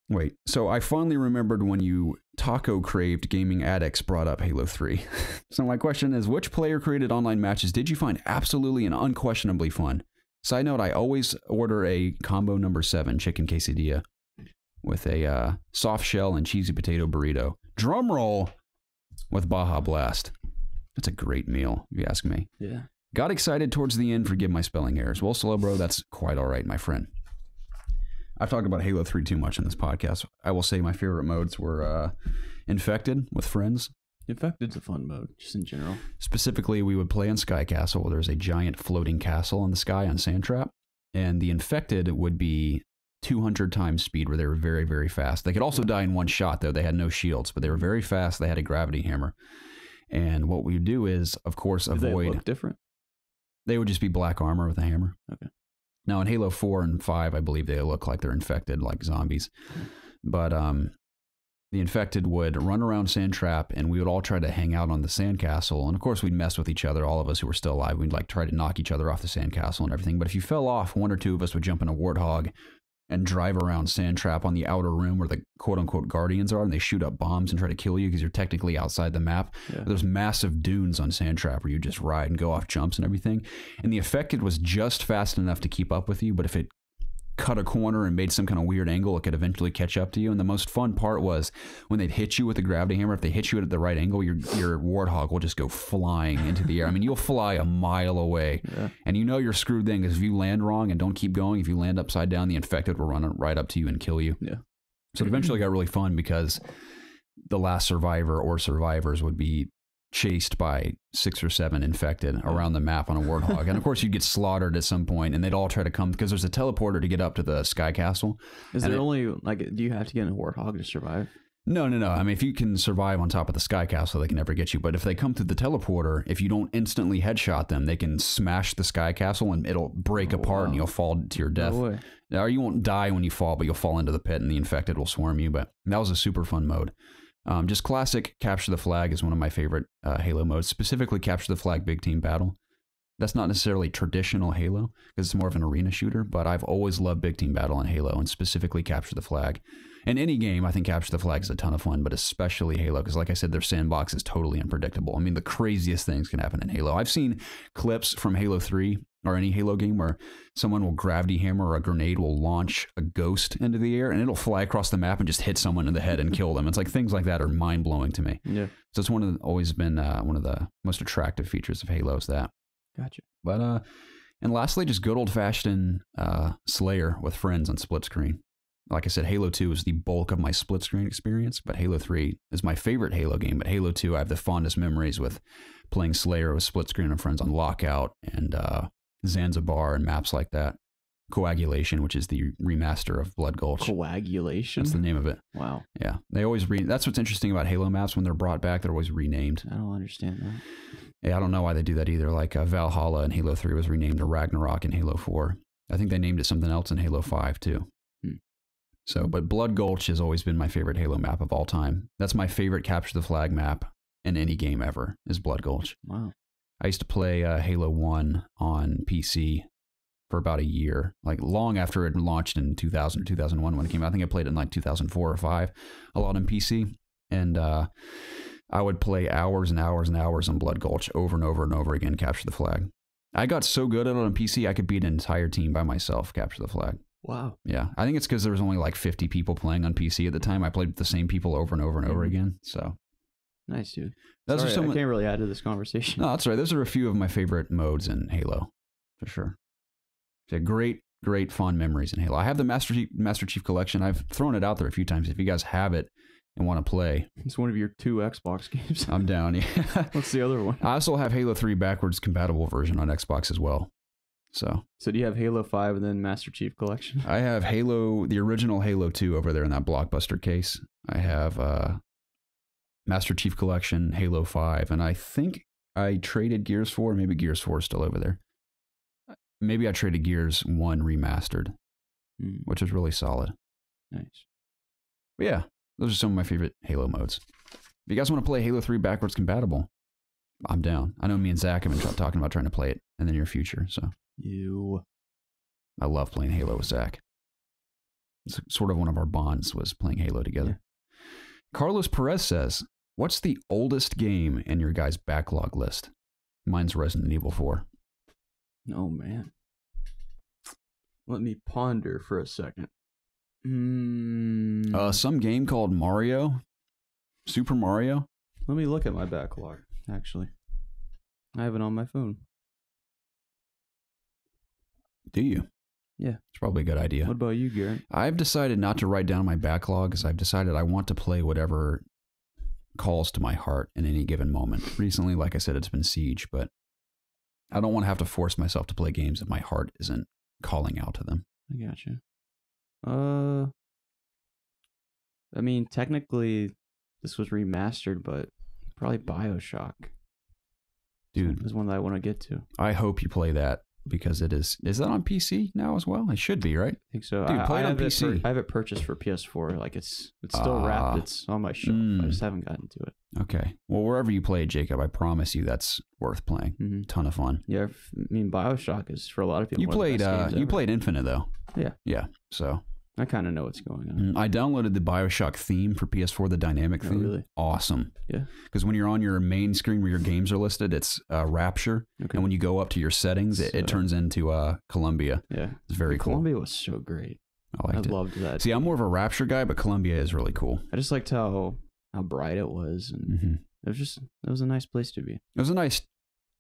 Wait, so I finally remembered when you taco-craved gaming addicts brought up Halo 3. So my question is, which player-created online matches did you find absolutely and unquestionably fun? Side note, I always order a combo number 7 chicken quesadilla with a soft shell and cheesy potato burrito. Drum roll with Baja Blast. That's a great meal, if you ask me. Yeah. Got excited towards the end. Forgive my spelling errors. Well, slow bro, that's quite all right, my friend. I've talked about Halo 3 too much in this podcast. I will say my favorite modes were Infected with friends. Infected's a fun mode, just in general. Specifically, we would play on Sky Castle, where there's a giant floating castle in the sky on Sandtrap. And the Infected would be 200 times speed, where they were very, very fast. They could also die in one shot, though. They had no shields, but they were very fast. They had a gravity hammer. And what we would do is, of course, avoid... Did they look different? They would just be black armor with a hammer. Okay. Now, in Halo 4 and 5, I believe they look like they're infected, like zombies. But the Infected would run around Sandtrap, and we would all try to hang out on the sandcastle. And, of course, we'd mess with each other, all of us who were still alive. We'd, like, try to knock each other off the sandcastle and everything. But if you fell off, one or two of us would jump in a Warthog and drive around Sandtrap on the outer rim where the quote-unquote Guardians are, and they shoot up bombs and try to kill you because you're technically outside the map. Yeah. There's massive dunes on Sandtrap where you just ride and go off jumps and everything. And the Infected was just fast enough to keep up with you, but if it cut a corner and made some kind of weird angle, it could eventually catch up to you. And the most fun part was when they'd hit you with the gravity hammer, if they hit you at the right angle, your Warthog will just go flying into the air. I mean, you'll fly a mile away. Yeah. And you know you're screwed then, because if you land wrong and don't keep going, if you land upside down, the Infected will run right up to you and kill you. Yeah. So it eventually got really fun because the last survivor or survivors would be chased by 6 or 7 infected around the map on a Warthog. And of course you'd get slaughtered at some point, and they'd all try to come because there's a teleporter to get up to the Sky Castle. Is there only, like, do you have to get in a Warthog to survive? No. I mean, if you can survive on top of the Sky Castle, they can never get you. But if they come through the teleporter, if you don't instantly headshot them, they can smash the Sky Castle and it'll break apart and you'll fall to your death. No way. Or you won't die when you fall, but you'll fall into the pit and the infected will swarm you. But that was a super fun mode. Just classic capture the flag is one of my favorite Halo modes, specifically capture the flag big team battle. That's not necessarily traditional Halo because it's more of an arena shooter, but I've always loved big team battle in Halo and specifically capture the flag. In any game, I think capture the flag is a ton of fun, but especially Halo because, like I said, their sandbox is totally unpredictable. I mean, the craziest things can happen in Halo. I've seen clips from Halo 3 or any Halo game where someone will gravity hammer or a grenade will launch a ghost into the air and it'll fly across the map and just hit someone in the head and kill them. It's like things like that are mind-blowing to me. Yeah. So it's always been one of the most attractive features of Halo is that. Gotcha. But and lastly, just good old-fashioned Slayer with friends on split screen. Like I said, Halo 2 is the bulk of my split screen experience, but Halo 3 is my favorite Halo game. But Halo 2, I have the fondest memories with playing Slayer with split screen and friends on Lockout and Zanzibar and maps like that. Coagulation, which is the remaster of Blood Gulch. Coagulation? That's the name of it. Wow. Yeah. They always that's what's interesting about Halo maps. When they're brought back, they're always renamed. I don't understand that. Yeah, I don't know why they do that either. Like Valhalla in Halo 3 was renamed to Ragnarok in Halo 4. I think they named it something else in Halo 5 too. So, but Blood Gulch has always been my favorite Halo map of all time. That's my favorite capture the flag map in any game ever is Blood Gulch. Wow. I used to play Halo 1 on PC for about a year, like long after it launched in 2000 or 2001 when it came out. I think I played it in like 2004 or 5, a lot on PC. And I would play hours and hours and hours on Blood Gulch over and over and over again, capture the flag. I got so good at it on PC, I could beat an entire team by myself, capture the flag. Wow. Yeah. I think it's because there was only like 50 people playing on PC at the time. I played with the same people over and over and over again. So nice, dude. Those Sorry, are some, I can't really add to this conversation. No, that's right. Those are a few of my favorite modes in Halo, for sure. So great, fond memories in Halo. I have the Master Chief Collection. I've thrown it out there a few times. If you guys have it and want to play, it's one of your 2 Xbox games. I'm down. Yeah. What's the other one? I also have Halo 3 backwards compatible version on Xbox as well. So do you have Halo 5 and then Master Chief Collection? I have the original Halo 2 over there in that Blockbuster case. I have Master Chief Collection, Halo 5, and I think I traded Gears 4. Maybe Gears 4 is still over there. Maybe I traded Gears 1 remastered, which is really solid. Nice. But yeah, those are some of my favorite Halo modes. If you guys want to play Halo 3 backwards compatible, I'm down. I know me and Zach have been talking about trying to play it in the near future, so. I love playing Halo with Zach. It's sort of one of our bonds was playing Halo together. Yeah. Carlos Perez says, what's the oldest game in your guys' backlog list? Mine's Resident Evil 4. Oh, man. Let me ponder for a second. Some game called Mario. Super Mario. Let me look at my backlog, actually. I have it on my phone. Do you? Yeah. It's probably a good idea. What about you, Garrett? I've decided not to write down my backlog because I've decided I want to play whatever calls to my heart in any given moment. Recently, like I said, it's been Siege, but I don't want to have to force myself to play games if my heart isn't calling out to them. I gotcha. I mean, technically, this was remastered, but probably BioShock. Dude. Is one that I want to get to. I hope you play that. Because it is that on PC now as well? It should be, right? I think so. Dude, play it on PC. I have it purchased for PS4. Like it's still wrapped. It's on my shelf. I just haven't gotten to it. Okay. Well, wherever you play it, Jacob, I promise you that's worth playing. Mm-hmm. Ton of fun. Yeah, I mean, BioShock is for a lot of people. You played Infinite though. Yeah. Yeah. So I kind of know what's going on. I downloaded the BioShock theme for PS4, the dynamic theme. Really? Awesome. Yeah. Because when you're on your main screen where your games are listed, it's Rapture. Okay. And when you go up to your settings, it turns into Columbia. Yeah. It's very cool. Columbia was so great. I loved that. See, I'm more of a Rapture guy, but Columbia is really cool. I just liked how bright it was. And it was a nice place to be. It was a nice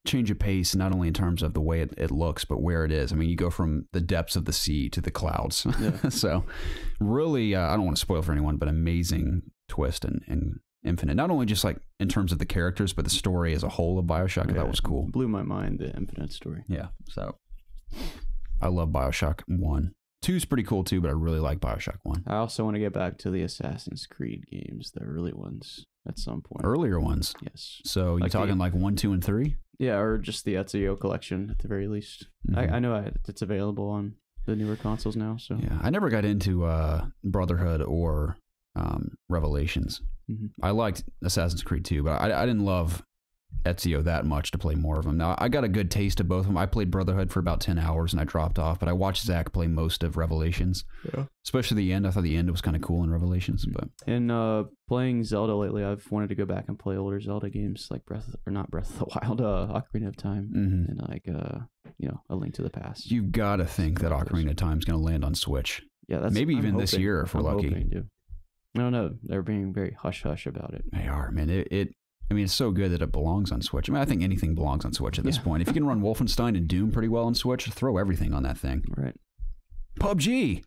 change of pace, not only in terms of the way it looks, but where it is. I mean, you go from the depths of the sea to the clouds. Yeah. So really, I don't want to spoil for anyone, but amazing twist in Infinite. Not only just like in terms of the characters, but the story as a whole of BioShock. Yeah, that was cool. Blew my mind, the Infinite story. Yeah. So I love BioShock 1. 2 is pretty cool too, but I really like BioShock 1. I also want to get back to the Assassin's Creed games, the early ones at some point. Earlier ones? Yes. So you're talking like 1, 2, and 3? Yeah, or just the Ezio collection at the very least. I know it's available on the newer consoles now. So yeah, I never got into Brotherhood or Revelations. I liked Assassin's Creed 2, but I didn't love Ezio that much to play more of them. Now, I got a good taste of both of them. I played Brotherhood for about 10 hours and I dropped off, but I watched Zach play most of Revelations. Yeah. Especially the end. I thought the end was kind of cool in Revelations. But playing Zelda lately, I've wanted to go back and play older Zelda games like not Breath of the Wild, Ocarina of Time, and like A Link to the Past. You gotta think that Ocarina of Time is going to land on Switch. Yeah, maybe even this year if we're lucky. I don't know. They're being very hush-hush about it. They are, man. I mean, it's so good that it belongs on Switch. I mean, I think anything belongs on Switch at this point. If you can run Wolfenstein and Doom pretty well on Switch, throw everything on that thing. Right. PUBG.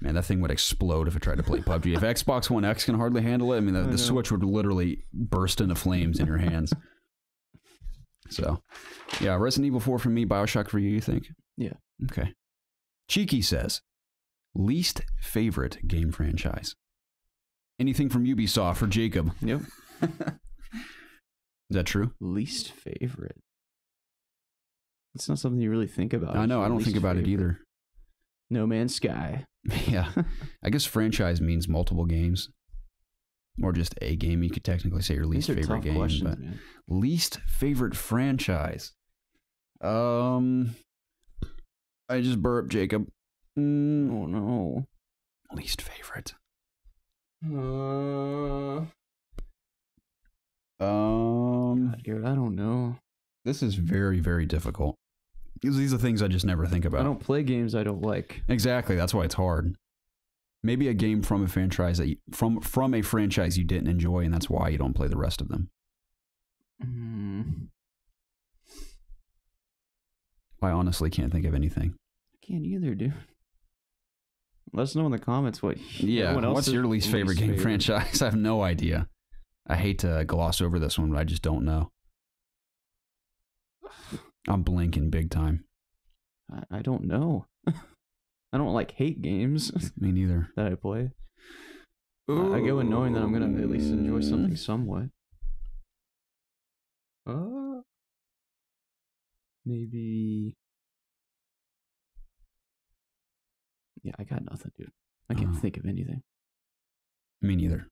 Man, that thing would explode if it tried to play PUBG. If Xbox One X can hardly handle it, I mean, the Switch would literally burst into flames in your hands. So, yeah, Resident Evil 4 for me, BioShock for you think? Yeah. Okay. Cheeky says, least favorite game franchise. Anything from Ubisoft for Jacob? Yep. Is that true? Least favorite. It's not something you really think about. I know. I don't think about it either. No Man's Sky. Yeah. I guess franchise means multiple games. Or just a game. You could technically say your least favorite game. But least favorite franchise. I just burped, Jacob. Oh no. Least favorite. God, Garrett, I don't know. This is very, very difficult. These are things I just never think about. I don't play games I don't like. Exactly, that's why it's hard. Maybe a game from a franchise that from a franchise you didn't enjoy, and that's why you don't play the rest of them. I honestly can't think of anything. I can't either, dude. Let us know in the comments what. Yeah, what's your least favorite game franchise? I have no idea. I hate to gloss over this one, but I just don't know. I'm blinking big time. I don't know. I don't like hate games. Me neither. That I play. I go in knowing that I'm gonna at least enjoy something somewhat. Maybe. Yeah, I got nothing, dude. I can't think of anything. Me neither.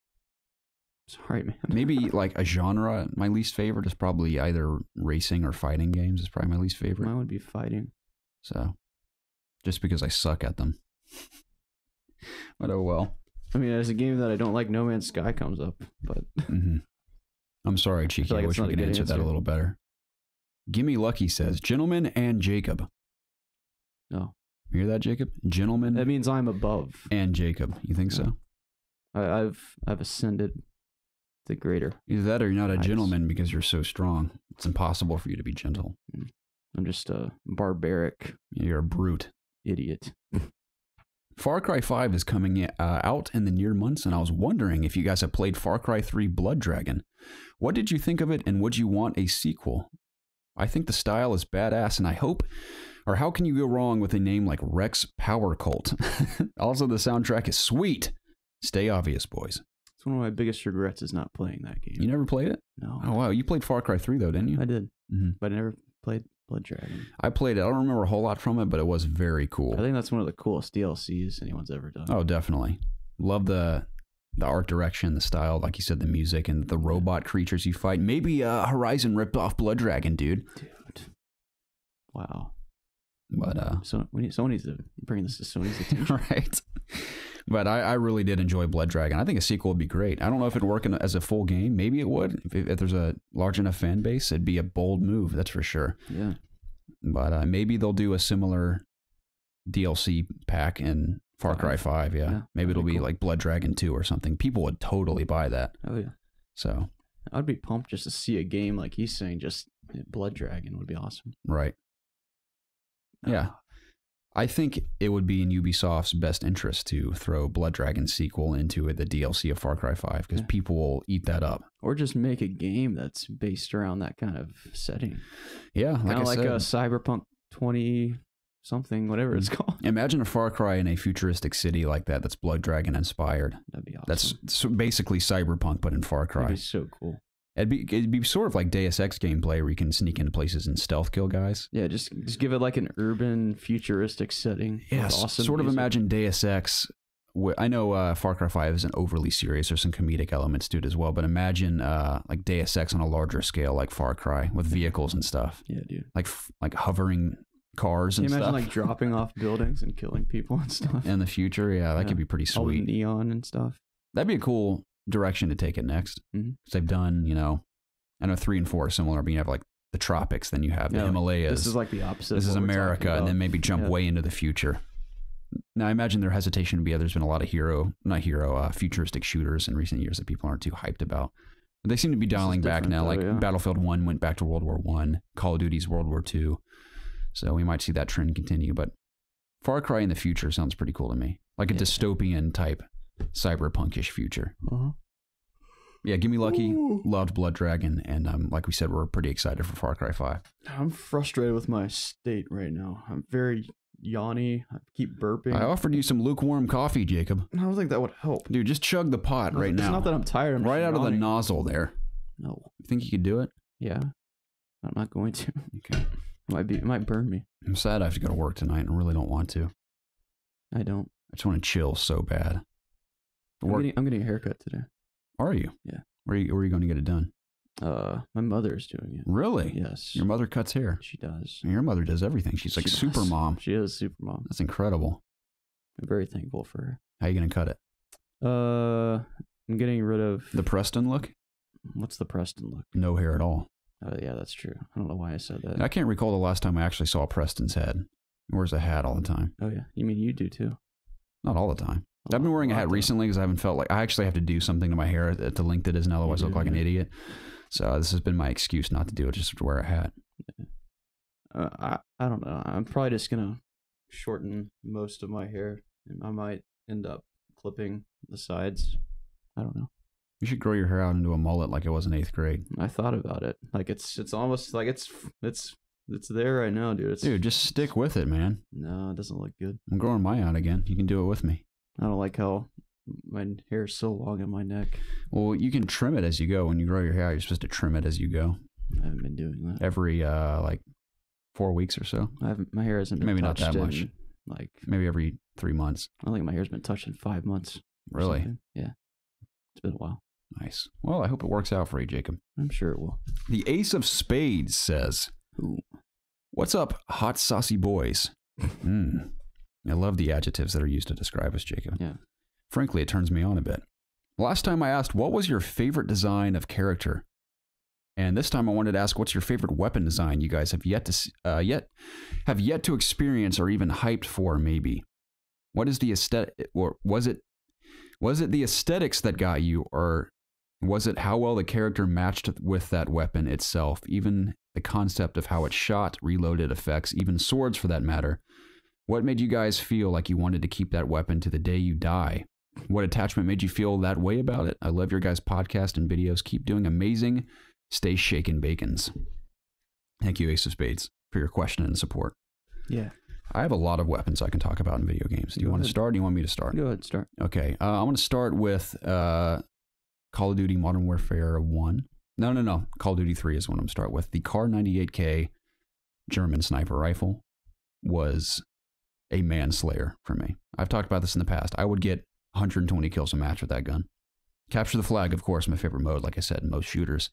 Sorry, man. Maybe like a genre. My least favorite is probably either racing or fighting games. Is probably my least favorite. Mine would be fighting. So, just because I suck at them. But oh well. I mean, as a game that I don't like, No Man's Sky comes up, but I'm sorry, Cheeky. I wish we could answer that a little better. Gimme Lucky says, "Gentleman and Jacob." No. You hear that, Jacob? Gentleman. That means I'm above. And Jacob. You think so? I've ascended to greater. Either that or you're not a gentleman because you're so strong. It's impossible for you to be gentle. I'm just a barbaric. You're a brute. Idiot. Far Cry 5 is coming out in the near months, and I was wondering if you guys have played Far Cry 3 Blood Dragon. What did you think of it, and would you want a sequel? I think the style is badass, and I hope, or how can you go wrong with a name like Rex Power Cult? Also, the soundtrack is sweet. Stay obvious, boys. It's one of my biggest regrets is not playing that game. You never played it? No. Oh, wow. You played Far Cry 3, though, didn't you? I did. But I never played Blood Dragon. I played it. I don't remember a whole lot from it, but it was very cool. I think that's one of the coolest DLCs anyone's ever done. Oh, definitely. Love the art direction, the style, like you said, the music, and the robot creatures you fight. Maybe Horizon ripped off Blood Dragon, dude. Wow. But someone needs to bring this to Sony's attention. Right. But I really did enjoy Blood Dragon. I think a sequel would be great. I don't know if it'd work as a full game. Maybe it would. If there's a large enough fan base, it'd be a bold move, that's for sure. Yeah. But maybe they'll do a similar DLC pack in Far Cry 5, yeah. Maybe it'll be cool. Like Blood Dragon 2 or something. People would totally buy that. Oh, yeah. So I'd be pumped just to see a game like he's saying, just Blood Dragon would be awesome. Right. Yeah. I think it would be in Ubisoft's best interest to throw Blood Dragon sequel into the DLC of Far Cry 5 because people will eat that up. Or just make a game that's based around that kind of setting. Yeah, kind of like a Cyberpunk 20 something, whatever it's called. Imagine a Far Cry in a futuristic city like that that's Blood Dragon inspired. That'd be awesome. That's basically Cyberpunk, but in Far Cry. That'd be so cool. It'd be sort of like Deus Ex gameplay where you can sneak into places and stealth kill guys. Yeah, just give it like an urban futuristic setting. Yeah, awesome sort of music. imagine Deus Ex. I know Far Cry 5 isn't overly serious. There's some comedic elements to it as well. But imagine like Deus Ex on a larger scale like Far Cry with vehicles and stuff. Yeah, dude. Like hovering cars and stuff. Can you imagine like dropping off buildings and killing people and stuff? In the future, yeah, that could be pretty sweet. All the neon and stuff. That'd be a cool direction to take it next. Because they've done, I know 3 and 4 are similar, but you have like the tropics, then you have the Himalayas. This is like the opposite. This is America, and then maybe jump way into the future. Now, I imagine their hesitation would be there's been a lot of futuristic shooters in recent years that people aren't too hyped about. But they seem to be dialing back now. Like Battlefield 1 went back to World War I, Call of Duty's World War II. So we might see that trend continue. But Far Cry in the future sounds pretty cool to me. Like a dystopian type cyberpunkish future. Yeah, Gimme Lucky, loved Blood Dragon, and like we said, we're pretty excited for Far Cry 5. I'm frustrated with my state right now. I'm very yawny. I keep burping. I offered you some lukewarm coffee, Jacob. I don't think that would help. Dude, just chug the pot right now. It's not that I'm tired. I'm right out of the nozzle there. No. You think you could do it? Yeah. I'm not going to. Okay. It might burn me. I'm sad I have to go to work tonight and I really don't want to. I don't. I just want to chill so bad. I'm getting a haircut today. Are you? Yeah. Where are you going to get it done? My mother's doing it. Really? Yes. Your mother cuts hair. She does. Your mother does everything. She's like super mom. She is super mom. That's incredible. I'm very thankful for her. How you gonna cut it? I'm getting rid of the Preston look. What's the Preston look? No hair at all. Yeah, that's true. I don't know why I said that. I can't recall the last time I actually saw Preston's head. He wears a hat all the time. Oh yeah, you mean you do too? Not all the time. I've been wearing a hat recently because I haven't felt like I actually have to do something to my hair to length it is, and otherwise I look like an idiot. So this has been my excuse not to do it, just to wear a hat. I don't know. I'm probably just gonna shorten most of my hair, and I might end up clipping the sides. I don't know. You should grow your hair out into a mullet like it was in 8th grade. I thought about it. Like it's almost like it's there right now, dude. Dude, just stick with it, man. No, it doesn't look good. I'm growing mine out again. You can do it with me. I don't like how my hair is so long in my neck. Well, you can trim it as you go. When you grow your hair out, you're supposed to trim it as you go. I haven't been doing that. Every like 4 weeks or so. My hair hasn't been maybe touched not that much. Like maybe every 3 months. I don't think my hair's been touched in 5 months. Really? Yeah. It's been a while. Nice. Well, I hope it works out for you, Jacob. I'm sure it will. The Ace of Spades says, "Ooh. What's up, hot saucy boys?" I love the adjectives that are used to describe us, Jacob. Yeah. Frankly, it turns me on a bit. Last time I asked, what was your favorite design of character? And this time I wanted to ask, what's your favorite weapon design you guys have yet to experience or even hyped for, maybe? What is the aesthetic, or was it the aesthetics that got you, or was it how well the character matched with that weapon itself? Even the concept of how it shot, reloaded effects, even swords for that matter. What made you guys feel like you wanted to keep that weapon to the day you die? What attachment made you feel that way about it? I love your guys' podcast and videos. Keep doing amazing. Stay shaken, bacons. Thank you, Ace of Spades, for your question and support. Yeah. I have a lot of weapons I can talk about in video games. Do you want to start or do you want me to start? Go ahead, start. Okay. I want to start with Call of Duty Modern Warfare 1. No. Call of Duty 3 is what I'm going to start with. The Kar 98K German sniper rifle was a manslayer for me. I've talked about this in the past. I would get 120 kills a match with that gun. Capture the flag, of course, my favorite mode, like I said, in most shooters.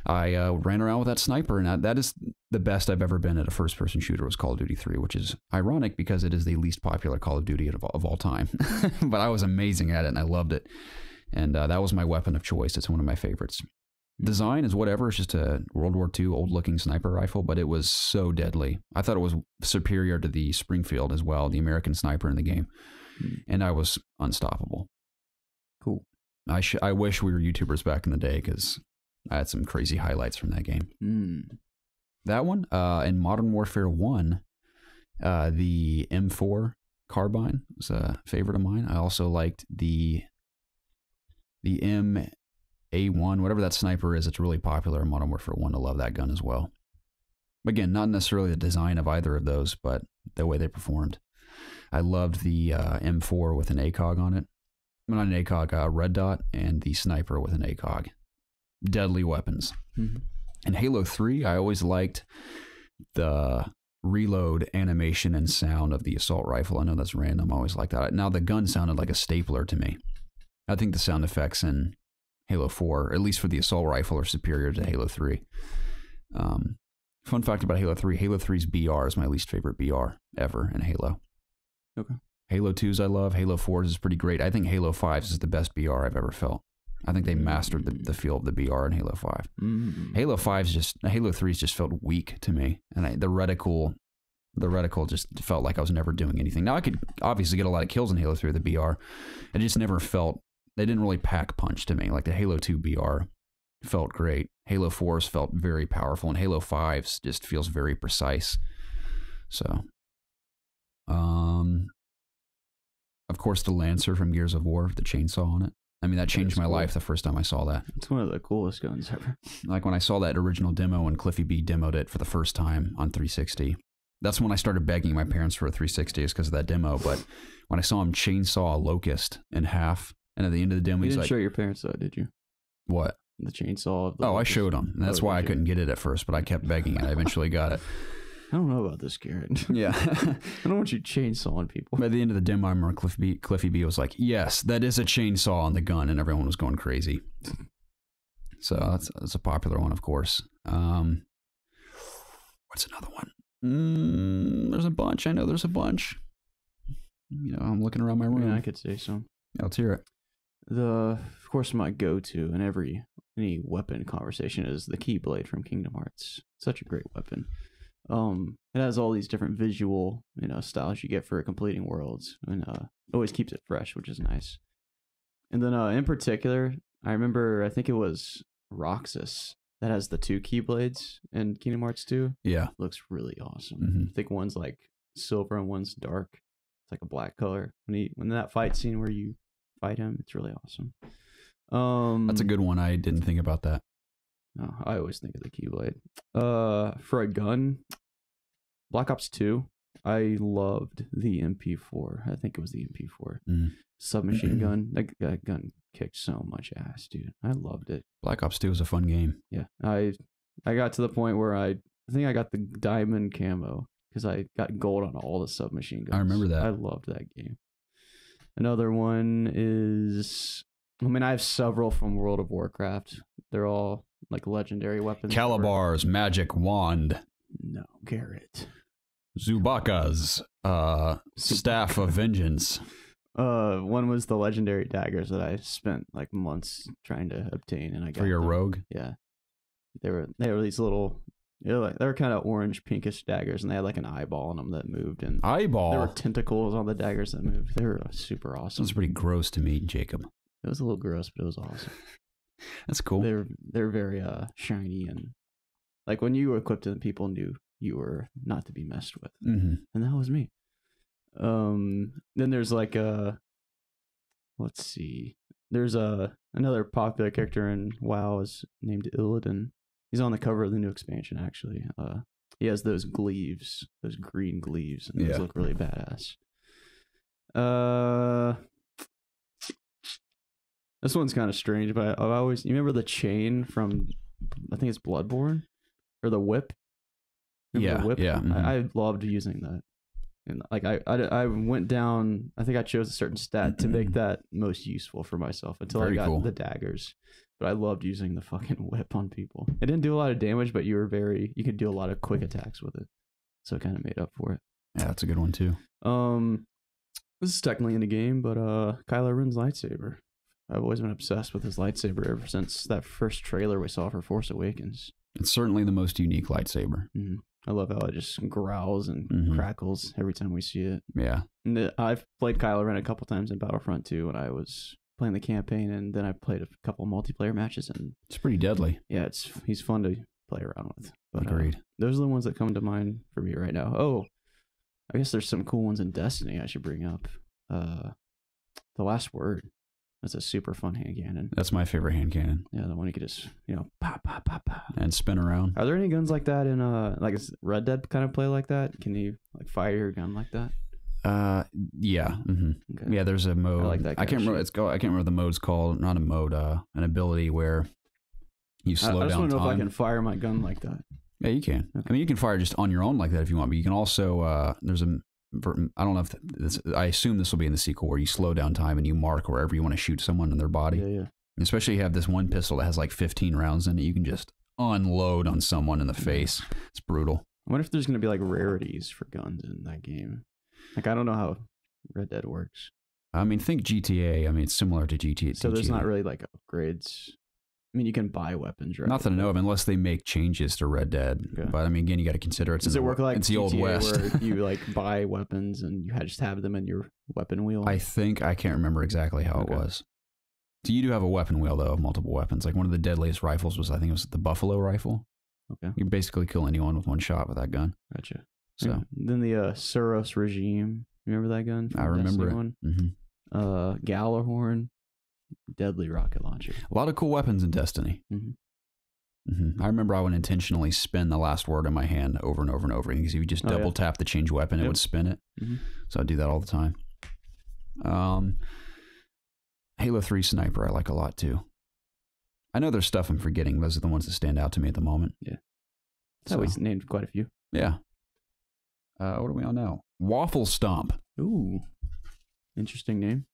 I ran around with that sniper, and that is the best I've ever been at a first-person shooter was Call of Duty 3, which is ironic because it is the least popular Call of Duty of all time. But I was amazing at it, and I loved it. And that was my weapon of choice. It's one of my favorites. Design is whatever. It's just a World War II old-looking sniper rifle, but it was so deadly. I thought it was superior to the Springfield as well, the American sniper in the game. And I was unstoppable. Cool. I wish we were YouTubers back in the day because I had some crazy highlights from that game. That one, in Modern Warfare 1, the M4 carbine was a favorite of mine. I also liked the MA1, whatever that sniper is. It's really popular in Modern Warfare 1. I love that gun as well. Again, not necessarily the design of either of those, but the way they performed. I loved the M4 with an ACOG on it. Not an ACOG, red dot, and the sniper with an ACOG. Deadly weapons. In Halo 3, I always liked the reload animation and sound of the assault rifle. I know that's random. I always liked that. Now, the gun sounded like a stapler to me. I think the sound effects in Halo 4, at least for the assault rifle, are superior to Halo 3. Fun fact about Halo 3, Halo 3's BR is my least favorite BR ever in Halo. Okay. Halo 2's I love. Halo 4's is pretty great. I think Halo 5's is the best BR I've ever felt. I think they mastered the feel of the BR in Halo 5. Halo 3's just felt weak to me. And the reticle just felt like I was never doing anything. Now I could obviously get a lot of kills in Halo 3 with the BR. It just never felt, they didn't really pack punch to me. Like the Halo 2 BR felt great. Halo 4's felt very powerful, and Halo 5's just feels very precise. So, of course, the Lancer from Gears of War, the chainsaw on it. I mean, that changed my life the first time I saw that. It's one of the coolest guns ever. Like when I saw that original demo and Cliffy B demoed it for the first time on 360. That's when I started begging my parents for a 360 is because of that demo. But when I saw him chainsaw a Locust in half, and at the end of the demo, he's like... You didn't show your parents that, did you? What? The chainsaw of the Locust. I showed them. And that's why I couldn't get it at first, but I kept begging and I eventually got it. I don't know about this, Garrett. Yeah. I don't want you chainsawing people. By the end of the demo, I remember Cliffy B was like, yes, that is a chainsaw on the gun, and everyone was going crazy. So that's a popular one, of course. What's another one? There's a bunch. I know there's a bunch. I'm looking around my room. Yeah, I could say so. Yeah, let's hear it. Of course, my go-to in any weapon conversation is the Keyblade from Kingdom Hearts. Such a great weapon. It has all these different visual, styles you get for completing worlds, and always keeps it fresh, which is nice. And then, in particular, I remember, I think it was Roxas that has the 2 Keyblades in Kingdom Hearts 2. Yeah, looks really awesome. Mm-hmm. I think one's like silver and one's dark. It's like a black color. When that fight scene where you fight him, it's really awesome. That's a good one. I didn't think about that. Oh, I always think of the Keyblade. For a gun, Black Ops 2, I loved the MP4. I think it was the MP4 submachine gun. That gun kicked so much ass, dude. I loved it. Black Ops 2 was a fun game. Yeah, I got to the point where I think I got the diamond camo because I got gold on all the submachine guns. I remember that. I loved that game. Another one is, I have several from World of Warcraft. They're all like legendary weapons. Calabar's magic wand. No, Garrett. Zubaka's staff of vengeance. One was the legendary daggers that I spent like months trying to obtain, and I got for your them. rogue. Yeah, they were these little, they were kind of orange pinkish daggers, and they had like an eyeball on them that moved, and eyeball. There were tentacles on the daggers that moved. They were super awesome. Sounds pretty gross to me, Jacob. It was a little gross, but it was awesome. That's cool. They're very shiny, and like when you were equipped them, people knew you were not to be messed with, and that was me. Then there's like let's see, there's another popular character in WoW is named Illidan. He's on the cover of the new expansion, actually. He has those gleaves, those green gleaves, and those look really badass. This one's kind of strange, but I've always, you remember the chain from, I think it's Bloodborne, or the whip? Remember the whip? Yeah. I loved using that. And like I went down, I think I chose a certain stat to make that most useful for myself until I got the daggers. But I loved using the fucking whip on people. It didn't do a lot of damage, but you could do a lot of quick attacks with it. So it kind of made up for it. Yeah, that's a good one too. This is technically in the game, but Kylo Ren's lightsaber. I've always been obsessed with his lightsaber ever since that first trailer we saw for Force Awakens. It's certainly the most unique lightsaber. Mm-hmm. I love how it just growls and crackles every time we see it. Yeah. And I've played Kylo Ren a couple times in Battlefront 2 when I was playing the campaign, and then I played a couple multiplayer matches, and it's pretty deadly. Yeah, he's fun to play around with. But, agreed. Those are the ones that come to mind for me right now. Oh, I guess there's some cool ones in Destiny I should bring up. The Last Word. That's a super fun hand cannon. That's my favorite hand cannon. Yeah, the one you could just, pop, pop, pop, pop. And spin around. Are there any guns like that in, like, is Red Dead kind of play like that? Can you, like, fire your gun like that? Yeah. Okay. Yeah, there's a mode. I like that. I can't remember. I can't remember the mode's called. Not a mode. An ability where you slow down time. I just want to know if I can fire my gun like that. Yeah, you can. Okay. I mean, you can fire just on your own like that if you want, but you can also. There's a. I don't know if I assume this will be in the sequel where you slow down time and you mark wherever you want to shoot someone in their body. Yeah. Especially if you have this one pistol that has like 15 rounds in it, you can just unload on someone in the face. It's brutal. I wonder if there's going to be like rarities for guns in that game. Like, I don't know how Red Dead works. I mean, think GTA. I mean, it's similar to GTA. So there's not really like upgrades. I mean, you can buy weapons, right? Not that I know of, unless they make changes to Red Dead. Okay. But I mean, again, you got to consider Does it work like it's the Old West, where you like buy weapons and you just have them in your weapon wheel? I can't remember exactly how it was. So you do have a weapon wheel though, of multiple weapons. Like one of the deadliest rifles was, I think it was the Buffalo rifle. Okay, you basically kill anyone with one shot with that gun. Gotcha. So then the Suros regime. Remember that gun? I remember it. One? Galahorn. Deadly rocket launcher. A lot of cool weapons in Destiny. I remember I would intentionally spin the Last Word in my hand over and over and over again, because if you just double tap the change weapon, it would spin it. So I do that all the time. Halo 3 Sniper I like a lot too. I know there's stuff I'm forgetting. Those are the ones that stand out to me at the moment. Yeah. So we named quite a few. Yeah. What are we on now? Waffle Stomp. Ooh. Interesting name.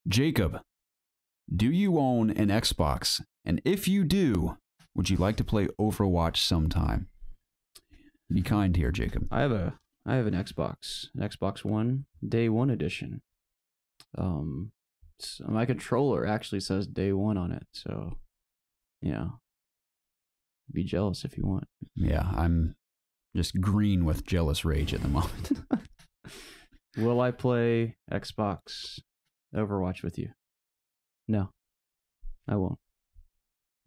Jacob. Do you own an Xbox And if you do, would you like to play Overwatch sometime? Be kind here, Jacob. I have an Xbox One Day One edition. My controller actually says Day One on it, so be jealous if you want. Yeah, I'm just green with jealous rage at the moment. Will I play Xbox Overwatch with you? No, I won't.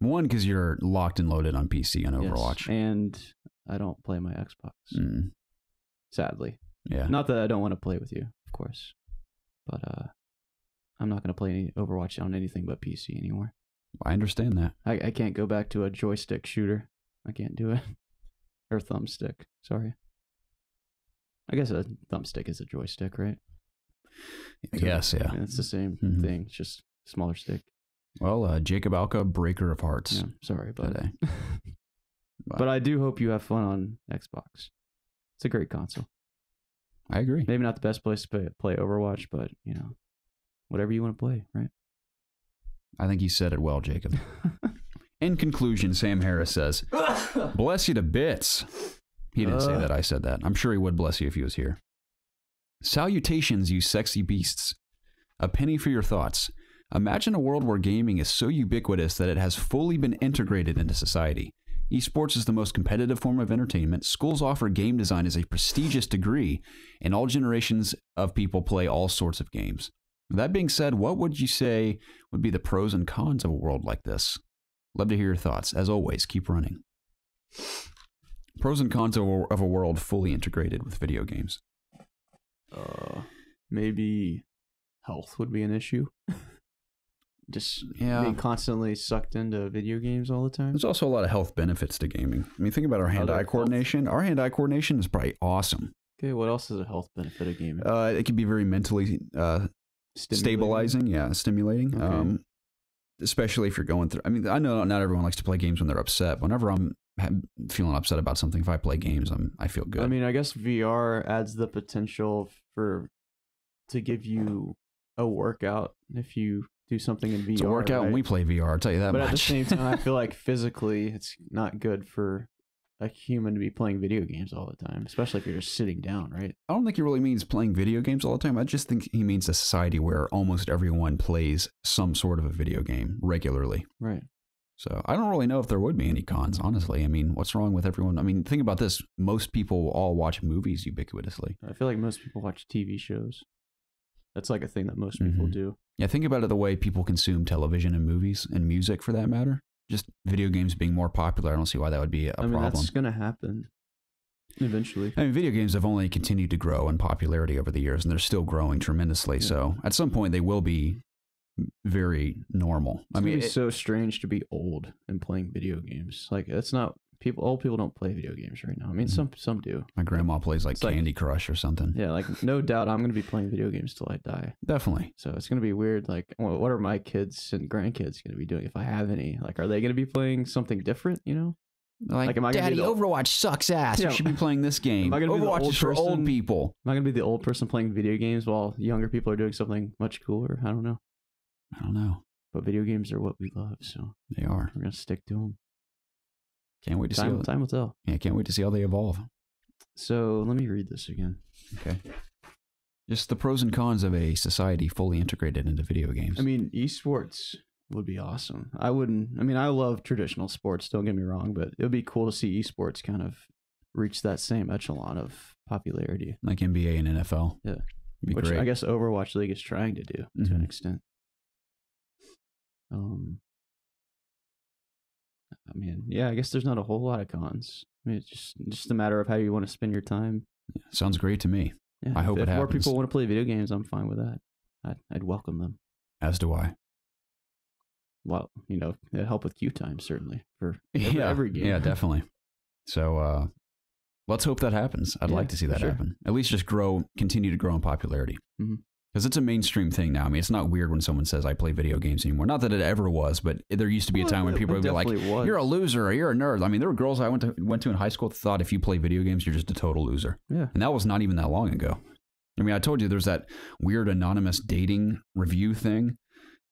One, because you're locked and loaded on PC on Overwatch. Yes, and I don't play my Xbox. Sadly. Yeah. Not that I don't want to play with you, of course. But I'm not going to play any Overwatch on anything but PC anymore. I understand that. I can't go back to a joystick shooter. I can't do it. Or thumbstick. Sorry. I guess a thumbstick is a joystick, right? Yes, yeah. It's the same thing. It's just smaller stick. Well, Jacob Alka, breaker of hearts. Yeah, sorry, but but I do hope you have fun on Xbox. It's a great console. I agree. Maybe not the best place to play Overwatch, but whatever you want to play, right? I think you said it well, Jacob. In conclusion, Sam Harris says, bless you to bits. He didn't say that. I said that. I'm sure he would bless you if he was here. Salutations, you sexy beasts. A penny for your thoughts. Imagine a world where gaming is so ubiquitous that it has fully been integrated into society. Esports is the most competitive form of entertainment. Schools offer game design as a prestigious degree, and all generations of people play all sorts of games. That being said, what would you say would be the pros and cons of a world like this? Love to hear your thoughts. As always, keep running. Pros and cons of a world fully integrated with video games. Maybe health would be an issue. Just being constantly sucked into video games all the time. There's also a lot of health benefits to gaming. I mean, think about our hand-eye coordination. Our hand-eye coordination is probably awesome. Okay, what else is a health benefit of gaming? It can be very mentally stabilizing, stimulating. Okay. Especially if you're going through. I mean, I know not everyone likes to play games when they're upset. Whenever I'm feeling upset about something, if I play games, I feel good. I mean, I guess VR adds the potential to give you a workout if you do something in VR. It's a workout when we play VR, I'll tell you that much. But at the same time, I feel like physically it's not good for a human to be playing video games all the time, especially if you're just sitting down, right? I don't think he really means playing video games all the time. I just think he means a society where almost everyone plays some sort of a video game regularly. Right. So I don't really know if there would be any cons, honestly. I mean, what's wrong with everyone? I mean, think about this. Most people all watch movies ubiquitously. I feel like most people watch TV shows. That's like a thing that most people do. Yeah, think about it the way people consume television and movies and music for that matter. Just video games being more popular, I don't see why that would be a problem. That's going to happen eventually. I mean, video games have only continued to grow in popularity over the years, and they're still growing tremendously. Yeah. So at some point, they will be very normal. It's so strange to be old and playing video games. Like, that's not... Old people don't play video games right now. I mean, some do. My grandma plays like Candy Crush or something. Yeah, like no doubt I'm going to be playing video games till I die. Definitely. So it's going to be weird. Like, what are my kids and grandkids going to be doing if I have any? Like, are they going to be playing something different, Like am I Daddy, Overwatch sucks ass. You should be playing this game. Overwatch is for old people. Am I going to be the old person playing video games while younger people are doing something much cooler? I don't know. But video games are what we love, so they are. We're going to stick to them. Can't wait to see. Time will tell. Yeah, can't wait to see how they evolve. So let me read this again. Okay. Just the pros and cons of a society fully integrated into video games. I mean, esports would be awesome. I love traditional sports, don't get me wrong, but it would be cool to see esports kind of reach that same echelon of popularity. Like NBA and NFL. Yeah. Which great. I guess Overwatch League is trying to do to an extent. I guess there's not a whole lot of cons. I mean, it's just a matter of how you want to spend your time. Yeah, sounds great to me. Yeah, I hope it happens. If more people want to play video games, I'm fine with that. I'd welcome them. As do I. Well, it'd help with queue time, certainly, for every game. Yeah, definitely. So let's hope that happens. I'd like to see that happen. At least just continue to grow in popularity. Because it's a mainstream thing now. I mean, it's not weird when someone says I play video games anymore. Not that it ever was, but there used to be a time when people would be like, you're a loser or you're a nerd. I mean, there were girls I went to in high school that thought if you play video games, you're just a total loser. Yeah. And that was not even that long ago. I mean, I told you there's that weird anonymous dating review thing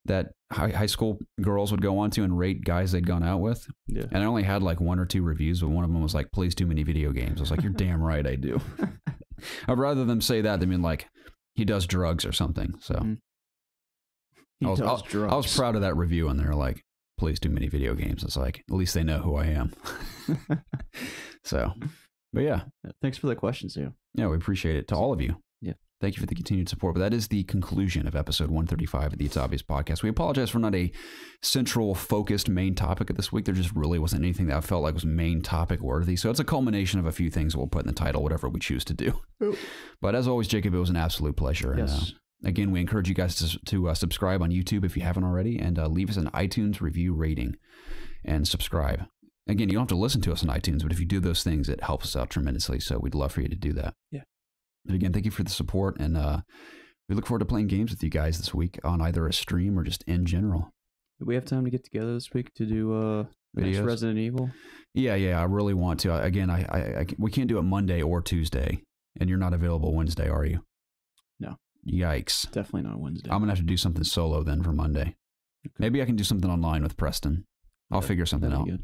that high school girls would go onto and rate guys they'd gone out with. Yeah. And I only had like 1 or 2 reviews, but one of them was like, plays too many video games. I was like, you're damn right I do. I'd rather them say that than mean like, he does drugs or something. So I was proud of that review, and they're like, plays too many video games. It's like, at least they know who I am. So, but yeah. Thanks for the questions, Sam. Yeah, we appreciate it. To all of you. Yeah. Thank you for the continued support. But that is the conclusion of episode 135 of the It's Obvious podcast. We apologize for not a central focused main topic of this week. There just really wasn't anything that I felt like was main topic worthy. So it's a culmination of a few things we'll put in the title, whatever we choose to do. Oh. But as always, Jacob, it was an absolute pleasure. Yes. And again, we encourage you guys to subscribe on YouTube if you haven't already, and leave us an iTunes review rating and subscribe. Again, you don't have to listen to us on iTunes, but if you do those things, it helps us out tremendously. So we'd love for you to do that. Yeah. But again, thank you for the support, and we look forward to playing games with you guys this week on either a stream or just in general. Do we have time to get together this week to do videos? Resident Evil? Yeah, I really want to. Again, we can't do it Monday or Tuesday, and you're not available Wednesday, are you? No. Yikes. Definitely not Wednesday. I'm going to have to do something solo then for Monday. Okay. Maybe I can do something online with Preston. I'll figure something out. Good.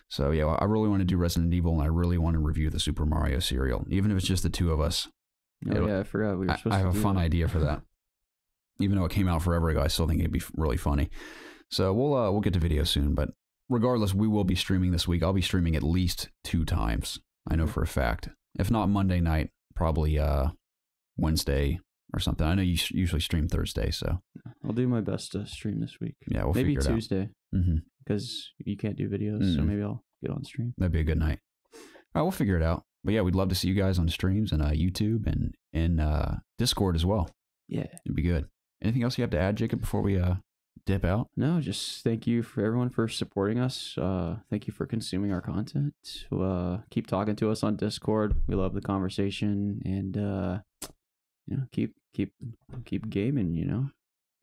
So, yeah, I really want to do Resident Evil, and I really want to review the Super Mario cereal, even if it's just the two of us. Oh, yeah, I forgot we were supposed to. I have a fun idea for that. Even though it came out forever ago, I still think it'd be really funny. So we'll get to video soon, but regardless, we will be streaming this week. I'll be streaming at least 2 times. I know for a fact. If not Monday night, probably Wednesday or something. I know you usually stream Thursday, so I'll do my best to stream this week. Yeah, we'll maybe figure it Tuesday because you can't do videos, so maybe I'll get on stream. That'd be a good night. All right, we'll figure it out. But yeah, we'd love to see you guys on streams and YouTube and Discord as well. Yeah, it'd be good. Anything else you have to add, Jacob, before we dip out? No, just thank you for everyone for supporting us. Thank you for consuming our content. Keep talking to us on Discord. We love the conversation, and keep gaming.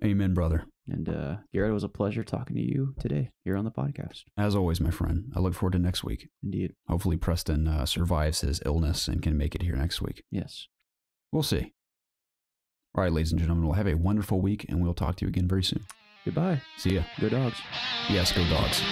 Amen, brother. And Garrett, it was a pleasure talking to you today here on the podcast. As always, my friend. I look forward to next week. Indeed. Hopefully Preston survives his illness and can make it here next week. Yes. We'll see. All right, ladies and gentlemen, we'll have a wonderful week, and we'll talk to you again very soon. Goodbye. See ya. Go Dogs. Yes, go Dogs.